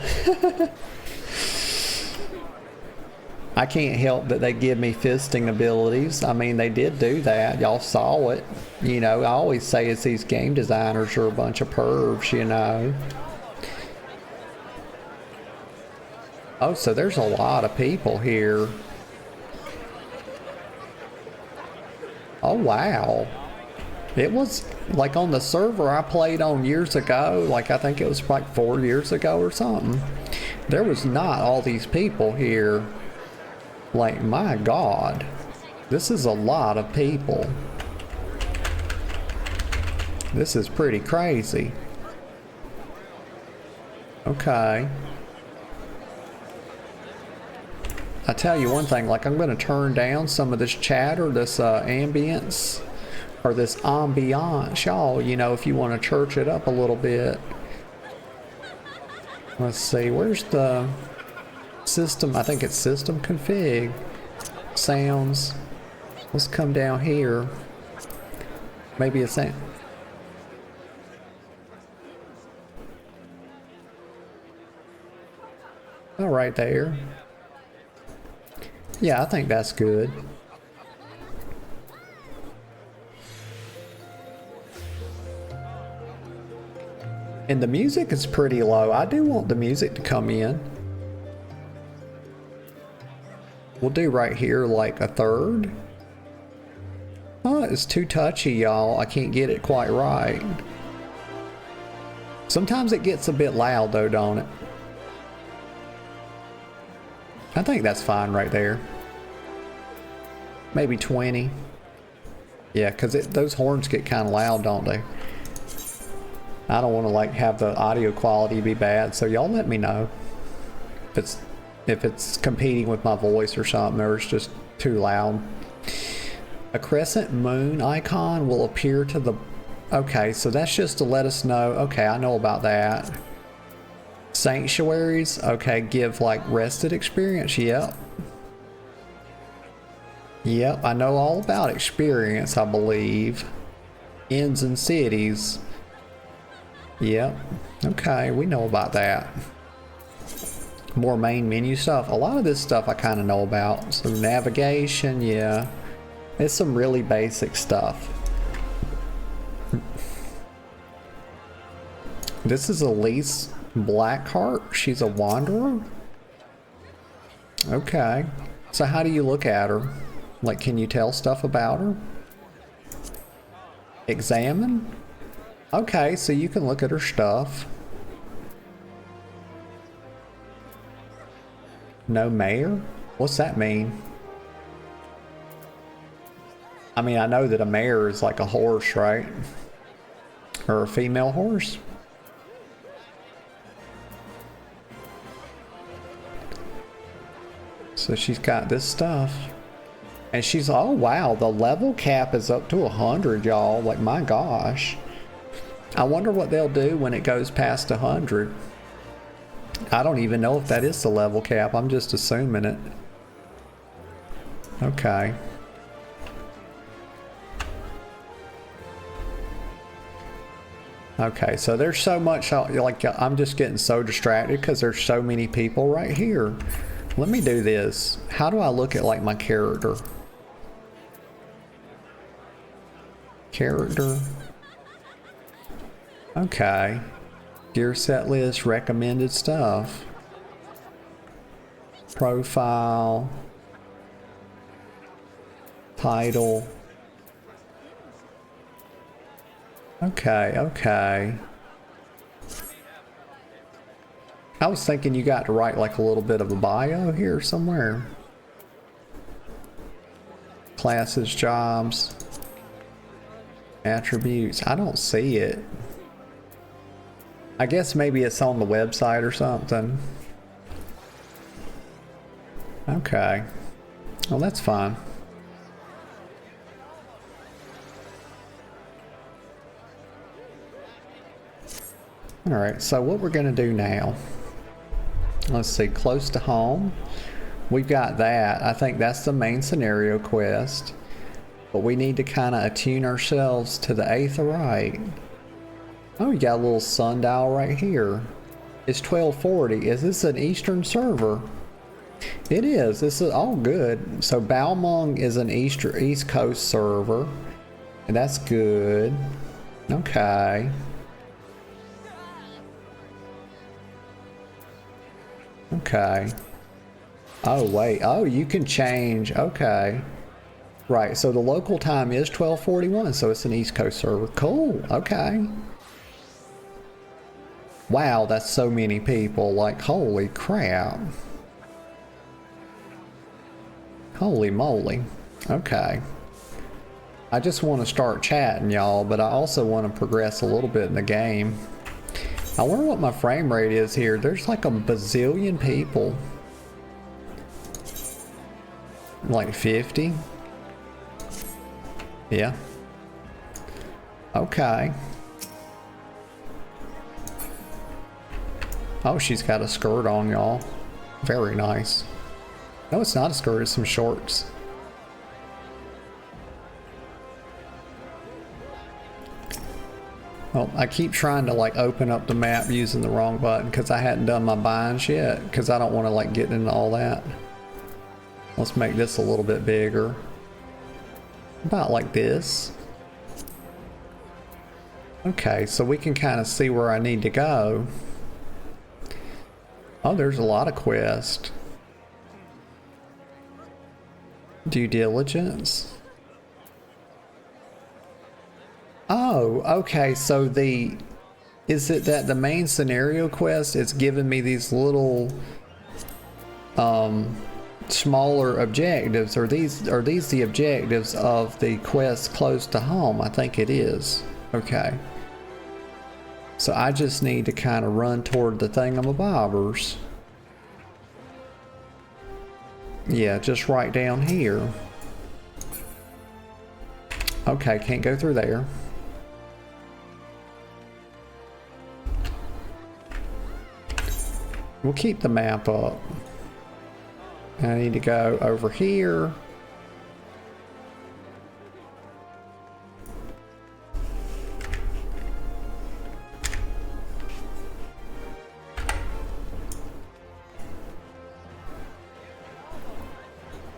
[SPEAKER 1] I can't help that they give me fisting abilities. I mean, they did do that. Y'all saw it. You know, I always say it's these game designers are a bunch of pervs, you know. Oh, so there's a lot of people here. Oh wow, it was like on the server I played on years ago, like I think it was like 4 years ago or something. There was not all these people here. Like, my God, this is a lot of people. This is pretty crazy. Okay. I tell you one thing, like, I'm going to turn down some of this chatter, this ambience, or this ambiance, y'all, you know, if you want to church it up a little bit. Let's see, where's the system? I think it's system config. Sounds. Let's come down here. Maybe it's that. All right there. Yeah, I think that's good. And the music is pretty low. I do want the music to come in. We'll do right here like a third. Oh, it's too touchy, y'all. I can't get it quite right. Sometimes it gets a bit loud though, don't it? I think that's fine right there. Maybe 20. Yeah, because those horns get kind of loud, don't they? I don't want to like have the audio quality be bad, so y'all let me know if it's competing with my voice or something, or it's just too loud. A crescent moon icon will appear to the... Okay, so that's just to let us know. Okay, I know about that. Sanctuaries, okay, give like rested experience. Yep. Yep, I know all about experience, I believe. Inns and cities. Yep. Okay, we know about that. More main menu stuff. A lot of this stuff I kind of know about. So navigation, yeah. It's some really basic stuff. This is Elise Blackheart. She's a wanderer. Okay. So how do you look at her? Like, can you tell stuff about her? Examine? Okay, so you can look at her stuff. No mayor? What's that mean? I mean, I know that a mare is like a horse, right? Or a female horse? So she's got this stuff. And she's, oh wow, the level cap is up to 100, y'all. Like, my gosh. I wonder what they'll do when it goes past 100. I don't even know if that is the level cap. I'm just assuming it. Okay. Okay, so there's so much, like, I'm just getting so distracted because there's so many people right here. Let me do this. How do I look at, like, my character? Character. Okay. Gear set list, recommended stuff. Profile. Title. Okay, okay. I was thinking you got to write like a little bit of a bio here somewhere. Classes, jobs, attributes. I don't see it. I guess maybe it's on the website or something. Okay. Well, that's fine. Alright, so what we're going to do now, let's see, close to home. We've got that. I think that's the main scenario quest. But we need to kind of attune ourselves to the aetheryte. Oh, you got a little sundial right here. It's 1240. Is this an Eastern server? It is. This is all good. So Balmung is an East Coast server. And that's good. Okay. Okay. Oh, wait. Oh, you can change. Okay. Right. So the local time is 1241. So it's an East Coast server. Cool. Okay. Wow, that's so many people. Like, holy crap. Holy moly. Okay. I just want to start chatting, y'all, but I also want to progress a little bit in the game. I wonder what my frame rate is here. There's like a bazillion people. Like 50? Yeah. Okay. Oh, she's got a skirt on, y'all. Very nice. No, it's not a skirt, it's some shorts. Well, I keep trying to like open up the map using the wrong button because I hadn't done my binds yet, because I don't want to like get into all that. Let's make this a little bit bigger. About like this. Okay, so we can kind of see where I need to go. Oh, there's a lot of quests. Due diligence. Oh, okay, so is it that the main scenario quest is giving me these little smaller objectives? Are these the objectives of the quest close to home? I think it is. Okay. So I just need to kind of run toward the thingamabobbers. Yeah, just right down here. Okay, can't go through there. We'll keep the map up. I need to go over here.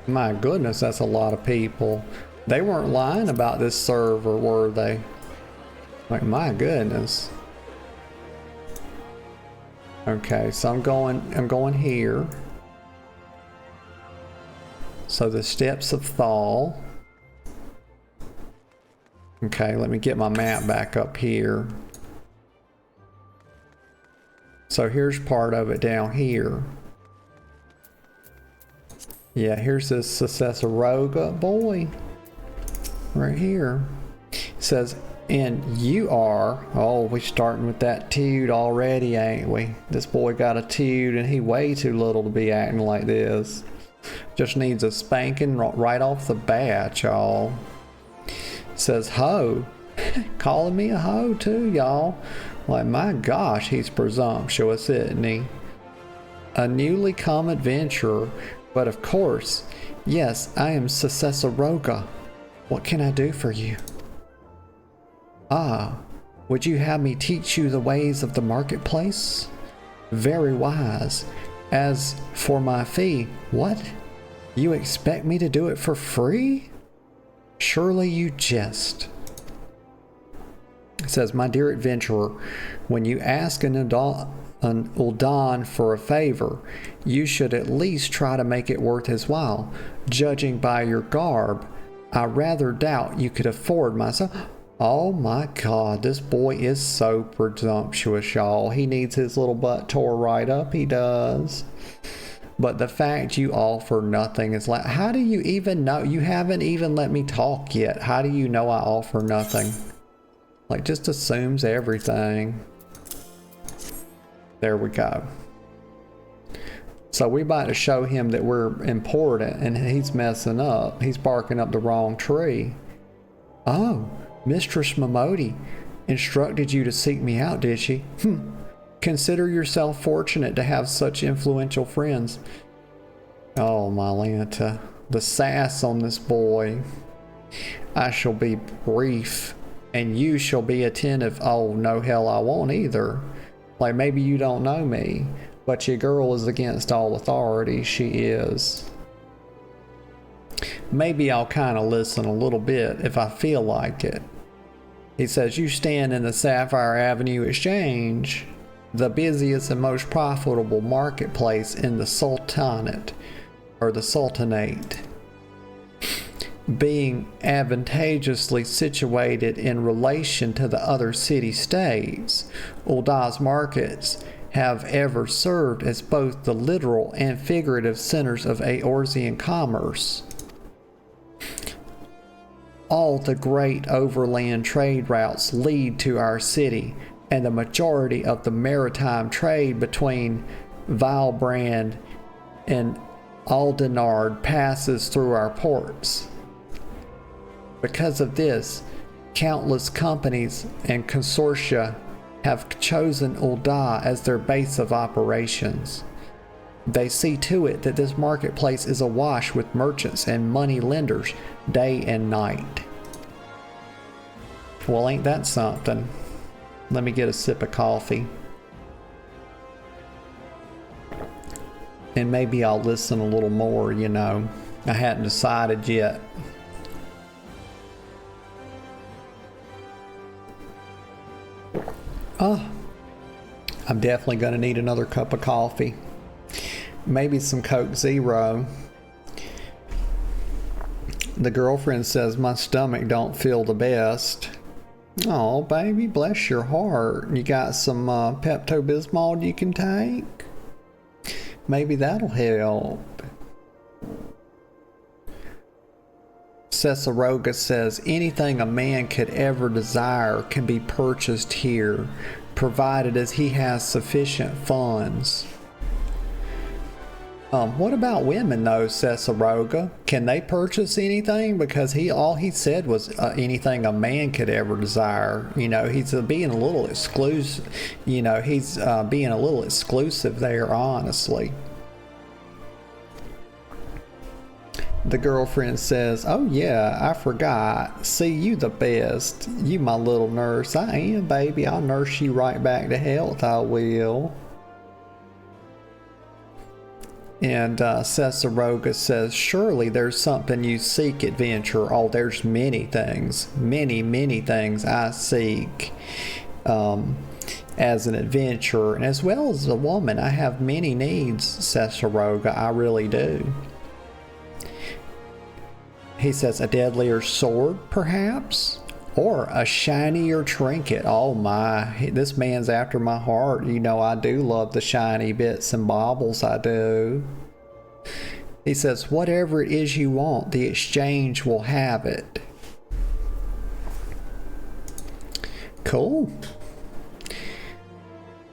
[SPEAKER 1] My goodness, that's a lot of people. They weren't lying about this server, were they? Like, my goodness. Okay, so I'm going here. So the steps of Thal. Okay, let me get my map back up here. So here's part of it down here. Yeah, here's this Successoroga boy. Right here. It says, and you are, oh, we're starting with that toot already, ain't we? This boy got a toot and he way too little to be acting like this. Just needs a spanking right off the bat, y'all. Says ho. Calling me a hoe too, y'all. Like, my gosh, he's presumptuous, isn't he? A newly come adventurer, but of course, yes, I am Successoroga. What can I do for you? Ah, would you have me teach you the ways of the marketplace? Very wise. As for my fee, what? You expect me to do it for free? Surely you jest. It says, my dear adventurer, when you ask an Uldan for a favor, you should at least try to make it worth his while. Judging by your garb, I rather doubt you could afford myself. Oh my God, this boy is so presumptuous, y'all. He needs his little butt tore right up, he does. But the fact you offer nothing is like, how do you even know? You haven't even let me talk yet. How do you know I offer nothing? Like, just assumes everything. There we go. So we about to show him that we're important and he's messing up. He's barking up the wrong tree. Oh, Mistress Momodi instructed you to seek me out, did she? Consider yourself fortunate to have such influential friends. Oh, my Lanta. The sass on this boy. I shall be brief, and you shall be attentive. Oh, no hell I won't either. Like, maybe you don't know me, but your girl is against all authority. She is. Maybe I'll kind of listen a little bit if I feel like it. He says, you stand in the Sapphire Avenue Exchange, the busiest and most profitable marketplace in the Sultanate, or the Sultanate. Being advantageously situated in relation to the other city-states, Ulda's markets have ever served as both the literal and figurative centers of Eorzean commerce. All the great overland trade routes lead to our city, and the majority of the maritime trade between Valbrand and Aldenard passes through our ports. Because of this, countless companies and consortia have chosen Ulda as their base of operations. They see to it that this marketplace is awash with merchants and money lenders day and night. Well, ain't that something? Let me get a sip of coffee. And maybe I'll listen a little more, you know. I hadn't decided yet. Oh, I'm definitely going to need another cup of coffee. Maybe some Coke Zero. The girlfriend says my stomach don't feel the best. Oh, baby, bless your heart. You got some Pepto-Bismol you can take? Maybe that'll help. Cesaroga says anything a man could ever desire can be purchased here, provided as he has sufficient funds. What about women though, Cesaroga? Can they purchase anything? Because all he said was anything a man could ever desire. You know, he's being a little exclusive. You know, he's being a little exclusive there, honestly. The girlfriend says, oh yeah, I forgot. See, you the best. You my little nurse. I am, baby. I'll nurse you right back to health, I will. And Cesaroga says, surely there's something you seek, adventure. Oh, there's many things. Many things I seek as an adventurer. And as well as a woman, I have many needs, Cesaroga. I really do. He says, a deadlier sword, perhaps? Or a shinier trinket. Oh my, this man's after my heart. You know, I do love the shiny bits and baubles, I do. He says, whatever it is you want, the exchange will have it. Cool.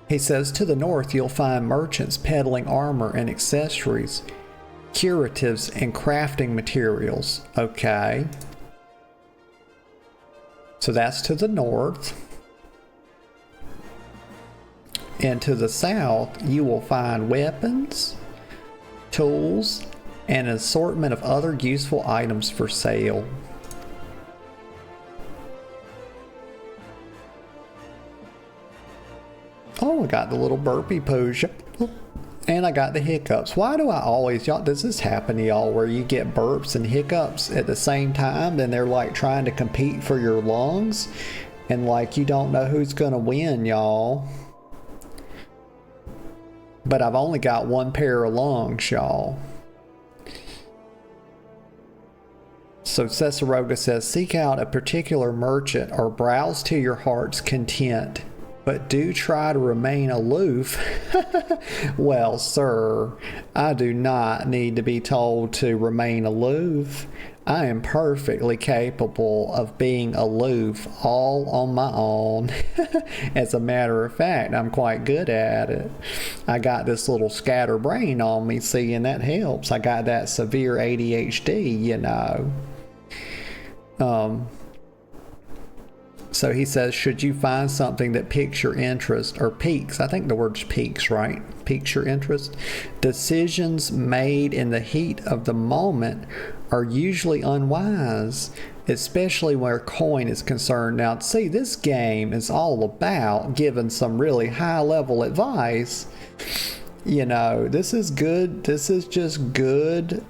[SPEAKER 1] He says, to the north you'll find merchants peddling armor and accessories, curatives and crafting materials. Okay. So that's to the north. And to the south, you will find weapons, tools, and an assortment of other useful items for sale. Oh, I got the little burpee potion. And I got the hiccups. Why do I always, y'all, does this happen to y'all where you get burps and hiccups at the same time and they're like trying to compete for your lungs and like you don't know who's gonna win, y'all? But I've only got one pair of lungs, y'all. So Cesaroga says, seek out a particular merchant or browse to your heart's content, but do try to remain aloof. Well, sir, I do not need to be told to remain aloof. I am perfectly capable of being aloof all on my own. As a matter of fact, I'm quite good at it. I got this little scatterbrain on me, see, and that helps. I got that severe ADHD, you know. So he says, should you find something that piques your interest, or piques, I think the word's piques, right? Piques your interest. Decisions made in the heat of the moment are usually unwise, especially where coin is concerned. Now, see, this game is all about giving some really high-level advice. You know, this is good. This is just good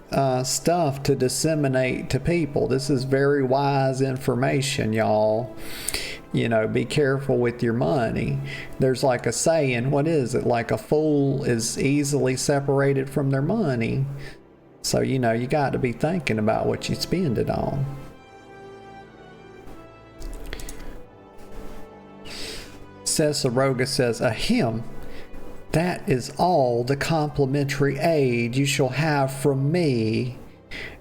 [SPEAKER 1] stuff to disseminate to people. This is very wise information, y'all. You know, be careful with your money. There's like a saying, what is it? Like a fool is easily separated from their money. So, you know, you got to be thinking about what you spend it on. Cesaroga says, ahem. That is all the complimentary aid you shall have from me,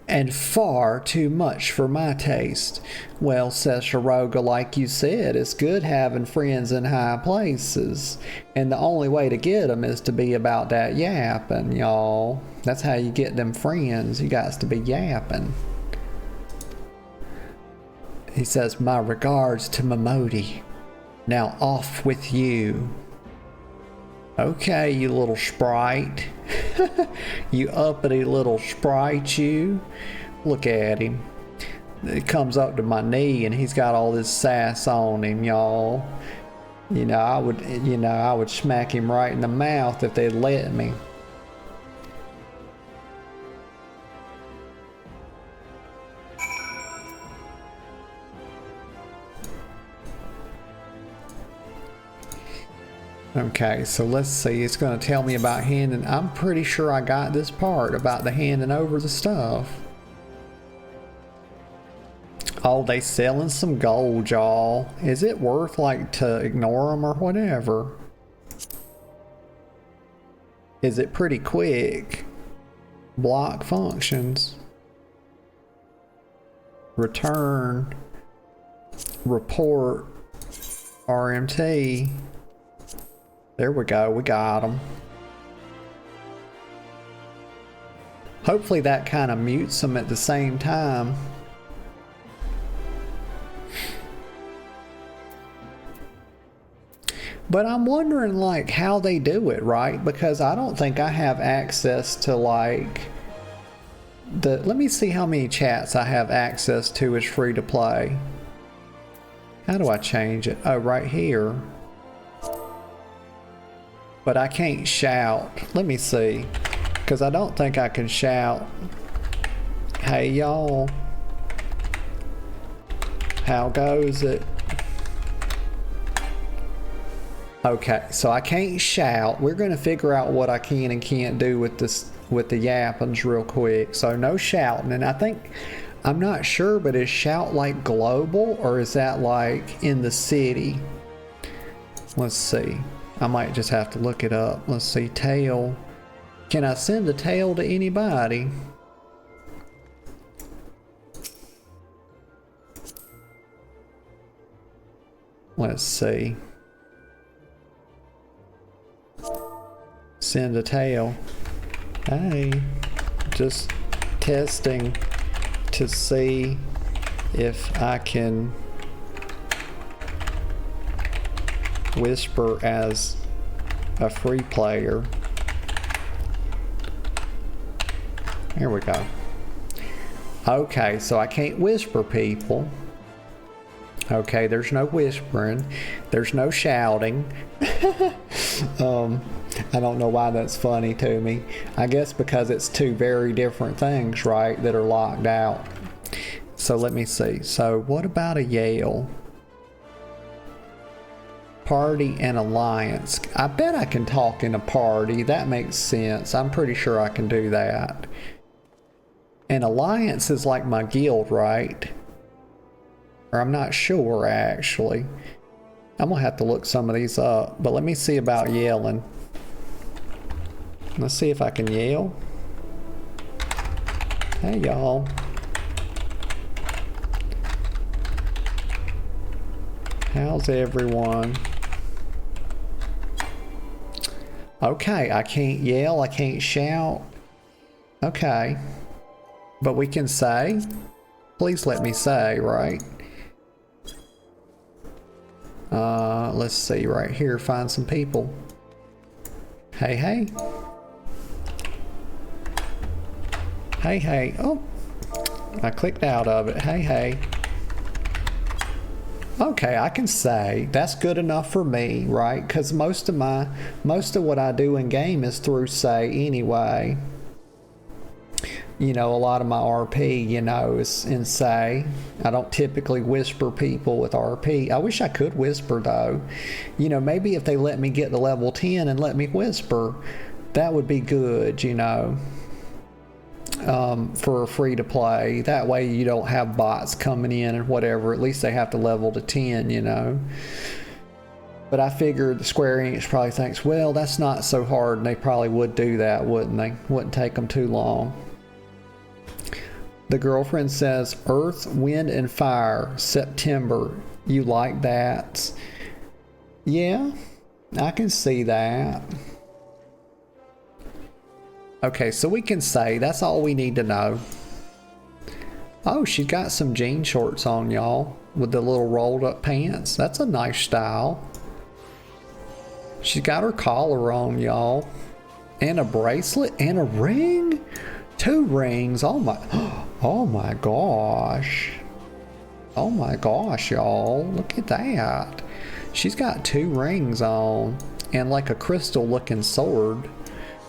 [SPEAKER 1] and far too much for my taste. Well, Cesaroga, like you said, it's good having friends in high places, and the only way to get them is to be about that yapping, y'all. That's how you get them friends. You got to be yapping. He says, my regards to Momodi. Now off with you. Okay, you little sprite. You uppity little sprite, you. Look at him. It comes up to my knee and he's got all this sass on him, y'all. I would smack him right in the mouth if they'd let me. Okay, so let's see. It's going to tell me about handing. I'm pretty sure I got this part about the handing over the stuff. Oh, they selling some gold, y'all. Is it worth like to ignore them or whatever? Is it pretty quick? Block functions. Return. Report. RMT. There we go, we got them. Hopefully that kind of mutes them at the same time. But I'm wondering like how they do it, right? Because I don't think I have access to like let me see how many chats I have access to as free to play. How do I change it? Oh, right here. But I can't shout. Let me see. Because I don't think I can shout. Hey y'all. How goes it? Okay, so I can't shout. We're going to figure out what I can and can't do with this, with the yappings real quick. So no shouting. And I think, I'm not sure, but is shout like global or is that like in the city? Let's see. I might just have to look it up. Let's see, tail. Can I send a tail to anybody? Let's see. Send a tail. Hey, just testing to see if I can whisper as a free player. Here we go. Okay, so I can't whisper people. Okay, there's no whispering. There's no shouting. I don't know why that's funny to me. I guess because it's two very different things, right, that are locked out. So let me see. So what about a Yale? Party and alliance. I bet I can talk in a party. That makes sense. I'm pretty sure I can do that. And alliance is like my guild, right? Or I'm not sure, actually. I'm gonna have to look some of these up. But let me see about yelling. Let's see if I can yell. Hey, y'all. How's everyone? Okay, I can't yell, I can't shout. Okay. But we can say. Please let me say, right? Let's see right here, find some people. Hey, hey. Hey, hey. Oh, I clicked out of it. Hey, hey. Okay, I can say that's good enough for me, right? Because most of what I do in game is through say anyway. You know, a lot of my RP, you know, is in say. I don't typically whisper people with RP. I wish I could whisper though. You know, maybe if they let me get to level 10 and let me whisper, that would be good, you know. For free to play. That way you don't have bots coming in and whatever. At least they have to level to 10, you know. But I figured Square Enix probably thinks, well, that's not so hard, and they probably would do that, wouldn't they? Wouldn't take them too long. The girlfriend says, Earth, Wind, and Fire, September. You like that? Yeah, I can see that. Okay, so we can say, that's all we need to know. Oh, she's got some jean shorts on, y'all, with the little rolled up pants. That's a nice style. She's got her collar on, y'all. And a bracelet and a ring. 2 rings. Oh my gosh. Oh my gosh, y'all. Look at that. She's got 2 rings on and like a crystal looking sword.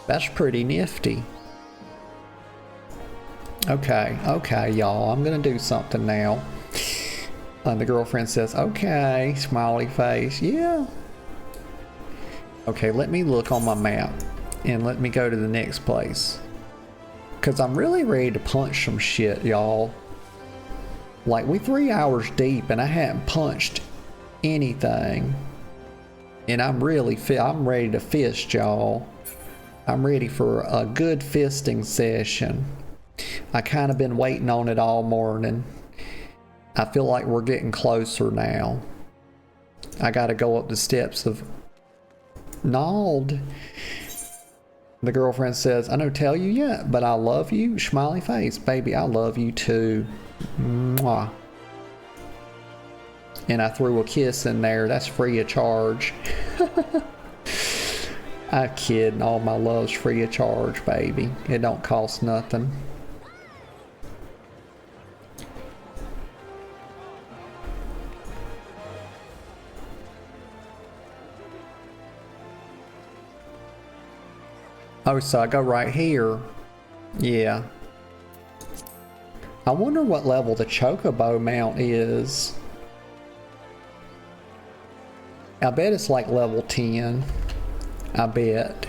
[SPEAKER 1] That's pretty nifty. Okay, y'all. I'm gonna do something now. And the girlfriend says, okay, smiley face. Yeah. Okay, let me look on my map and let me go to the next place. Cause I'm really ready to punch some shit, y'all. Like, we 3 hours deep and I haven't punched anything. And I'm ready to fist, y'all. I'm ready for a good fisting session. I kind of been waiting on it all morning. I feel like we're getting closer now. I gotta go up the steps of Nald. The girlfriend says, I don't tell you yet, but I love you. Smiley face. Baby, I love you too. Mwah. And I threw a kiss in there. That's free of charge. I kid. All my love's free of charge, baby. It don't cost nothing. Oh, so I go right here. Yeah. I wonder what level the Chocobo mount is. I bet it's like level 10. I bet.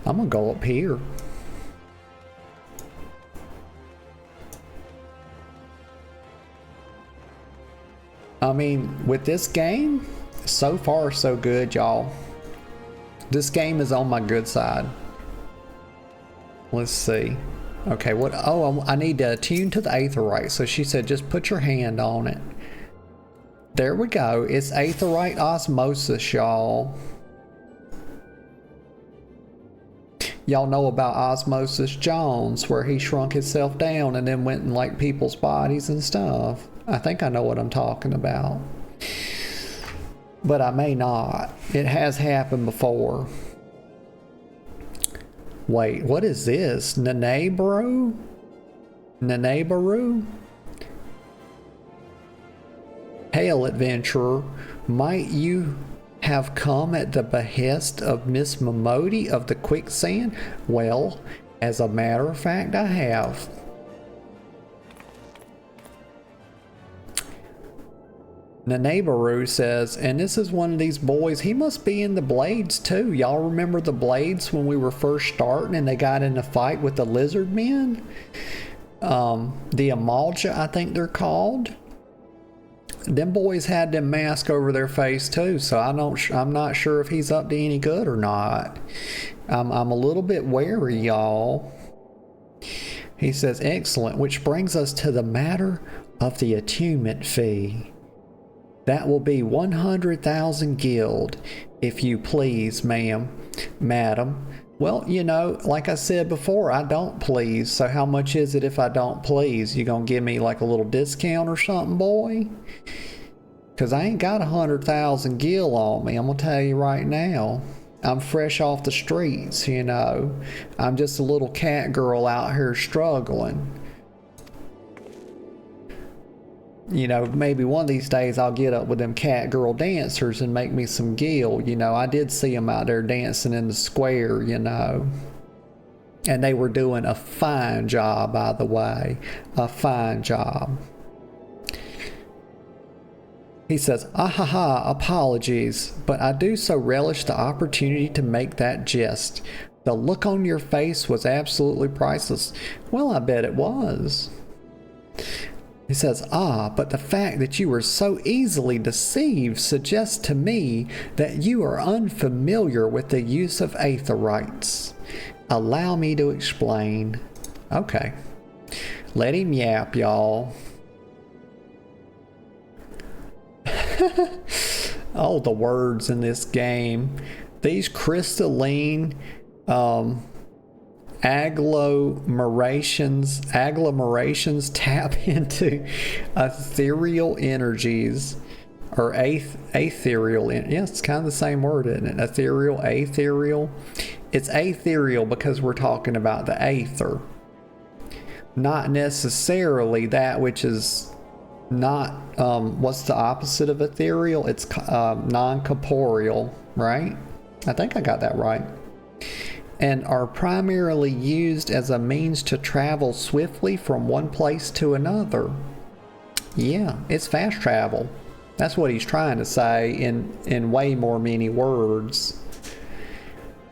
[SPEAKER 1] I'm gonna go up here. I mean, with this game, so far so good, y'all. This game is on my good side. Let's see. Okay, what? Oh, I need to attune to the aetheryte. So she said, just put your hand on it. There we go. It's aetheryte osmosis, y'all. Y'all know about Osmosis Jones, where he shrunk himself down and then went in like people's bodies and stuff. I think I know what I'm talking about. But I may not. It has happened before. Wait, what is this? Nenebaru? Nenebaru? Hail, adventurer. Might you have come at the behest of Miss Momodi of the Quicksand? Well, as a matter of fact, I have. Nenebaru says, and this is one of these boys, he must be in the Blades too. Y'all remember the Blades when we were first starting and they got in a fight with the lizard men? The Amalja, I think they're called. Them boys had them mask over their face too, so I'm not sure if he's up to any good or not. I'm a little bit wary, y'all. He says, excellent, which brings us to the matter of the attunement fee. That will be 100,000 guild, if you please, madam. Well, you know, like I said before, I don't please, so how much is it if I don't please? You gonna give me like a little discount or something, boy? Because I ain't got 100,000 gil on me, I'm gonna tell you right now. I'm fresh off the streets, you know. I'm just a little cat girl out here struggling. You know, maybe one of these days I'll get up with them cat girl dancers and make me some gil. You know, I did see them out there dancing in the square, you know. And they were doing a fine job, by the way. A fine job. He says, ahaha, apologies, but I do so relish the opportunity to make that jest. The look on your face was absolutely priceless. Well, I bet it was. He says, but the fact that you were so easily deceived suggests to me that you are unfamiliar with the use of aetherites. Allow me to explain. Okay. Let him yap, y'all. Oh, the words in this game. These crystalline agglomerations tap into ethereal energies, or ethereal. Yeah, it's kind of the same word, isn't it? Ethereal. It's ethereal because we're talking about the aether, not necessarily that which is not. What's the opposite of ethereal? It's non-corporeal, right? I think I got that right. And are primarily used as a means to travel swiftly from one place to another. Yeah, it's fast travel. That's what he's trying to say in way more many words.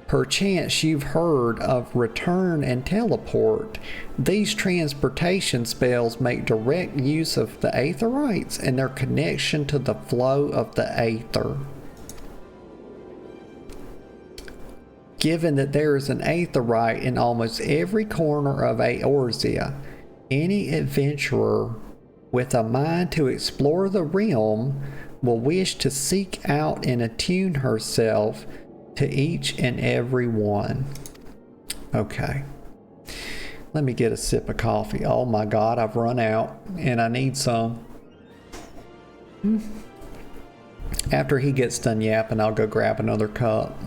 [SPEAKER 1] Perchance you've heard of return and teleport. These transportation spells make direct use of the aetherites and their connection to the flow of the aether. Given that there is an aetherite in almost every corner of Eorzea, any adventurer with a mind to explore the realm will wish to seek out and attune herself to each and every one. Okay. Let me get a sip of coffee. Oh my God, I've run out and I need some. After he gets done yapping, I'll go grab another cup.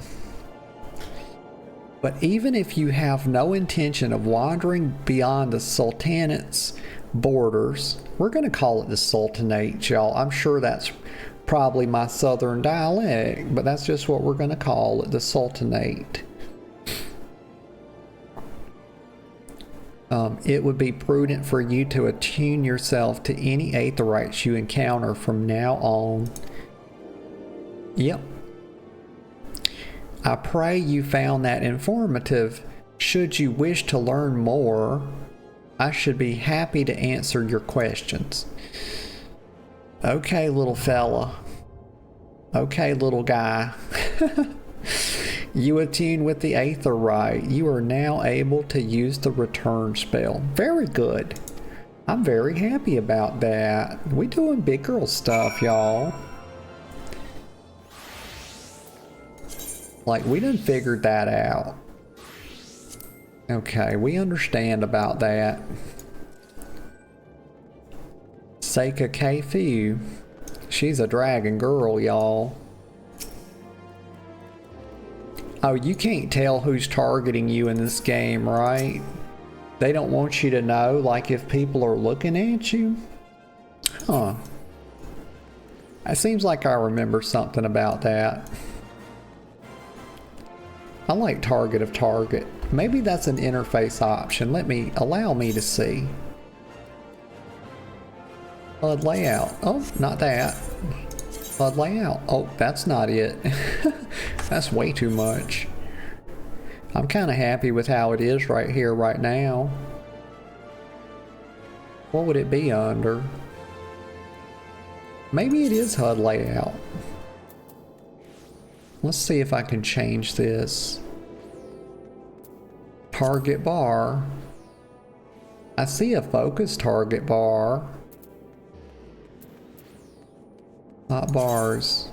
[SPEAKER 1] But even if you have no intention of wandering beyond the Sultanate's borders, we're going to call it the Sultanate, y'all. I'm sure that's probably my southern dialect, but that's just what we're going to call it, the Sultanate. It would be prudent for you to attune yourself to any aetherites you encounter from now on. Yep. I pray you found that informative. Should you wish to learn more, I should be happy to answer your questions. Okay, little fella. Okay, little guy. You attune with the aetherite. You are now able to use the return spell. Very good. I'm very happy about that. We doing big girl stuff, y'all. Like, we done figured that out. Okay, we understand about that. Seika Keifu. She's a dragon girl, y'all. Oh, you can't tell who's targeting you in this game, right? They don't want you to know, like, if people are looking at you? Huh. It seems like I remember something about that. I like target of target. Maybe that's an interface option. Allow me to see. HUD layout. Oh, not that. HUD layout. Oh, that's not it. That's way too much. I'm kind of happy with how it is right here, right now. What would it be under? Maybe it is HUD layout. Let's see if I can change this. Target bar. I see a focus target bar. Hot bars.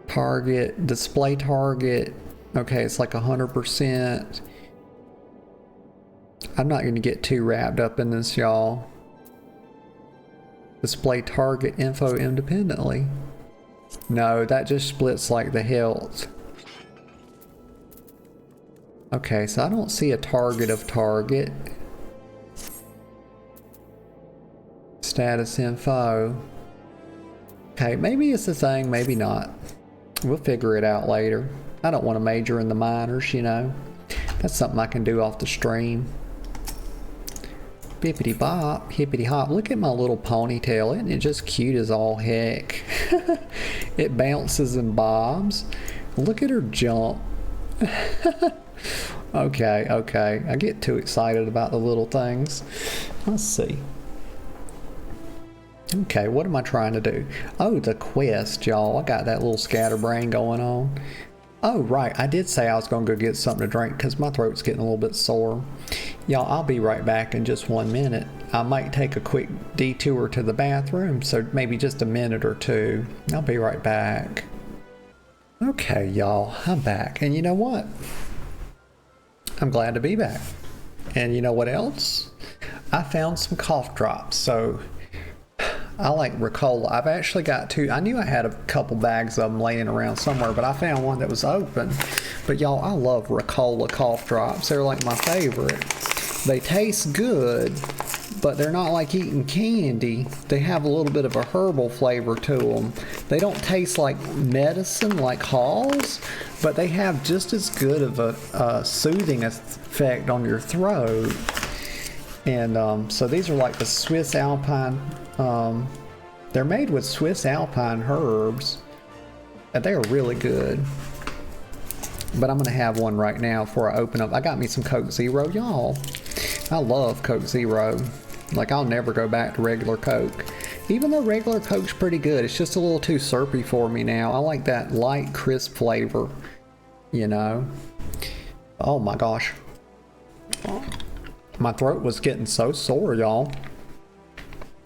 [SPEAKER 1] Target, display target. Okay, it's like 100%. I'm not going to get too wrapped up in this, y'all. Display target info independently. No, that just splits like the health. Okay, so I don't see a target of target. Status info. Okay, maybe it's a thing, maybe not. We'll figure it out later. I don't want to major in the minors, you know. That's something I can do off the stream. Bippity bop, hippity hop. Look at my little ponytail. Isn't it just cute as all heck? It bounces and bobs. Look at her jump. Okay, okay. I get too excited about the little things. Let's see. Okay, what am I trying to do? Oh, the quest, y'all. I got that little scatterbrain going on. Oh, right. I did say I was going to go get something to drink because my throat's getting a little bit sore. Y'all, I'll be right back in just 1 minute. I might take a quick detour to the bathroom, so maybe just a minute or two. I'll be right back. Okay, y'all, I'm back. And you know what? I'm glad to be back. And you know what else? I found some cough drops. So I like Ricola. I've actually got two. I knew I had a couple bags of them laying around somewhere, but I found one that was open. But y'all, I love Ricola cough drops. They're like my favorite. They taste good, but they're not like eating candy. They have a little bit of a herbal flavor to them. They don't taste like medicine like Halls, but they have just as good of a soothing effect on your throat. And so these are like the Swiss Alpine They're made with Swiss Alpine herbs. And they are really good. But I'm gonna have one right now before I open up. I got me some Coke Zero, y'all. I love Coke Zero. Like, I'll never go back to regular Coke. Even though regular Coke's pretty good, it's just a little too syrupy for me now. I like that light, crisp flavor, you know? Oh my gosh. My throat was getting so sore, y'all.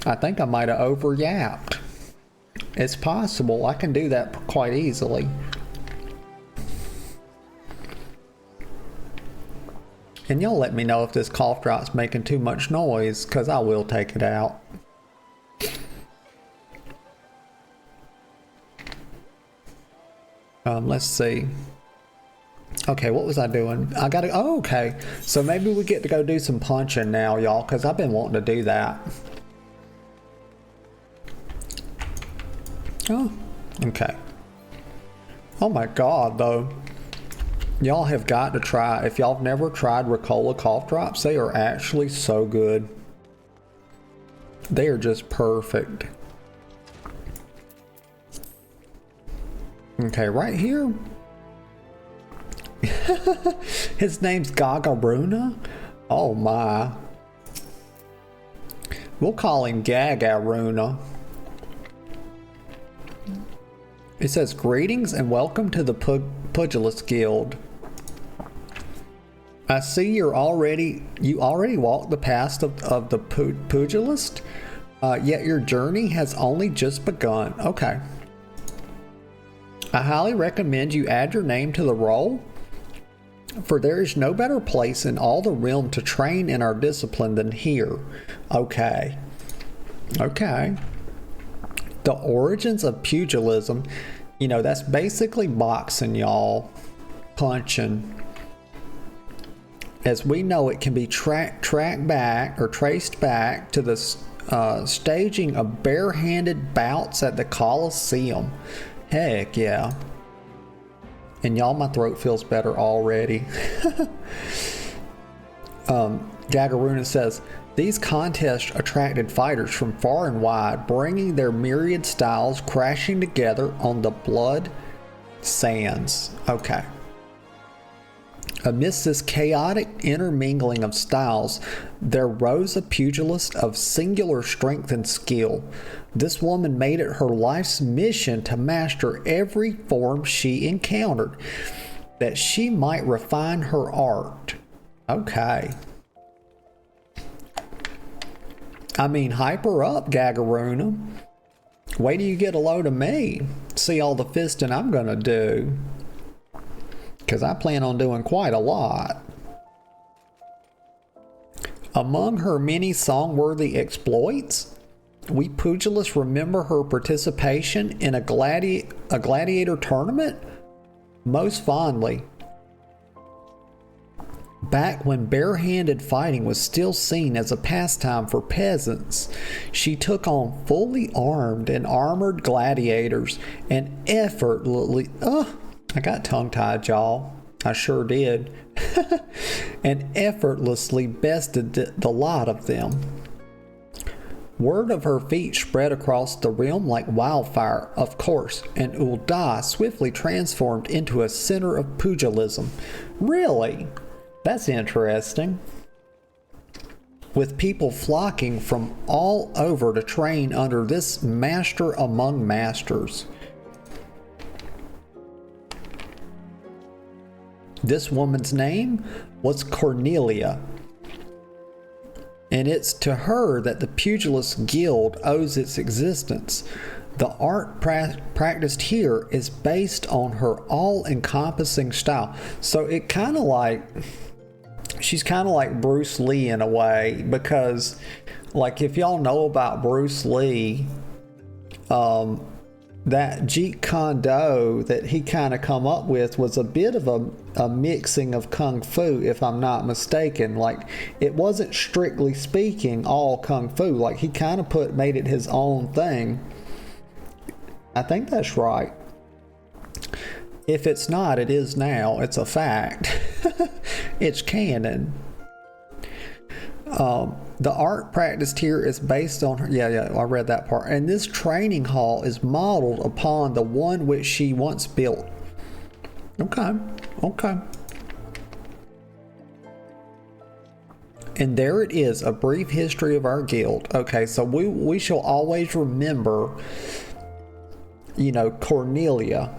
[SPEAKER 1] I think I might have over-yapped. It's possible. I can do that quite easily. And y'all let me know if this cough drop's making too much noise, because I will take it out. Let's see. Okay, what was I doing? I gotta, oh, okay. So maybe we get to go do some punching now, y'all, because I've been wanting to do that. Oh, okay. Oh my God, though. Y'all have got to try. If y'all have never tried Ricola cough drops, they are actually so good. They are just perfect. Okay, right here. His name's Gagaruna. Oh my. We'll call him Gagaruna. It says, greetings and welcome to the Pugilist Guild. I see you already walked the path of the pugilist, yet your journey has only just begun. Okay. I highly recommend you add your name to the roll, for there is no better place in all the realm to train in our discipline than here. Okay. Okay. The origins of pugilism, you know, that's basically boxing, y'all. Punching. As we know, it can be tracked back or traced back to the staging of barehanded bouts at the Colosseum. Heck yeah. And y'all, my throat feels better already. Gagaruna says, these contests attracted fighters from far and wide, bringing their myriad styles crashing together on the blood sands. Okay. Amidst this chaotic intermingling of styles, there rose a pugilist of singular strength and skill. This woman made it her life's mission to master every form she encountered, that she might refine her art. Okay. I mean, hype her up, Gagaruna. Wait till you get a load of me. See all the fisting I'm gonna do. Because I plan on doing quite a lot. Among her many song-worthy exploits, we pugilists remember her participation in a gladiator tournament most fondly. Back when barehanded fighting was still seen as a pastime for peasants, she took on fully armed and armored gladiators and effortlessly... I got tongue-tied, y'all. I sure did. And effortlessly bested the lot of them. Word of her feat spread across the realm like wildfire, of course, and Ul'dah swiftly transformed into a center of pugilism. Really? That's interesting. With people flocking from all over to train under this master among masters. This woman's name was Cornelia, and it's to her that the Pugilist Guild owes its existence. The art practiced here is based on her all-encompassing style. So it kind of like, she's kind of like Bruce Lee in a way, because like if y'all know about Bruce Lee, that Jeet Kune Do that he kind of come up with was a bit of a mixing of Kung Fu, if I'm not mistaken. Like, it wasn't strictly speaking all Kung Fu. Like, he kind of made it his own thing. I think that's right. If it's not, it is now. It's a fact. It's canon. The art practiced here is based on her. Yeah, I read that part. And this training hall is modeled upon the one which she once built. Okay. And there it is, a brief history of our guild. Okay, so we shall always remember, Cornelia.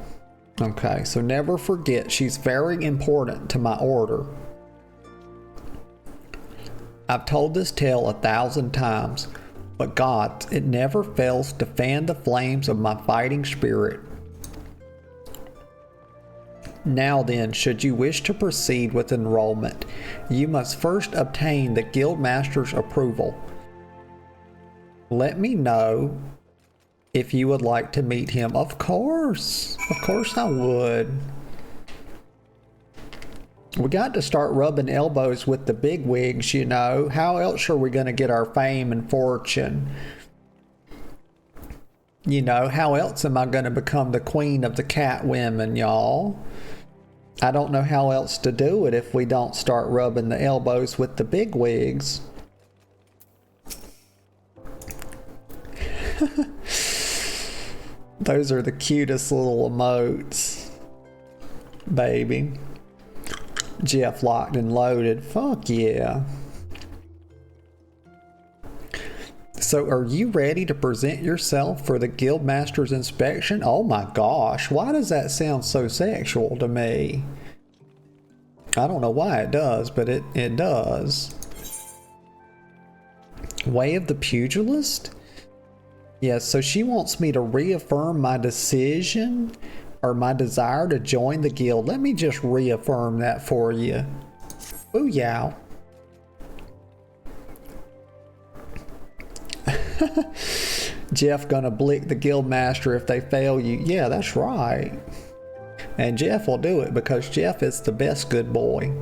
[SPEAKER 1] Okay, so never forget, she's very important to my order. I've told this tale 1,000 times, but God, it never fails to fan the flames of my fighting spirit. Now then, should you wish to proceed with enrollment, you must first obtain the Guildmaster's approval. Let me know if you would like to meet him. Of course I would. We got to start rubbing elbows with the bigwigs, How else are we going to get our fame and fortune? How else am I going to become the queen of the cat women, y'all? I don't know how else to do it if we don't start rubbing the elbows with the bigwigs. Those are the cutest little emotes, baby. Jeff locked and loaded. Fuck yeah. So are you ready to present yourself for the Guildmaster's inspection? Oh my gosh, why does that sound so sexual to me? I don't know why it does, but it does. Way of the Pugilist? Yes, so she wants me to reaffirm my decision or my desire to join the guild. Let me just reaffirm that for you. Booyah. Jeff gonna blick the Guildmaster if they fail you. Yeah, that's right. And Jeff will do it because Jeff is the best good boy.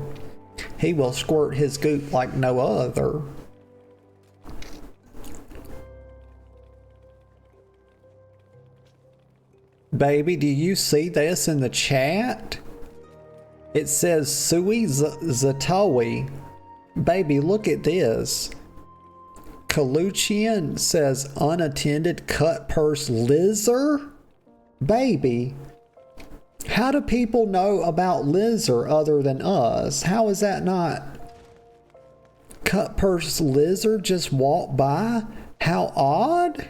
[SPEAKER 1] He will squirt his goop like no other. Baby, do you see this in the chat? It says Sui Zatowi. Baby, look at this. Kaluchian says unattended cut purse lizard. Baby, how do people know about lizard other than us? How is that not? Cut purse lizard just walked by? How odd.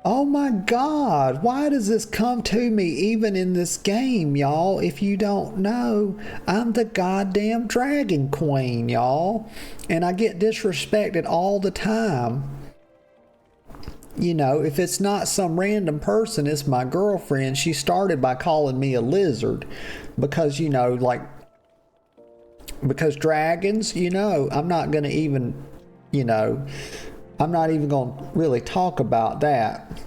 [SPEAKER 1] Oh my God, why does this come to me even in this game, y'all? If you don't know, I'm the goddamn Dragon Queen, y'all. And I get disrespected all the time. If it's not some random person, it's my girlfriend. She started by calling me a lizard because, because dragons, I'm not going to even, I'm not even going to really talk about that.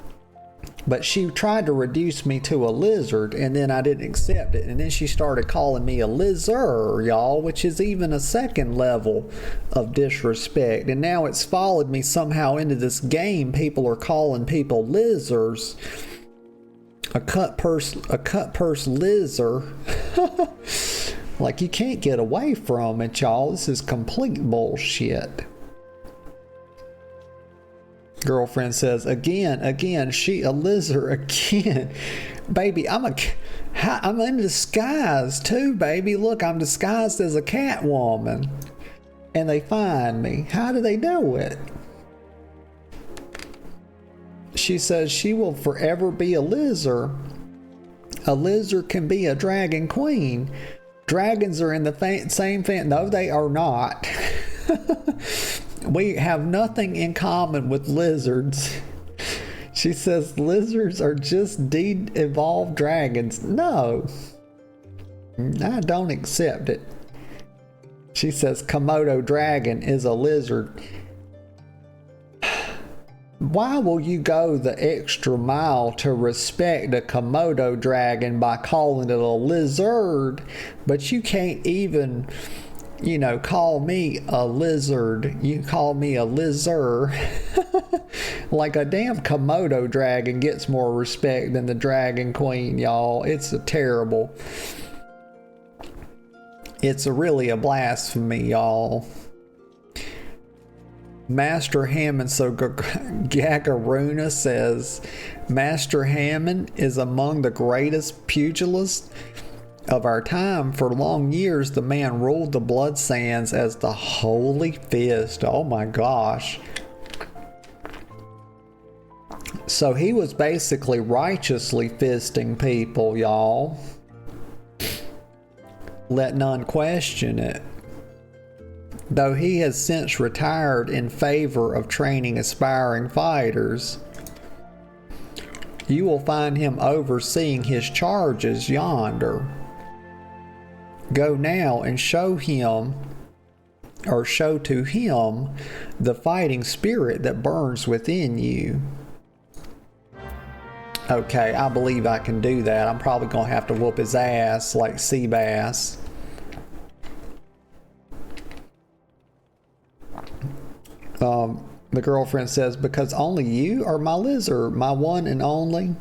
[SPEAKER 1] But she tried to reduce me to a lizard, and then I didn't accept it. And then she started calling me a lizard, y'all, which is even a second level of disrespect. And now it's followed me somehow into this game. People are calling people lizards. A cut purse lizard. Like, you can't get away from it, y'all. This is complete bullshit. Girlfriend says, again, she a lizard again. Baby, I'm in disguise too, baby. Look, I'm disguised as a cat woman. And they find me. How do they do it? She says she will forever be a lizard. A lizard can be a dragon queen. Dragons are in the same family. No, they are not. We have nothing in common with lizards. She says lizards are just de-evolved dragons. No, I don't accept it. She says Komodo dragon is a lizard. Why will you go the extra mile to respect a Komodo dragon by calling it a lizard, but you can't even, call me a lizard? You call me a lizard. Like a damn Komodo dragon gets more respect than the Dragon Queen, y'all. It's terrible. It's really a blasphemy, y'all. Master Hammond, so Gagaruna says, Master Hammond is among the greatest pugilists of our time. For long years, the man ruled the Blood Sands as the Holy Fist. Oh my gosh. So he was basically righteously fisting people, y'all. Let none question it. Though he has since retired in favor of training aspiring fighters, you will find him overseeing his charges yonder. Go now and show him, or show to him, the fighting spirit that burns within you. Okay, I believe I can do that. I'm probably gonna have to whoop his ass like Seabass. The girlfriend says, because only you are my lizard, my one and only.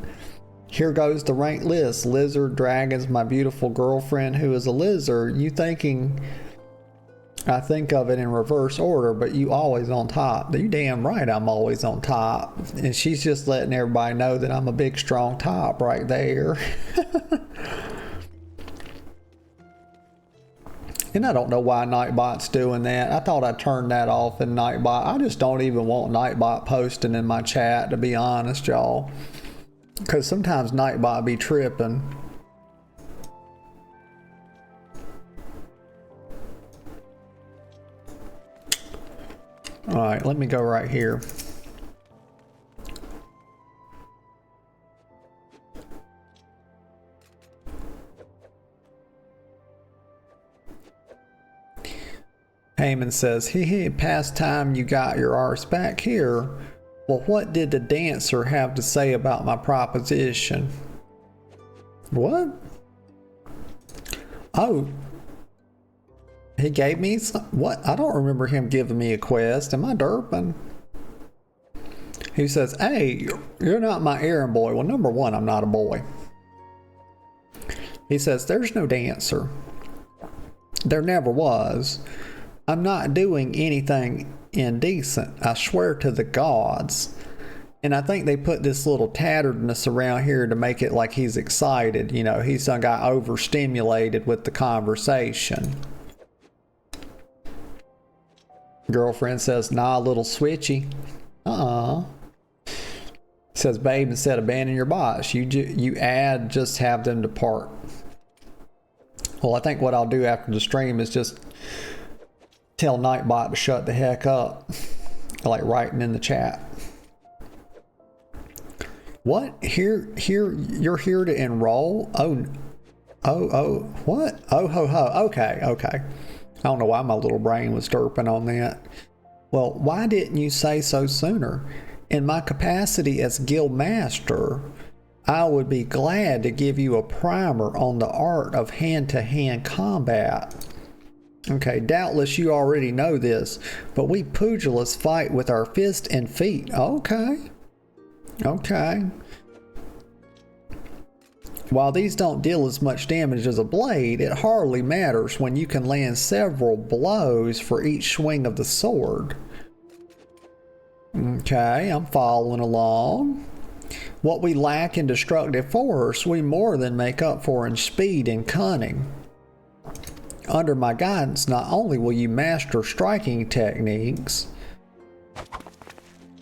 [SPEAKER 1] Here goes the ranked list. Lizard, dragons, my beautiful girlfriend who is a lizard. You thinking I think of it in reverse order, but you always on top. You damn right I'm always on top. And she's just letting everybody know that I'm a big strong top right there. And I don't know why Nightbot's doing that. I thought I turned that off in Nightbot. I just don't even want Nightbot posting in my chat, to be honest, y'all. Because sometimes Nightbot be tripping. Alright, let me go right here. Heyman says, hee, past time you got your arse back here. Well, what did the dancer have to say about my proposition? What? Oh. He gave me some, what? I don't remember him giving me a quest. Am I derping? He says, hey, you're not my errand boy. Well, number one, I'm not a boy. He says, there's no dancer. There never was. I'm not doing anything indecent. I swear to the gods. And I think they put this little tatteredness around here to make it like he's excited. You know, he's done got overstimulated with the conversation. Girlfriend says, nah, a little switchy. Says, babe, instead of banning your bots, you add, just have them depart. Well, I think what I'll do after the stream is just tell Nightbot to shut the heck up. Like writing in the chat. What? Here, you're here to enroll? Oh, what? Oh, ho, ho. Okay. I don't know why my little brain was derping on that. Well, why didn't you say so sooner? In my capacity as guild master, I would be glad to give you a primer on the art of hand-to-hand combat. Okay, doubtless you already know this, but we pugilists fight with our fists and feet. Okay. While these don't deal as much damage as a blade, it hardly matters when you can land several blows for each swing of the sword. Okay, I'm following along. What we lack in destructive force, we more than make up for in speed and cunning. Under my guidance, not only will you master striking techniques.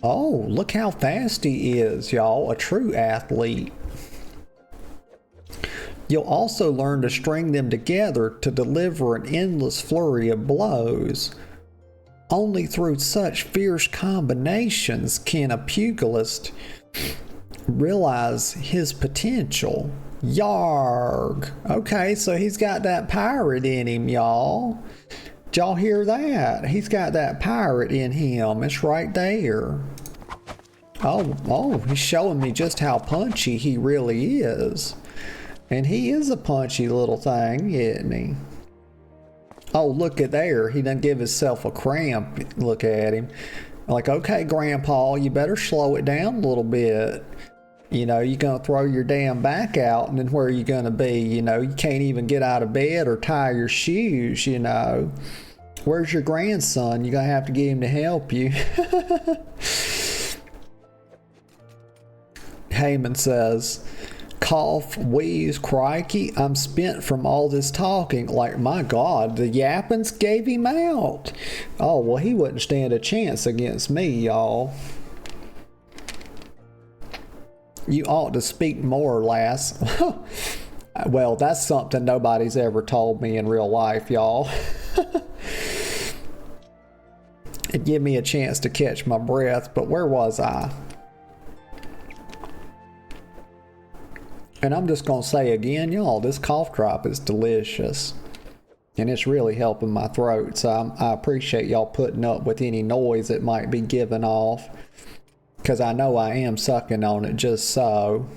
[SPEAKER 1] Oh, look how fast he is, y'all. A true athlete. You'll also learn to string them together to deliver an endless flurry of blows. Only through such fierce combinations can a pugilist realize his potential. Yarg! Okay, so he's got that pirate in him, y'all. Did y'all hear that? He's got that pirate in him. It's right there. Oh, he's showing me just how punchy he really is. And he is a punchy little thing, isn't he? Oh, look at there. He done give himself a cramp. Look at him. Like, okay, Grandpa, you better slow it down a little bit. You know, you're going to throw your damn back out, and then where are you going to be? You know, you can't even get out of bed or tie your shoes, you know. Where's your grandson? You're gonna have to get him to help you. Heyman says, cough, wheeze, crikey, I'm spent from all this talking. Like, my God, the yappins gave him out. Oh, well, he wouldn't stand a chance against me, y'all. You ought to speak more, lass. Well, that's something nobody's ever told me in real life, y'all. It gave me a chance to catch my breath, but where was I? And I'm just going to say again, y'all, this cough drop is delicious. And it's really helping my throat. So I appreciate y'all putting up with any noise it might be giving off. Because I know I am sucking on it just so.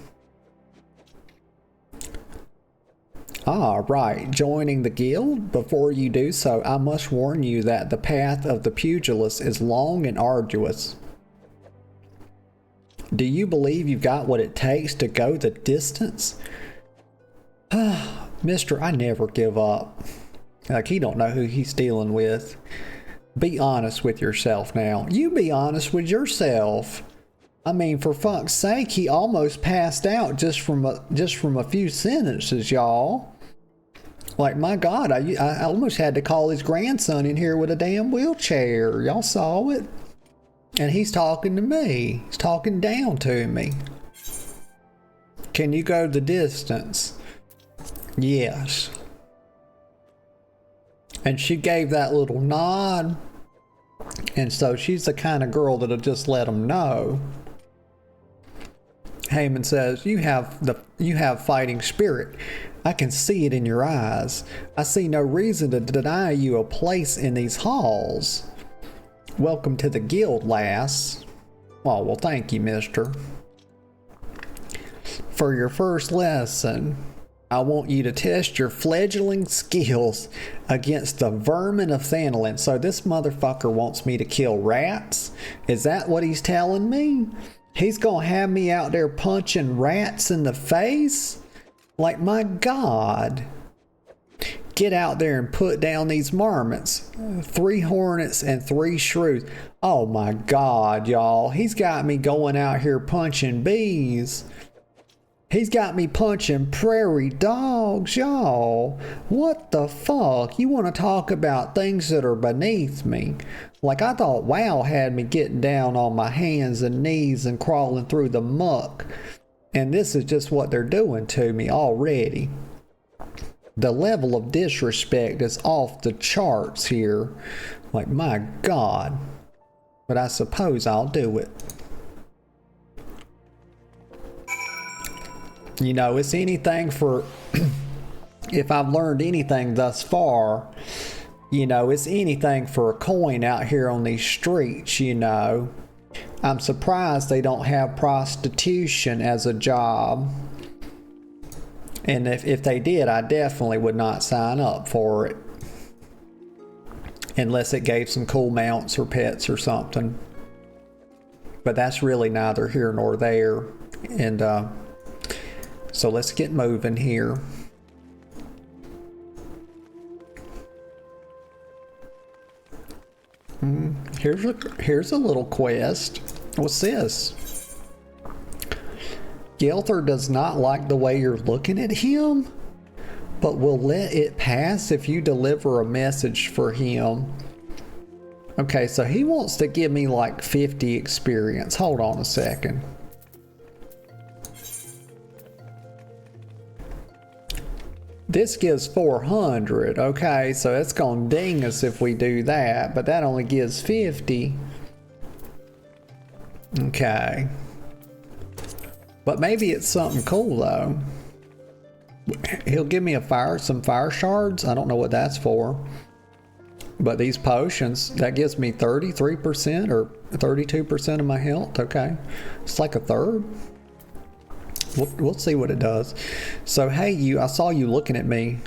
[SPEAKER 1] Ah, right. Joining the guild? Before you do so, I must warn you that the path of the pugilist is long and arduous. Do you believe you've got what it takes to go the distance? Mister, I never give up. Like, he don't know who he's dealing with. Be honest with yourself now. You be honest with yourself. I mean, for fuck's sake, he almost passed out just from a few sentences, y'all. Like, my God, I almost had to call his grandson in here with a damn wheelchair. Y'all saw it? And he's talking to me. He's talking down to me. Can you go the distance? Yes. And she gave that little nod. And so she's the kind of girl that'll just let him know. Heyman says, you have fighting spirit. I can see it in your eyes. I see no reason to deny you a place in these halls. Welcome to the guild, lass. Oh, well, thank you, mister. For your first lesson, I want you to test your fledgling skills against the vermin of Thanalin. So this motherfucker wants me to kill rats? Is that what he's telling me? He's gonna have me out there punching rats in the face? Like, my God. Get out there and put down these marmots. 3 hornets and 3 shrews. Oh my God, y'all. He's got me going out here punching bees. He's got me punching prairie dogs, y'all. What the fuck? You want to talk about things that are beneath me? Like, I thought WoW had me getting down on my hands and knees and crawling through the muck. And this is just what they're doing to me already. The level of disrespect is off the charts here. Like, my God. But I suppose I'll do it. You know, it's anything for... if I've learned anything thus far, you know, it's anything for a coin out here on these streets, you know. I'm surprised they don't have prostitution as a job. And if they did, I definitely would not sign up for it. Unless it gave some cool mounts or pets or something. But that's really neither here nor there. And so let's get moving here. Here's a little quest. What's this? Gelther does not like the way you're looking at him, but will let it pass if you deliver a message for him. Okay, so he wants to give me like 50 experience. Hold on a second. This gives 400. Okay, so it's gonna ding us if we do that, but that only gives 50. Okay. But maybe it's something cool though. He'll give me some fire shards. I don't know what that's for. But these potions, that gives me 33% or 32% of my health. Okay. It's like a third. We'll see what it does. So, hey, I saw you looking at me.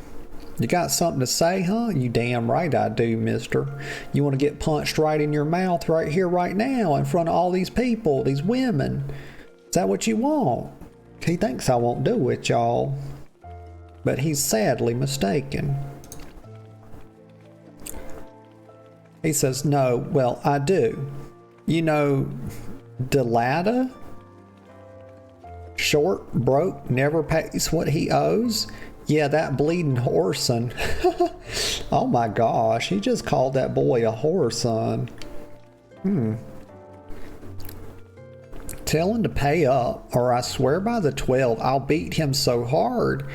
[SPEAKER 1] You got something to say, huh? You damn right I do, mister. You want to get punched right in your mouth right here, right now, in front of all these people, these women. Is that what you want? He thinks I won't do it, y'all. But he's sadly mistaken. He says, no, well, I do. You know, Delata? Short, broke, never pays what he owes? Yeah, that bleeding whoreson. Oh my gosh, he just called that boy a whoreson. Tell him to pay up, or I swear by the 12, I'll beat him so hard,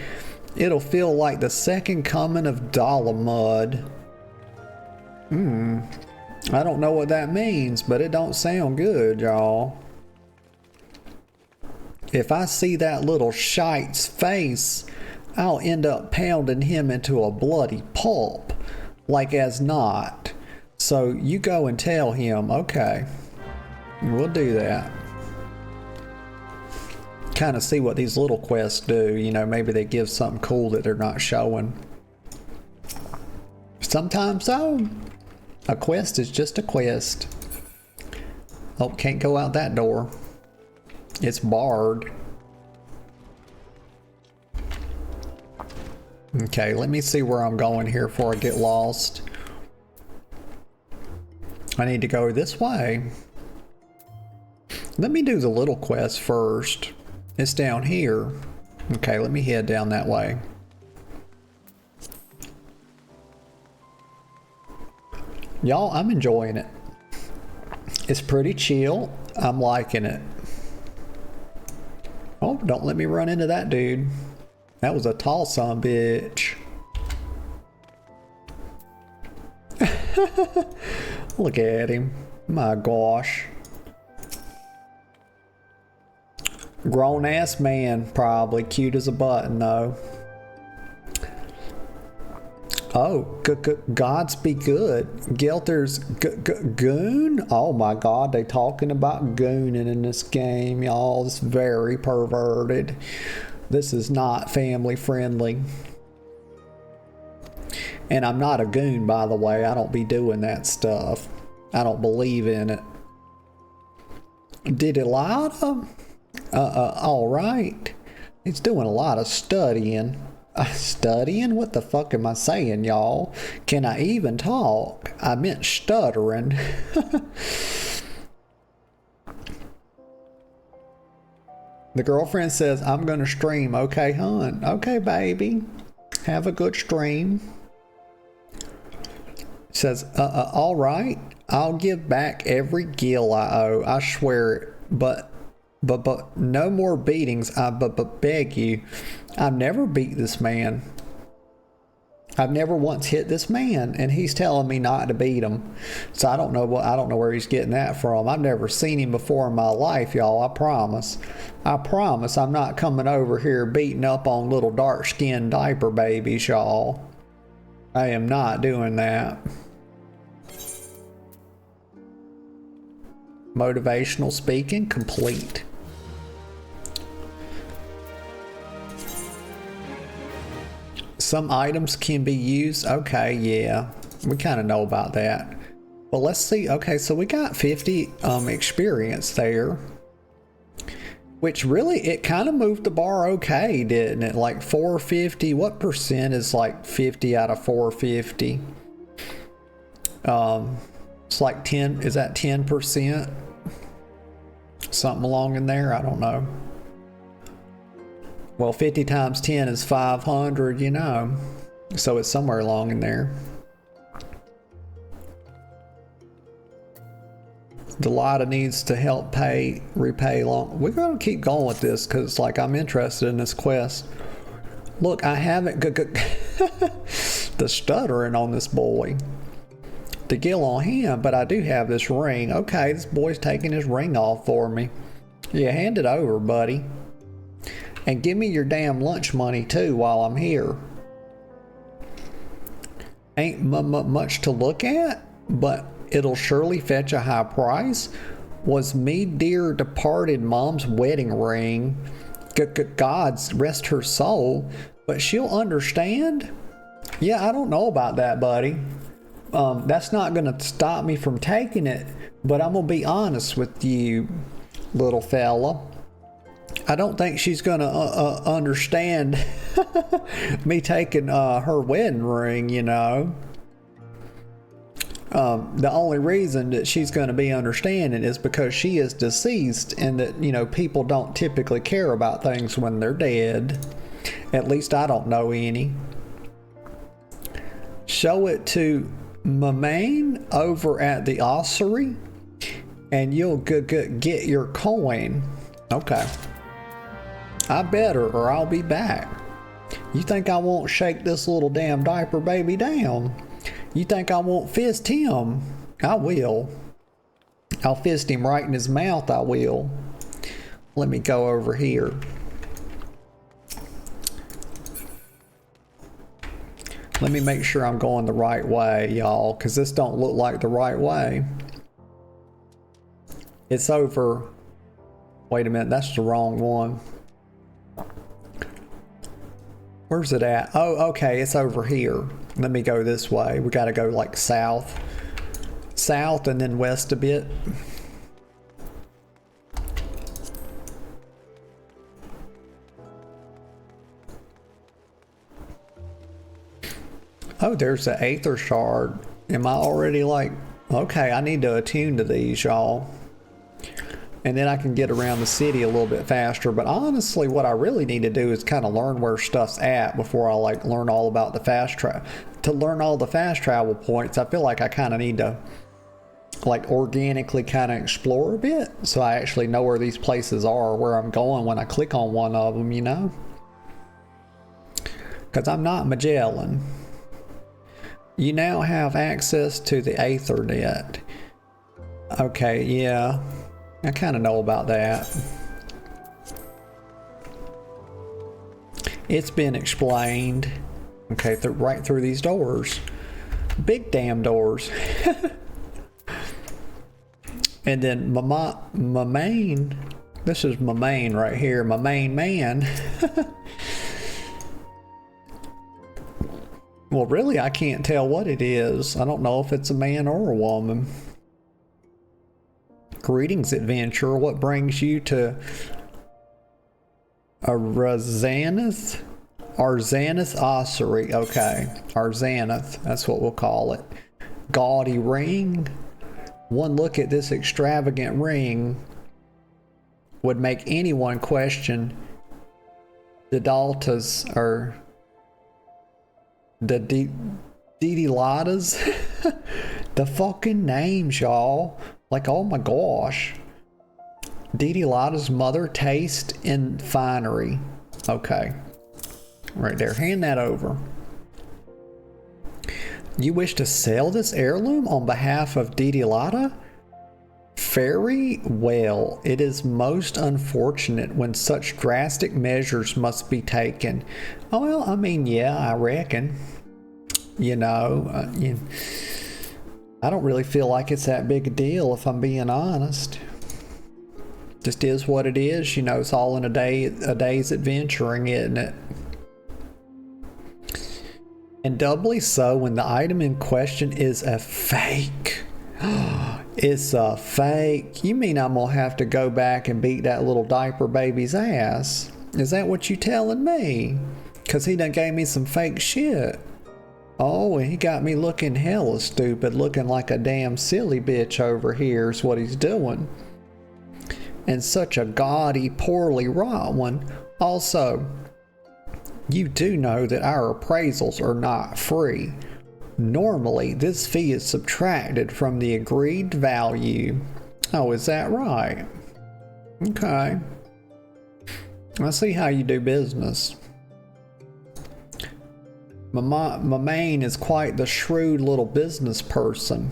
[SPEAKER 1] it'll feel like the second coming of Dollamud. I don't know what that means, but it don't sound good, y'all. If I see that little shite's face, I'll end up pounding him into a bloody pulp, like as not. So you go and tell him, okay, we'll do that. Kind of see what these little quests do, you know, maybe they give something cool that they're not showing. Sometimes so. A quest is just a quest. Oh, can't go out that door. It's barred. Okay, let me see where I'm going here before I get lost. I need to go this way. Let me do the little quest first. It's down here. Okay, let me head down that way. Y'all, I'm enjoying it. It's pretty chill. I'm liking it. Oh, don't let me run into that dude. That was a tall son bitch. Look at him. My gosh. Grown ass man, probably. Cute as a button, though. Oh, gods be good. Gelter's goon? Oh my god, they talking about gooning in this game, y'all. It's very perverted. This is not family friendly. And I'm not a goon, by the way. I don't be doing that stuff. I don't believe in it. Did Elada? Alright. He's doing a lot of studying. Studying? What the fuck am I saying, y'all? Can I even talk? I meant stuttering. The girlfriend says, I'm gonna stream. Okay, hon. Okay, baby. Have a good stream. Says, alright. I'll give back every gil I owe. I swear it. But no more beatings. I beg you. I've never beat this man. I've never once hit this man, and he's telling me not to beat him. So I don't know where he's getting that from. I've never seen him before in my life, y'all. I promise. I promise I'm not coming over here beating up on little dark-skinned diaper babies, y'all. I am not doing that. Motivational speaking complete. Some items can be used. Okay, yeah. We kind of know about that. Well, let's see. Okay, so we got 50 experience there. Which really, it kind of moved the bar okay, didn't it? Like 450. What percent is like 50 out of 450? It's like 10. Is that 10%? Something along in there? I don't know. Well, 50 times 10 is 500, you know. So it's somewhere along in there. Delata needs to help repay long. We're going to keep going with this because, like, I'm interested in this quest. Look, I haven't the stuttering on this boy. The gill on him, but I do have this ring. Okay, this boy's taking his ring off for me. Yeah, hand it over, buddy. And give me your damn lunch money too while I'm here. Ain't much to look at, but it'll surely fetch a high price. Was me dear departed mom's wedding ring. God's rest her soul, but she'll understand. Yeah, I don't know about that, buddy. That's not gonna stop me from taking it, but I'm gonna be honest with you, little fella. I don't think she's gonna understand me taking her wedding ring, you know. The only reason that she's going to be understanding is because she is deceased, and that, you know, people don't typically care about things when they're dead. At least I don't know any. Show it to Mamain over at the ossuary, and you'll get your coin. Okay. I better, or I'll be back. You think I won't shake this little damn diaper baby down? You think I won't fist him? I will. I'll fist him right in his mouth, I will. Let me go over here. Let me make sure I'm going the right way, y'all, because this don't look like the right way. It's over. Wait a minute, that's the wrong one. Where's it at? Oh, okay, it's over here. Let me go this way. We gotta go like south. South and then west a bit. Oh, there's the Aether Shard. Am I already like... Okay, I need to attune to these, y'all. And then I can get around the city a little bit faster. But honestly, what I really need to do is kind of learn where stuff's at before I like learn all about the fast travel. To learn all the fast travel points, I feel like I kind of need to like organically kind of explore a bit, so I actually know where these places are, where I'm going when I click on one of them, you know? Because I'm not Magellan. You now have access to the Aethernet. Okay, yeah. I kind of know about that. It's been explained. Okay, right through these doors. Big damn doors. And then my main, this is my main right here, my main man. Well, really, I can't tell what it is. I don't know if it's a man or a woman. Greetings, adventurer. What brings you to Arzanath? Arzanath Ossuary. Okay, Arzanath. That's what we'll call it. Gaudy ring. One look at this extravagant ring would make anyone question the Daltas or the Didilatas. The fucking names, y'all. Like, oh my gosh. Didilata's mother, taste and finery. Okay. Right there. Hand that over. You wish to sell this heirloom on behalf of Didilata? Very well. It is most unfortunate when such drastic measures must be taken. Oh, well, I mean, yeah, I reckon. You know, I don't really feel like it's that big a deal, if I'm being honest. Just is what it is. You know, it's all in a day's adventuring, isn't it? And doubly so when the item in question is a fake. It's a fake. You mean I'm gonna have to go back and beat that little diaper baby's ass? Is that what you telling me? Cause he done gave me some fake shit. Oh, and he got me looking hella stupid, looking like a damn silly bitch over here is what he's doing. And such a gaudy, poorly wrought one. Also, you do know that our appraisals are not free. Normally, this fee is subtracted from the agreed value. Oh, is that right? Okay. I see how you do business. My main is quite the shrewd little business person.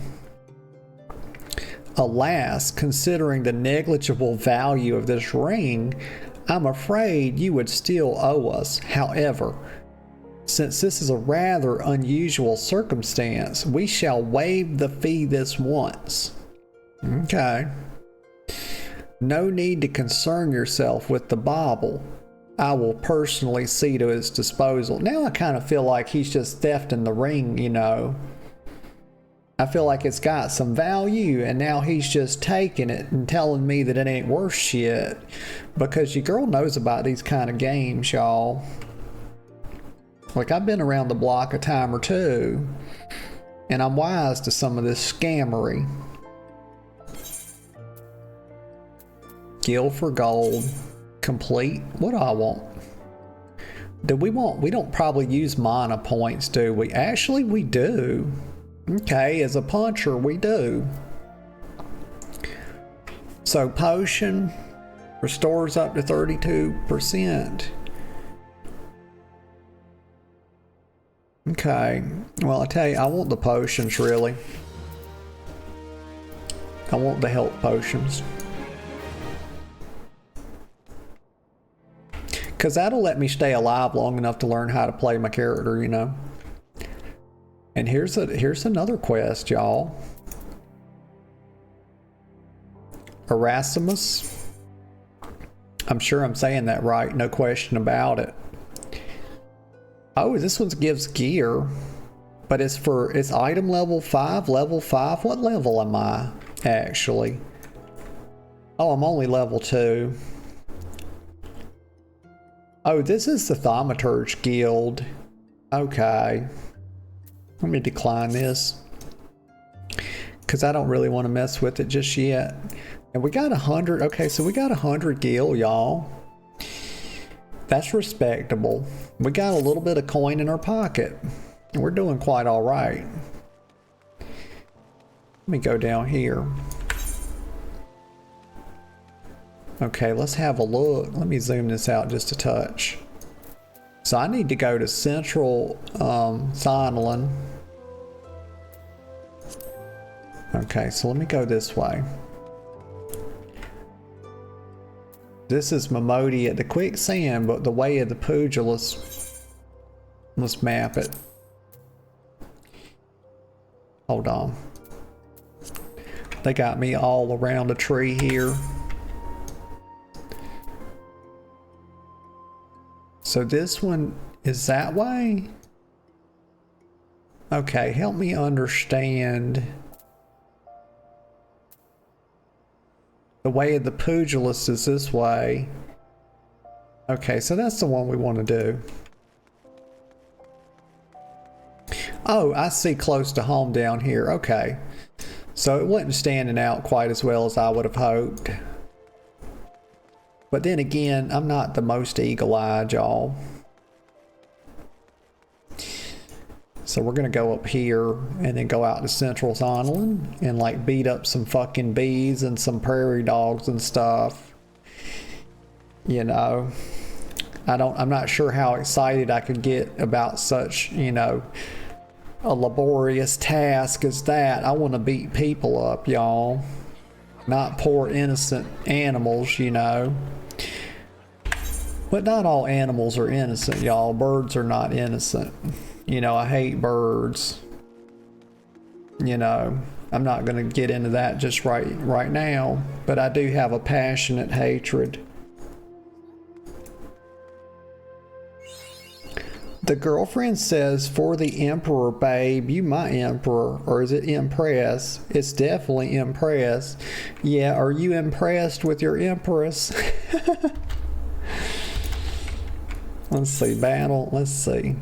[SPEAKER 1] Alas, considering the negligible value of this ring, I'm afraid you would still owe us. However, since this is a rather unusual circumstance, we shall waive the fee this once. Okay. No need to concern yourself with the bauble. I will personally see to its disposal. Now I kind of feel like he's just thefting the ring, you know. I feel like it's got some value, and now he's just taking it and telling me that it ain't worth shit. Because your girl knows about these kind of games, y'all. Like, I've been around the block a time or two. And I'm wise to some of this scammery. Gil for gold. Complete. What do I want? Do we want? We don't probably use mana points, do we? Actually, we do. Okay, as a puncher, we do. So potion restores up to 32%. Okay, well, I tell you, I want the potions, really. I want the health potions. Because that'll let me stay alive long enough to learn how to play my character, you know. And here's another quest, y'all. Erasmus. I'm sure I'm saying that right, no question about it. Oh, this one gives gear, but it's item level 5, level 5. What level am I, actually? Oh, I'm only level 2. Oh, this is the Thaumaturge Guild. Okay. Let me decline this, because I don't really want to mess with it just yet. And we got 100. Okay, so we got 100 gil, y'all. That's respectable. We got a little bit of coin in our pocket. We're doing quite all right. Let me go down here. Okay, let's have a look. Let me zoom this out just a touch. So I need to go to Central Sonlin. Okay, so let me go this way. This is Momodi at the quicksand, but the way of the pugilist. Let's map it. Hold on. They got me all around a tree here. So this one is that way? Okay, help me understand. The way of the pugilist is this way. Okay, so that's the one we want to do. Oh, I see close to home down here. Okay. So it wasn't standing out quite as well as I would have hoped. But then again, I'm not the most eagle-eyed, y'all. So we're gonna go up here and then go out to Central Zonlin and like beat up some fucking bees and some prairie dogs and stuff. You know, I'm not sure how excited I could get about such, you know, a laborious task as that. I want to beat people up, y'all. Not poor innocent animals, you know. But not all animals are innocent, y'all. Birds are not innocent. You know, I hate birds. You know, I'm not going to get into that just right now, but I do have a passionate hatred. The girlfriend says, for the emperor, babe, you my emperor. Or is it impress? It's definitely impress. Yeah, are you impressed with your empress? Let's see, battle. Let's see.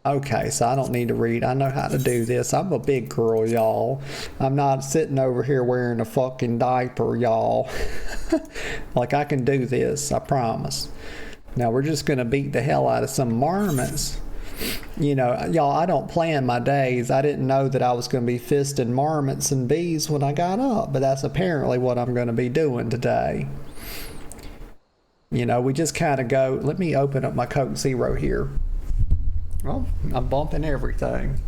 [SPEAKER 1] Okay, so I don't need to read. I know how to do this. I'm a big girl, y'all. I'm not sitting over here wearing a fucking diaper, y'all. Like, I can do this, I promise. Now, we're just going to beat the hell out of some marmots. You know, y'all, I don't plan my days. I didn't know that I was going to be fisting marmots and bees when I got up, but that's apparently what I'm going to be doing today. You know, we just kind of go. Let me open up my Coke Zero here. Oh, I'm bumping everything.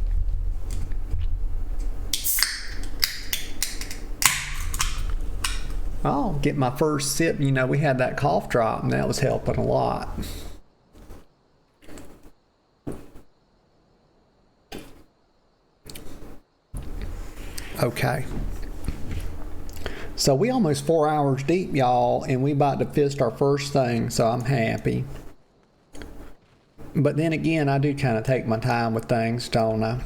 [SPEAKER 1] I'll get my first sip. You know, we had that cough drop and that was helping a lot. Okay. So we almost 4 hours deep, y'all, and we about to fist our first thing, so I'm happy. But then again, I do kind of take my time with things, don't I?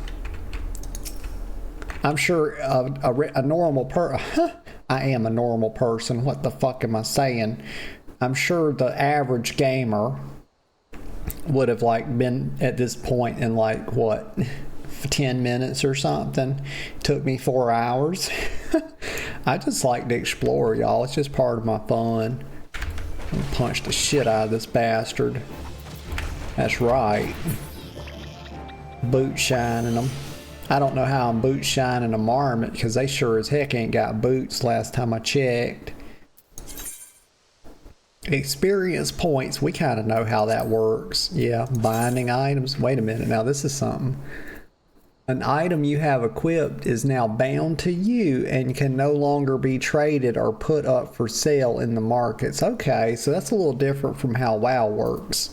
[SPEAKER 1] I'm sure a normal I am a normal person. What the fuck am I saying? I'm sure the average gamer would have like been at this point in like what 10 minutes or something. It took me 4 hours. I just like to explore, y'all. It's just part of my fun. I'm gonna punch the shit out of this bastard. That's right. Boot shining them. I don't know how I'm boot shining a marmot because they sure as heck ain't got boots last time I checked. Experience points, we kind of know how that works. Yeah, binding items. Wait a minute, now this is something. An item you have equipped is now bound to you and can no longer be traded or put up for sale in the markets. Okay, so that's a little different from how WoW works.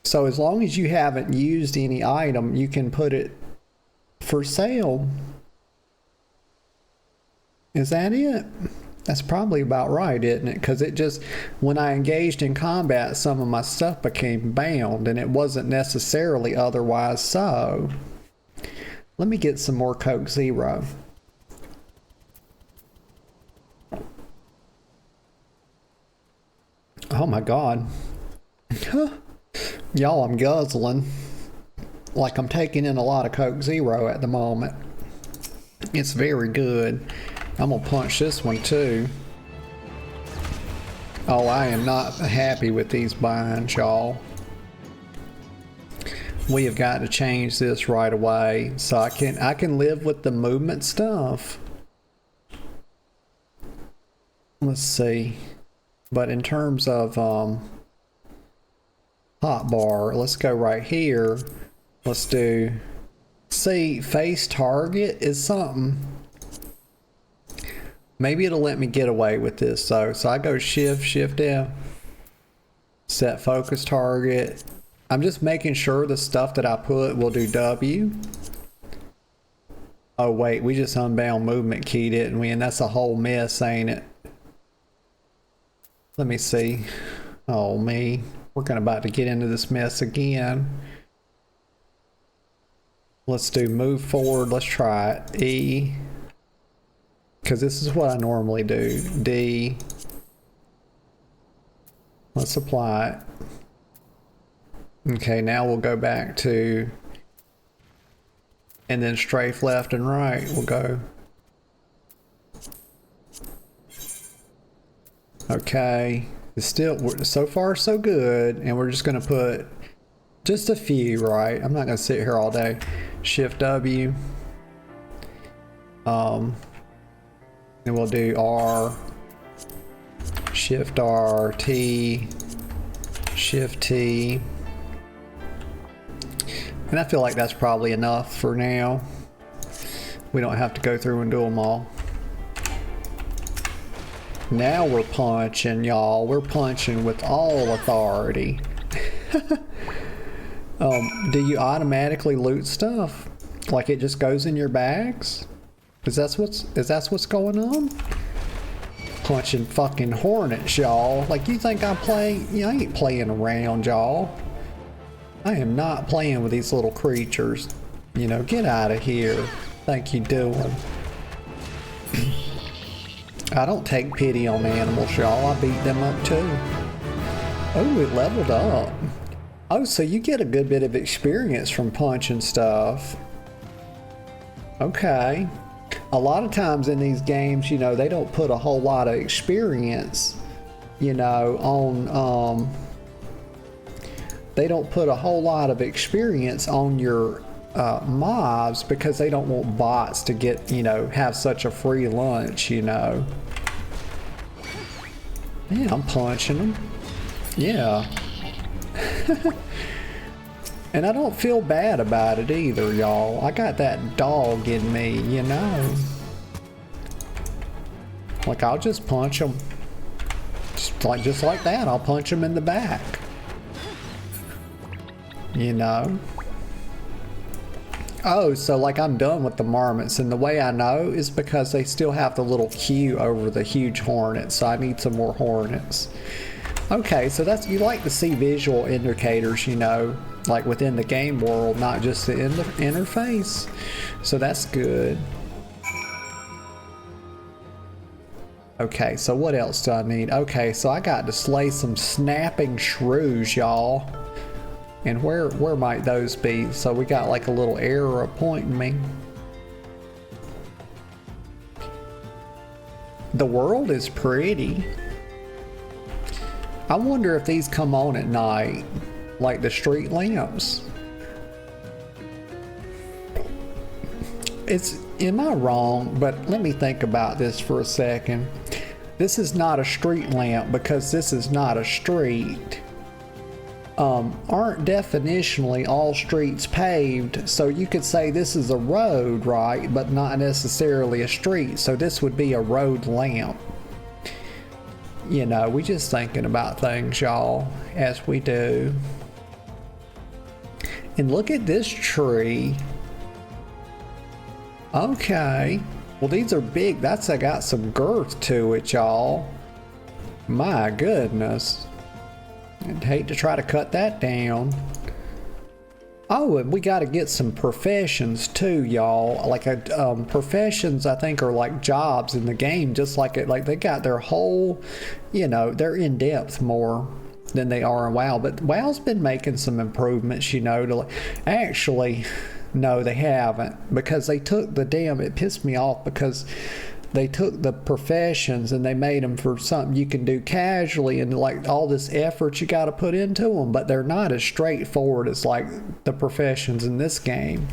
[SPEAKER 1] So as long as you haven't used any item, you can put it for sale. Is that it? That's probably about right, isn't it? Because it just, when I engaged in combat, some of my stuff became bound, and it wasn't necessarily otherwise so. Let me get some more Coke Zero. Oh my God. Y'all, I'm guzzling. Like I'm taking in a lot of Coke Zero at the moment. It's very good. I'm gonna punch this one too. Oh, I am not happy with these binds, y'all. We have got to change this right away. So I can live with the movement stuff. Let's see. But in terms of hotbar, let's go right here. Let's do, see, face target is something. Maybe it'll let me get away with this though. So I go shift F, set focus target. I'm just making sure the stuff that I put will do W. Oh wait, we just unbound movement key, didn't we? And that's a whole mess, ain't it? Let me see. Oh me, we're about to get into this mess again. Let's do move forward. Let's try it. E. Because this is what I normally do. D. Let's apply it. Okay, now we'll go back to, and then strafe left and right. We'll go. Okay, it's still, so far so good, and we're just gonna put just a few, right? I'm not gonna sit here all day. Shift W. And we'll do R, Shift R, T, Shift T. And I feel like that's probably enough for now. We don't have to go through and do them all. Now we're punching, y'all. We're punching with all authority. Do you automatically loot stuff? Like it just goes in your bags? Is that what's going on? Punching fucking hornets, y'all. Like you think I'm playing? I ain't playing around, y'all. I am not playing with these little creatures. You know, get out of here. Think you doing? I don't take pity on animals, y'all. I beat them up too. Oh, it leveled up. Oh, so you get a good bit of experience from punching stuff. Okay. A lot of times in these games, you know, they don't put a whole lot of experience, you know, on, they don't put a whole lot of experience on your mobs because they don't want bots to get, you know, have such a free lunch, you know. Yeah, I'm punching them. Yeah. And I don't feel bad about it either, y'all. I got that dog in me, you know. Like, I'll just punch them. Just like that, I'll punch them in the back. You know. Oh, so like I'm done with the marmots, and the way I know is because they still have the little Q over the huge hornets, so I need some more hornets. Okay, so that's, you like to see visual indicators, you know, like within the game world, not just the interface. So that's good. Okay, so what else do I need? Okay, so I got to slay some snapping shrews, y'all. And where might those be? So we got like a little arrow pointing me. The world is pretty. I wonder if these come on at night, like the street lamps. Am I wrong? But let me think about this for a second. This is not a street lamp because this is not a street. Aren't definitionally all streets paved? So you could say this is a road, right? But not necessarily a street. So this would be a road lamp. You know, we just thinking about things, y'all, as we do. And look at this tree. Okay. Well, these are big. That's got some girth to it, y'all. My goodness. I'd hate to try to cut that down. Oh, and we got to get some professions too, y'all. Like professions, I think, are like jobs in the game. Just like they got their whole, you know, they're in depth more than they are in WoW. But WoW's been making some improvements, you know. Actually, no, they haven't, because they took it pissed me off because they took the professions and they made them for something you can do casually, and like all this effort you got to put into them, but they're not as straightforward as like the professions in this game.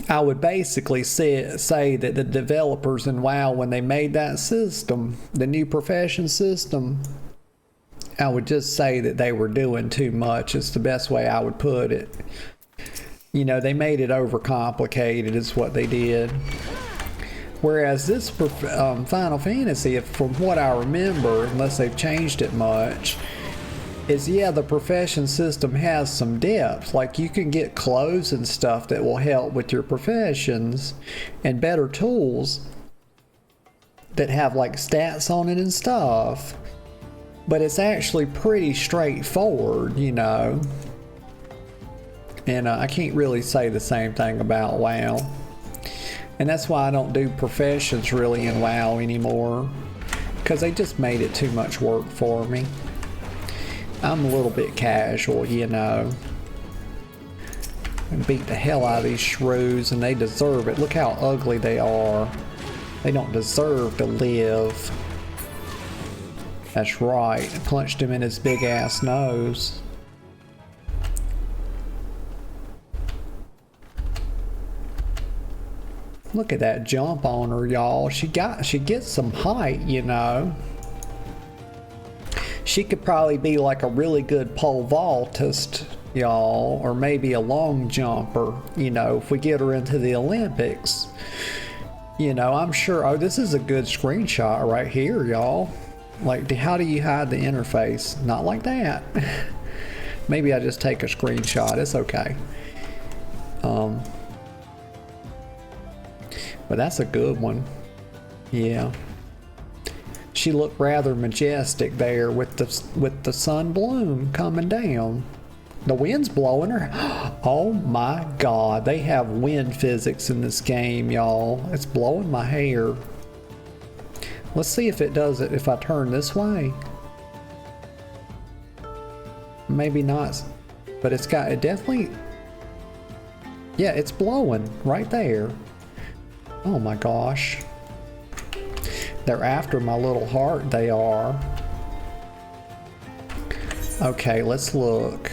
[SPEAKER 1] I would basically say that the developers in WoW, when they made that system, the new profession system, I would just say that they were doing too much. It's the best way I would put it. You know, they made it overcomplicated is what they did. Whereas this Final Fantasy, from what I remember, unless they've changed it much, is the profession system has some depth. Like you can get clothes and stuff that will help with your professions, and better tools that have like stats on it and stuff. But it's actually pretty straightforward, you know. And I can't really say the same thing about WoW. And that's why I don't do professions really in WoW anymore, because they just made it too much work for me. I'm a little bit casual, you know. And beat the hell out of these shrews, and they deserve it. Look how ugly they are. They don't deserve to live. That's right. I punched him in his big ass nose. Look at that jump on her, y'all. She gets some height, you know. She could probably be like a really good pole vaultist, y'all, or maybe a long jumper, you know, if we get her into the Olympics. You know, I'm sure. Oh, this is a good screenshot right here, y'all. Like, how do you hide the interface? Not like that. Maybe I just take a screenshot. It's okay. But that's a good one. Yeah. She looked rather majestic there with the sun bloom coming down. The wind's blowing her. Oh my God, they have wind physics in this game, y'all. It's blowing my hair. Let's see if it does it if I turn this way. Maybe not, but it definitely, yeah, it's blowing right there. Oh my gosh. They're after my little heart, they are. Okay, let's look.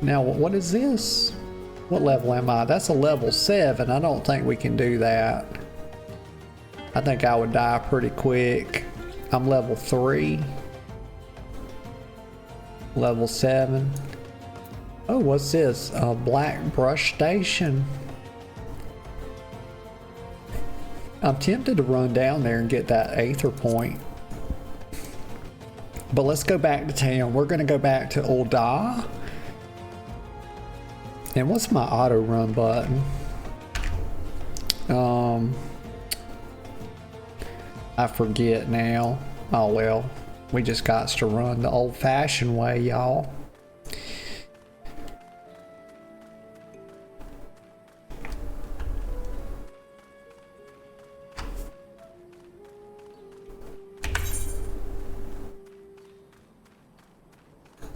[SPEAKER 1] Now, what is this? What level am I? That's a level 7. I don't think we can do that. I think I would die pretty quick. I'm level 3. Level 7. Oh, what's this? A black brush station. I'm tempted to run down there and get that Aether point. But let's go back to town. We're going to go back to Ul'dah. And what's my auto run button? I forget now. Oh well, we just got to run the old-fashioned way, y'all.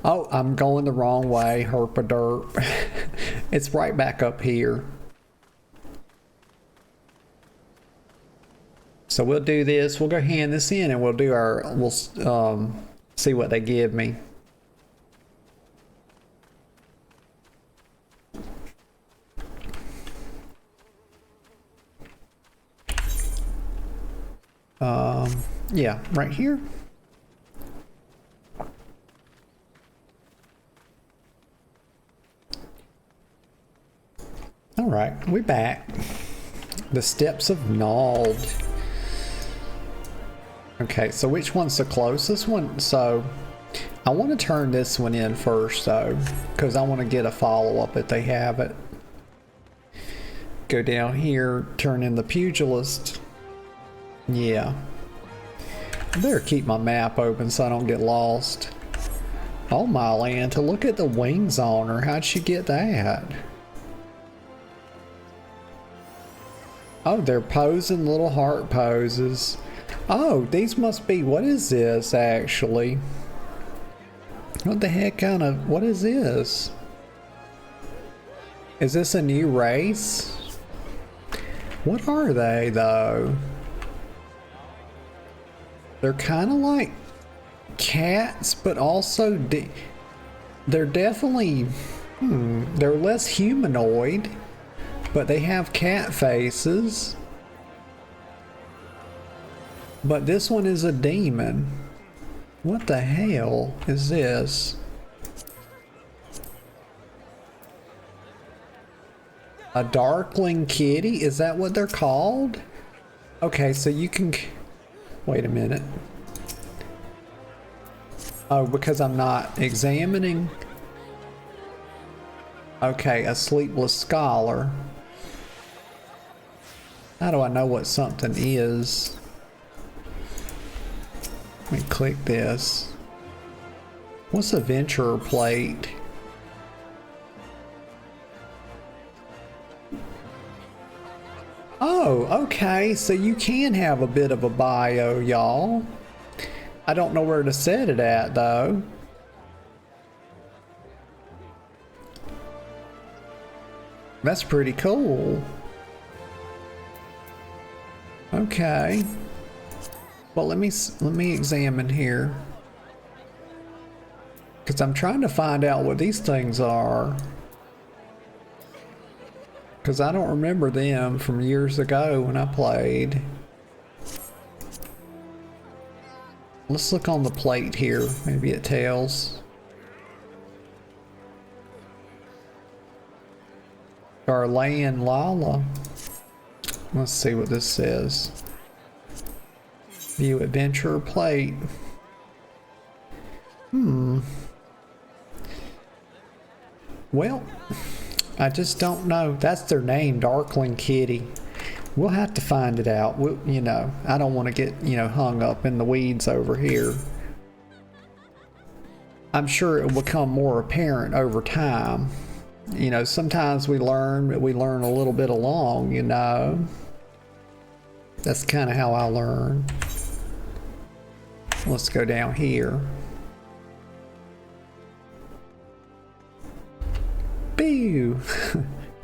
[SPEAKER 1] Oh, I'm going the wrong way, herpaderp. It's right back up here. So we'll do this. We'll go hand this in and we'll do our, we'll see what they give me. Yeah, right here. All right, we're back. The Steps of Nald. Okay, so which one's the closest one? So I want to turn this one in first though, because I want to get a follow-up if they have it. Go down here, turn in the pugilist. Yeah. I better keep my map open so I don't get lost. Oh my Lanta, look at the wings on her. How'd she get that? Oh, they're posing little heart poses. Oh, these must be, what is this actually? What the heck kind of, what is this? Is this a new race? What are they though? They're kind of like cats, but also they're definitely, they're less humanoid, but they have cat faces. But this one is a demon. What the hell is this? A darkling kitty? Is that what they're called? Okay, so you can... Wait a minute. Oh, because I'm not examining. Okay, a sleepless scholar. How do I know what something is? Let me click this. What's a venturer plate? Oh, okay, so you can have a bit of a bio, y'all. I don't know where to set it at, though. That's pretty cool. Okay. Well, let me examine here. Because I'm trying to find out what these things are. Because I don't remember them from years ago when I played. Let's look on the plate here. Maybe it tells. Darlayan Lala. Let's see what this says. View adventurer plate. Well, I just don't know. That's their name, Darkling Kitty. We'll have to find it out. We'll, you know, I don't want to get, you know, hung up in the weeds over here. I'm sure it will become more apparent over time. You know, sometimes we learn a little bit along, you know. That's kind of how I learn. Let's go down here. Boo!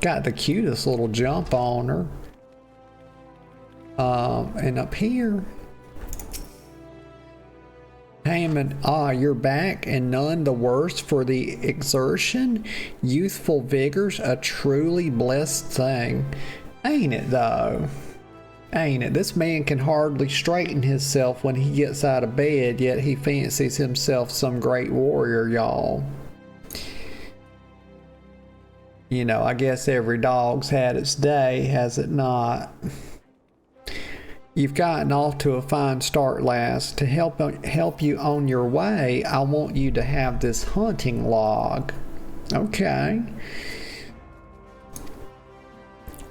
[SPEAKER 1] Got the cutest little jump on her. And up here. Hammond, you're back and none the worse for the exertion. Youthful vigor's a truly blessed thing. Ain't it though? Ain't it? This man can hardly straighten himself when he gets out of bed, yet he fancies himself some great warrior, y'all. You know, I guess every dog's had its day, has it not? You've gotten off to a fine start, lass. To help you on your way, I want you to have this hunting log. Okay.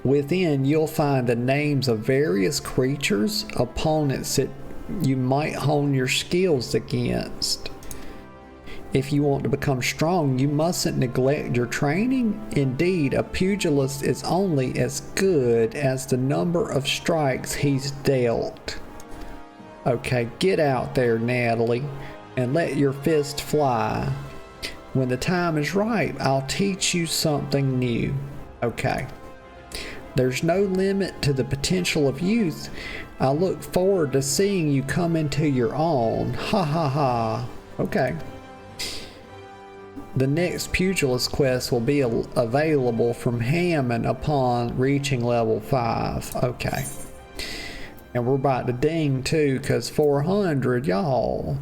[SPEAKER 1] Within, you'll find the names of various creatures, opponents that you might hone your skills against. If you want to become strong, you mustn't neglect your training. Indeed, a pugilist is only as good as the number of strikes he's dealt. Okay, get out there, Natalie, and let your fist fly. When the time is right, I'll teach you something new. Okay. There's no limit to the potential of youth. I look forward to seeing you come into your own. Ha ha ha. Okay. The next pugilist quest will be available from Hammond upon reaching level 5. Okay. And we're about to ding too, because 400, y'all.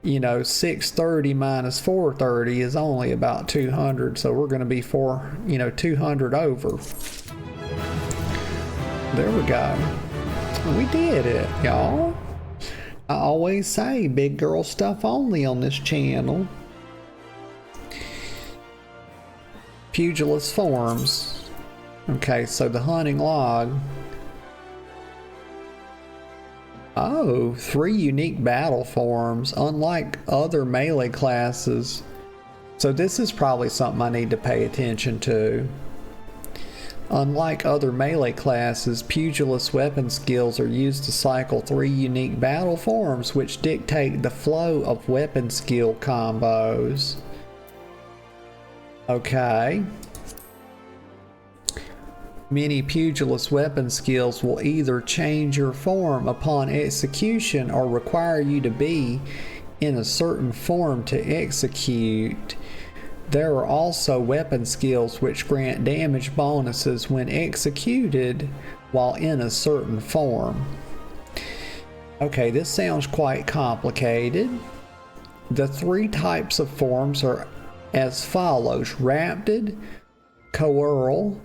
[SPEAKER 1] You know, 630 minus 430 is only about 200, so we're going to be 200 over. There we go. We did it, y'all. I always say big girl stuff only on this channel. Pugilist forms. Okay, so the hunting log. Oh, 3 unique battle forms, unlike other melee classes. So this is probably something I need to pay attention to. Unlike other melee classes, pugilist weapon skills are used to cycle 3 unique battle forms, which dictate the flow of weapon skill combos. Okay. Many pugilist weapon skills will either change your form upon execution or require you to be in a certain form to execute. There are also weapon skills which grant damage bonuses when executed while in a certain form. Okay, this sounds quite complicated. The 3 types of forms are as follows: Rapted, Coeurl,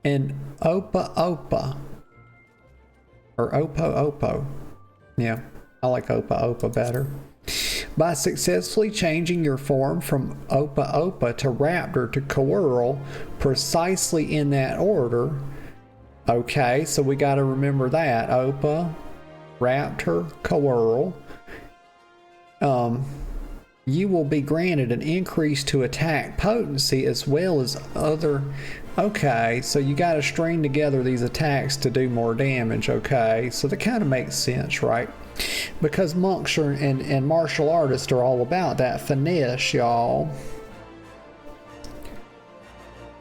[SPEAKER 1] and Opa-Opa. Or Opo-Opo. Yeah, I like Opa-Opa better. By successfully changing your form from Opa-Opa to Raptor to Coeurl precisely in that order. Okay, so we got to remember that. Opa, Raptor, Coeurl. You will be granted an increase to attack potency as well as other... Okay, so you got to string together these attacks to do more damage. Okay, so that kind of makes sense, right? Because monks and martial artists are all about that finesse, y'all.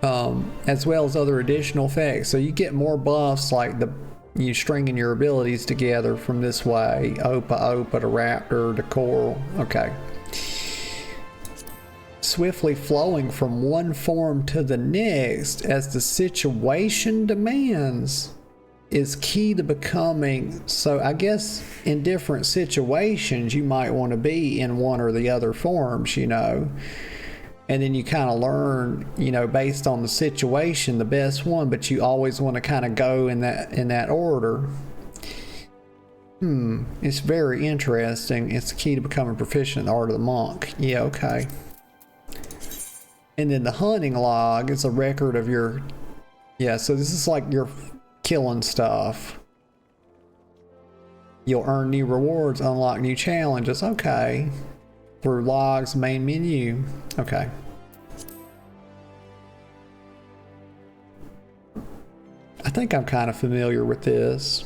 [SPEAKER 1] As well as other additional effects. So you get more buffs like you stringing your abilities together from this way. Opa-Opa to Raptor to Coeurl. Okay. Swiftly flowing from one form to the next as the situation demands is key to becoming. So I guess in different situations you might want to be in one or the other forms, you know, and then you kind of learn, you know, based on the situation the best one, but you always want to kind of go in that order. It's very interesting. It's the key to becoming proficient in the art of the monk. Yeah, okay. And then the hunting log is a record of your... Yeah, so this is like your killing stuff. You'll earn new rewards, unlock new challenges. Okay. Through logs, main menu. Okay. I think I'm kind of familiar with this.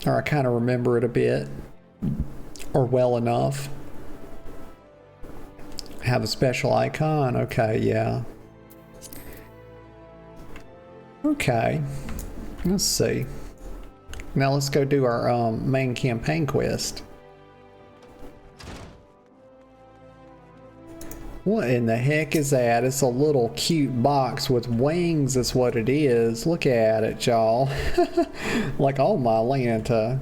[SPEAKER 1] Or I kind of remember it a bit. Or well enough. Have a special icon. Okay, yeah. Okay. Let's see. Now let's go do our main campaign quest. What in the heck is that? It's a little cute box with wings is what it is. Look at it, y'all. Like, oh my Lanta.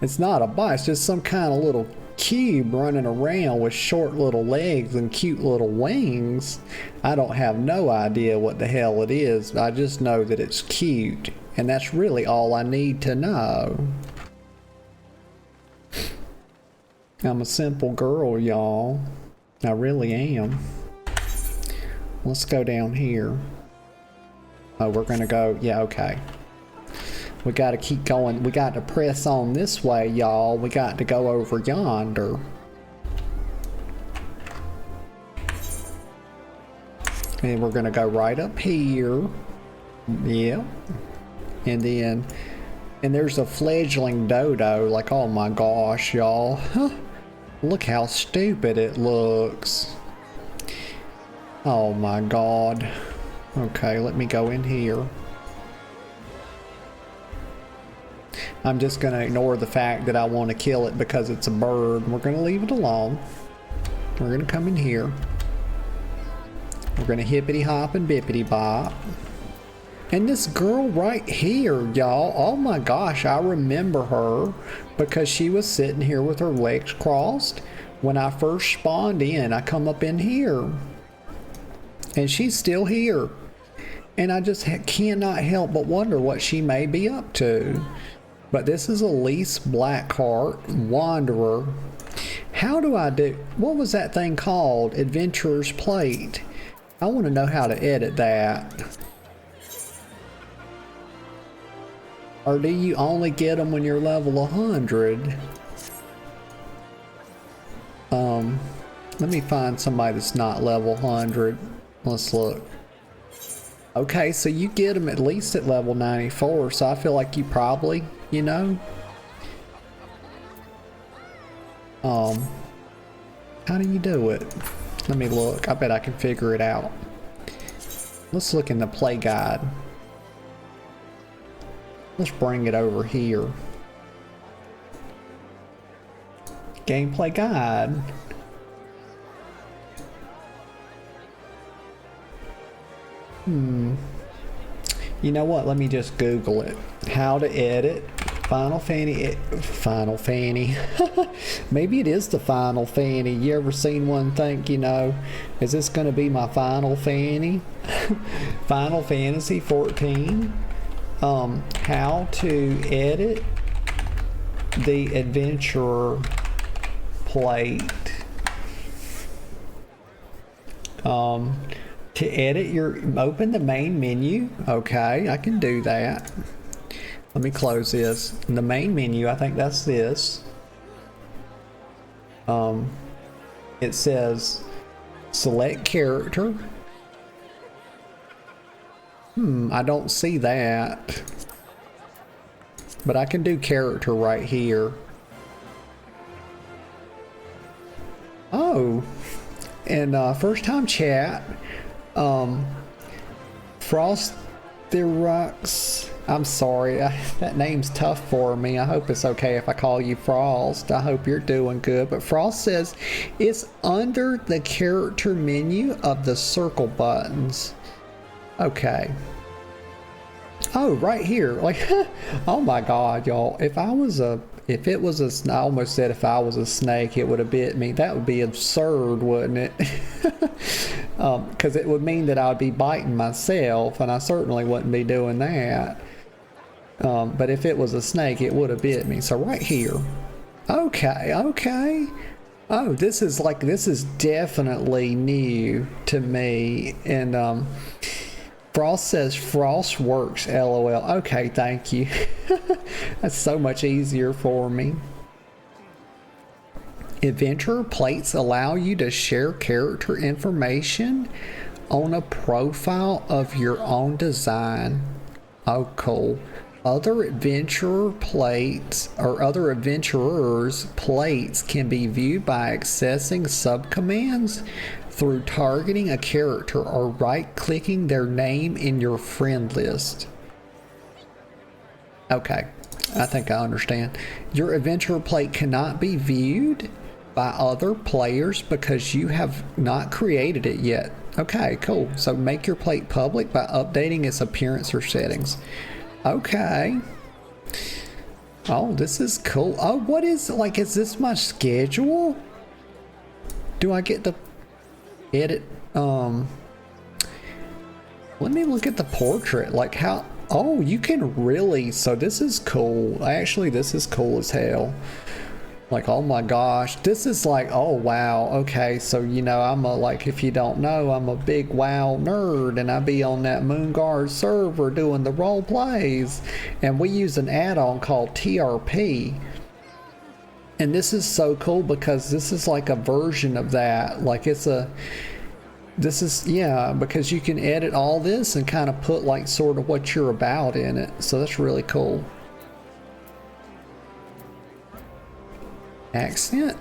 [SPEAKER 1] It's not a box, it's just some kind of little cube running around with short little legs and cute little wings. I don't have no idea what the hell it is. I just know that it's cute, and that's really all I need to know. I'm a simple girl, y'all. I really am. Let's go down here. Oh, we're gonna go, yeah, okay. We got to keep going. We got to press on this way, y'all. We got to go over yonder. And we're going to go right up here. Yeah. And then, and there's a fledgling dodo. Like, oh my gosh, y'all. Look how stupid it looks. Oh my god. Okay, let me go in here. I'm just gonna ignore the fact that I want to kill it because it's a bird. We're gonna leave it alone. We're gonna come in here. We're gonna hippity hop and bippity bop. And this girl right here, y'all, oh my gosh, I remember her because she was sitting here with her legs crossed. When I first spawned in, I come up in here. And she's still here. And I just cannot help but wonder what she may be up to. But this is Elise Blackheart, Wanderer. How do I do, what was that thing called? Adventurer's Plate. I want to know how to edit that. Or do you only get them when you're level 100? Let me find somebody that's not level 100. Let's look. Okay, so you get them at least at level 94, so I feel like you probably, you know. How do you do it? Let me look. I bet I can figure it out. Let's look in the play guide. Let's bring it over here. Gameplay guide. You know what? Let me just Google it. How to edit Final Fanny. Maybe it is the Final Fanny. You ever seen one think, you know, is this going to be my Final Fanny? Final Fantasy 14. How to edit the adventurer plate. To edit your, open the main menu. Okay, I can do that. Let me close this. In the main menu, I think that's this. It says select character. I don't see that. But I can do character right here. Oh. And first time chat. Frostyrux. I'm sorry, that name's tough for me. I hope it's okay if I call you Frost. I hope you're doing good. But Frost says it's under the character menu of the circle buttons. Okay. Oh, right here. Like, oh my God, y'all. If it was a, I almost said if I was a snake, it would have bit me. That would be absurd, wouldn't it? Because it would mean that I would be biting myself, and I certainly wouldn't be doing that. But if it was a snake, it would have bit me. So right here. Okay, okay. Oh, this is definitely new to me. And Frost says Frost works, LOL. Okay, thank you. That's so much easier for me. Adventurer plates allow you to share character information on a profile of your own design. Oh, cool. Other adventurer plates or other adventurers' plates can be viewed by accessing subcommands through targeting a character or right-clicking their name in your friend list. Okay, I think I understand. Your adventurer plate cannot be viewed by other players because you have not created it yet. Okay, cool. So make your plate public by updating its appearance or settings. Okay. Oh, this is cool. Oh, what is, like, is this my schedule? Do I get the edit? Let me look at the portrait. Like how, oh, you can really, so this is cool. Actually, this is cool as hell. Like, oh my gosh, this is like, oh wow, okay, so you know, I'm a, like, if you don't know, I'm a big WoW nerd, and I be on that Moonguard server doing the role plays, and we use an add-on called TRP, and this is so cool because this is like a version of that. Like, it's a, this is, yeah, because you can edit all this and kind of put like sort of what you're about in it, so that's really cool. Accent.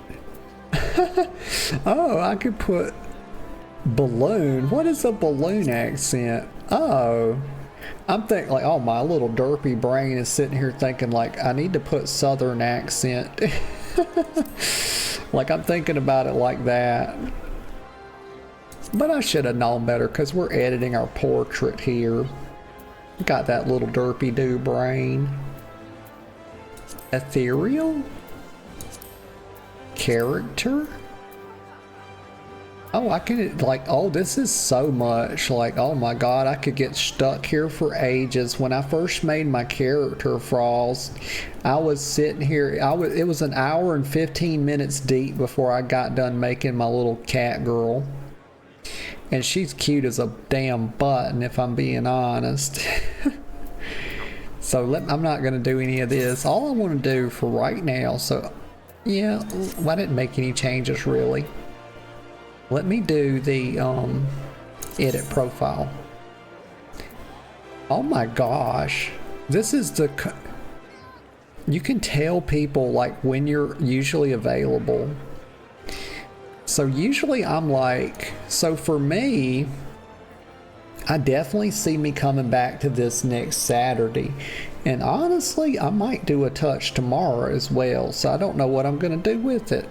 [SPEAKER 1] Oh, I could put Balloon? What is a balloon accent? Oh, I'm thinking like, oh, my little derpy brain is sitting here thinking like I need to put Southern accent. Like I'm thinking about it like that. But I should have known better because we're editing our portrait here. Got that little derpy do brain. Ethereal? Character? Oh, I could like, oh, this is so much. Like, oh my God, I could get stuck here for ages. When I first made my character, Frost, I was sitting here, it was an hour and 15 minutes deep before I got done making my little cat girl. And she's cute as a damn button, if I'm being honest. So I'm not going to do any of this. All I want to do for right now, so yeah, I didn't make any changes really. Let me do the edit profile. Oh my gosh. This is the... You can tell people like when you're usually available. So usually I'm like... So for me, I definitely see me coming back to this next Saturday. And honestly, I might do a touch tomorrow as well. So I don't know what I'm going to do with it.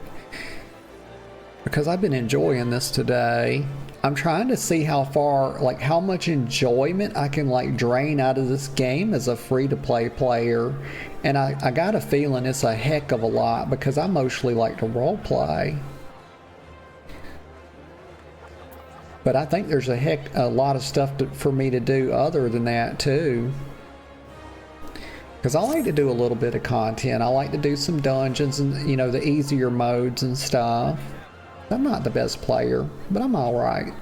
[SPEAKER 1] Because I've been enjoying this today. I'm trying to see how far, like how much enjoyment I can like drain out of this game as a free-to-play player. And I got a feeling it's a heck of a lot because I mostly like to roleplay. But I think there's a lot of stuff for me to do other than that too. Because I like to do a little bit of content. I like to do some dungeons and, you know, the easier modes and stuff. I'm not the best player, but I'm alright.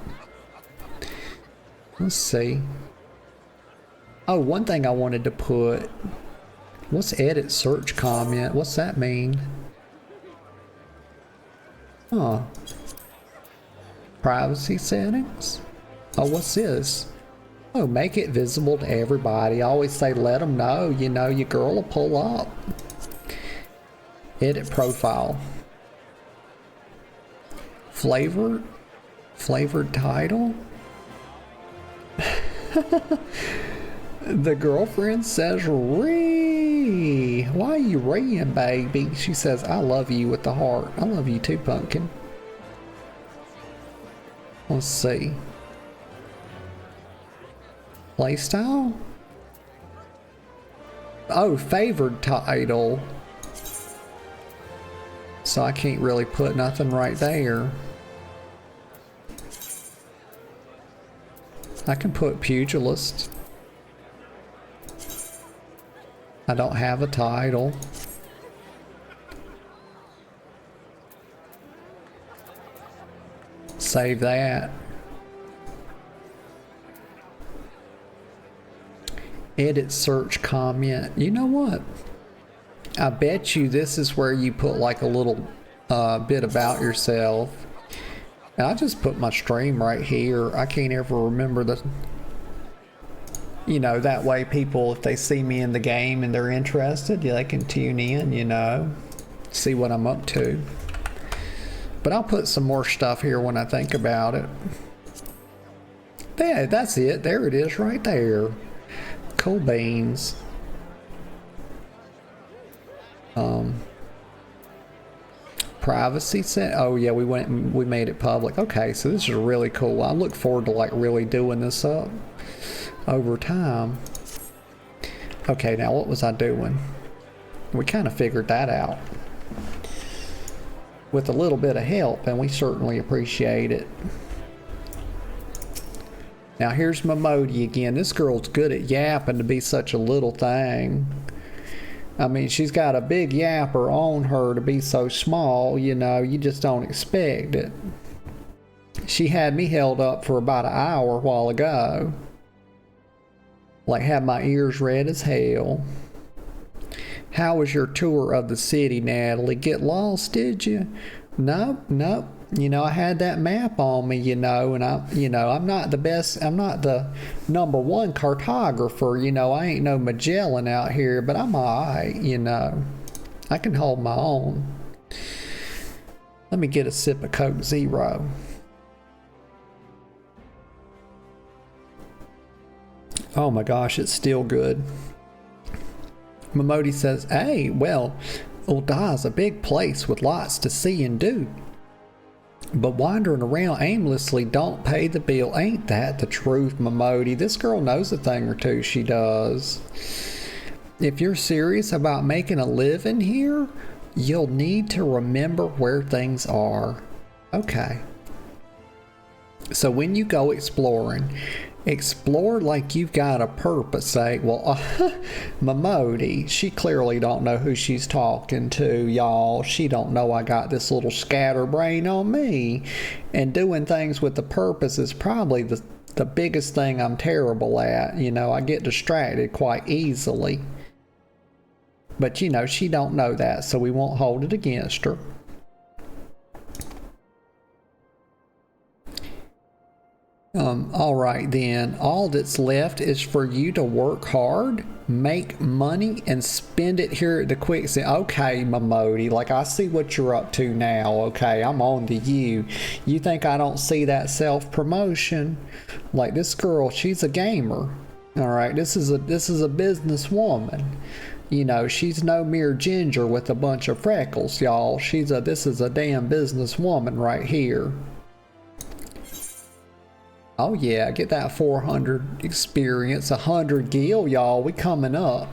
[SPEAKER 1] Let's see. Oh, one thing I wanted to put. What's edit search comment? What's that mean? Huh. Privacy settings? Oh, what's this? Oh, make it visible to everybody. I always say let them know, you know, your girl will pull up. Edit profile. Flavored title? The girlfriend says ree. Why are you reeing, baby? She says I love you with the heart. I love you too, pumpkin. Let's see. Playstyle? Oh, favored title. So I can't really put nothing right there. I can put pugilist. I don't have a title. Save that. Edit search comment. You know what? I bet you this is where you put like a little bit about yourself. And I just put my stream right here. I can't ever remember the... You know, that way people, if they see me in the game and they're interested, yeah, they can tune in, you know, see what I'm up to. But I'll put some more stuff here when I think about it. Yeah, that's it. There it is right there. Cool beans. Privacy set. Oh yeah, we went and we made it public. Okay, so this is really cool. I look forward to like really doing this up over time. Okay, now what was I doing? We kind of figured that out with a little bit of help, and we certainly appreciate it. Now here's Momodi again. This girl's good at yapping to be such a little thing. I mean, she's got a big yapper on her to be so small, you know, you just don't expect it. She had me held up for about an hour a while ago. Like, had my ears red as hell. How was your tour of the city, Natalie? Get lost, did you? Nope. You know, I had that map on me, you know, and I'm not the best, I'm not the #1 cartographer, you know, I ain't no Magellan out here, but I'm alright, you know. I can hold my own. Let me get a sip of Coke Zero. Oh my gosh, it's still good. Momodi says, hey, well, Ulda's a big place with lots to see and do. But wandering around aimlessly don't pay the bill. Ain't that the truth, Momodi? This girl knows a thing or two, she does. If you're serious about making a living here, you'll need to remember where things are. Okay. So when you go exploring, explore like you've got a purpose. Say, well, Momodi, she clearly don't know who she's talking to, y'all. She don't know I got this little scatterbrain on me. And doing things with the purpose is probably the biggest thing I'm terrible at. You know, I get distracted quite easily. But, you know, she don't know that, so we won't hold it against her. Alright then, all that's left is for you to work hard, make money, and spend it here at the quicksand. Okay, Momodi, like I see what you're up to now, okay? I'm on to you. You think I don't see that self-promotion? Like this girl, she's a gamer. Alright, this is a businesswoman. You know, she's no mere ginger with a bunch of freckles, y'all. This is a damn businesswoman right here. Oh yeah, get that 400 experience, 100 gil, y'all. We coming up.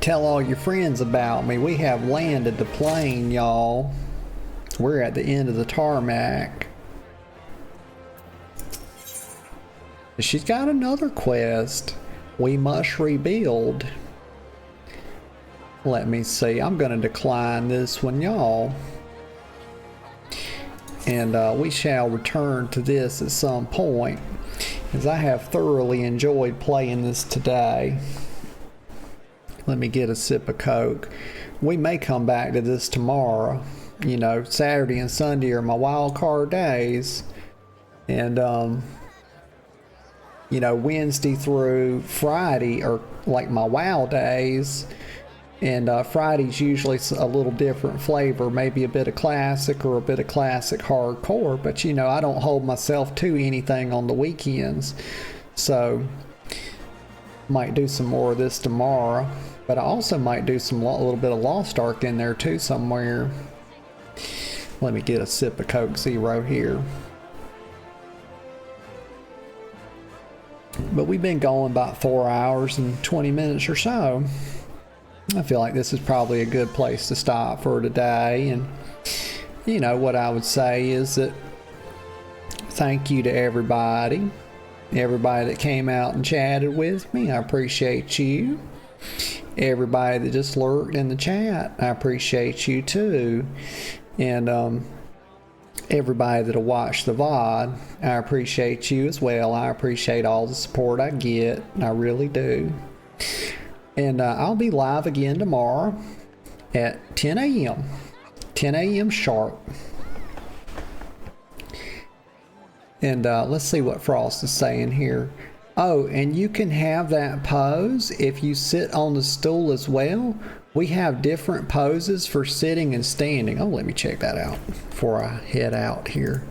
[SPEAKER 1] Tell all your friends about me. We have landed the plane, y'all. We're at the end of the tarmac. She's got another quest. We must rebuild. Let me see. I'm going to decline this one, y'all. And we shall return to this at some point, as I have thoroughly enjoyed playing this today. Let me get a sip of Coke. We may come back to this tomorrow. You know, Saturday and Sunday are my wild card days. And, you know, Wednesday through Friday are like my WoW days. And Friday's usually a little different flavor, maybe a bit of classic or a bit of classic hardcore, but you know, I don't hold myself to anything on the weekends. So, might do some more of this tomorrow, but I also might do a little bit of Lost Ark in there too somewhere. Let me get a sip of Coke Zero here. But we've been going about 4 hours and 20 minutes or so. I feel like this is probably a good place to stop for today. And you know what I would say is that thank you to everybody that came out and chatted with me. I appreciate you. Everybody that just lurked in the chat, I appreciate you too. And everybody that'll watch the VOD, I appreciate you as well. I appreciate all the support I get. I really do. And I'll be live again tomorrow at 10 a.m. 10 a.m. sharp. And let's see what Frost is saying here. Oh, and you can have that pose if you sit on the stool as well. We have different poses for sitting and standing. Oh, let me check that out before I head out here.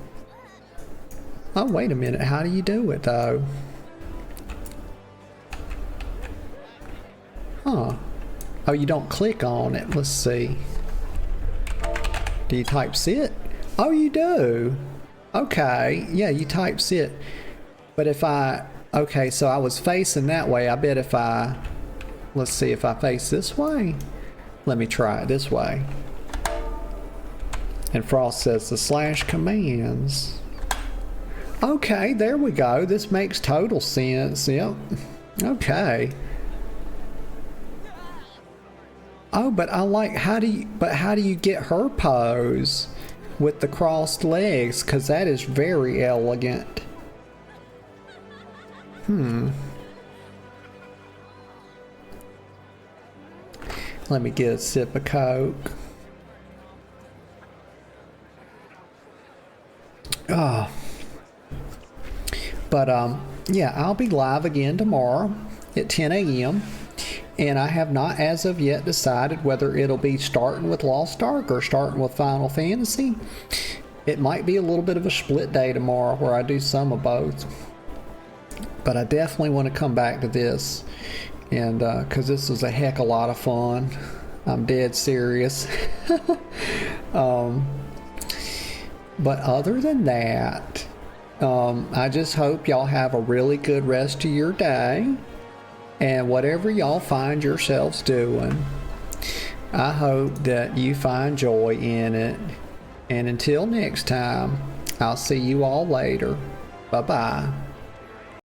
[SPEAKER 1] Oh, wait a minute. How do you do it, though? Huh. Oh, you don't click on it. Let's see. Do you type sit? Oh, you do. Okay. Yeah, you type sit. But if okay, so I was facing that way. I bet if let's see if I face this way. Let me try it this way. And Frost says the slash commands. Okay, there we go. This makes total sense. Yep. Okay. Oh, but I like, how do you get her pose with the crossed legs? Because that is very elegant. Let me get a sip of Coke. Oh. But, yeah, I'll be live again tomorrow at 10 a.m. And I have not as of yet decided whether it'll be starting with Lost Ark or starting with Final Fantasy. It might be a little bit of a split day tomorrow where I do some of both. But I definitely want to come back to this, and because this was a heck of a lot of fun. I'm dead serious. But other than that, I just hope y'all have a really good rest of your day, and whatever y'all find yourselves doing, I hope that you find joy in it. And until next time, I'll see you all later. Bye-bye.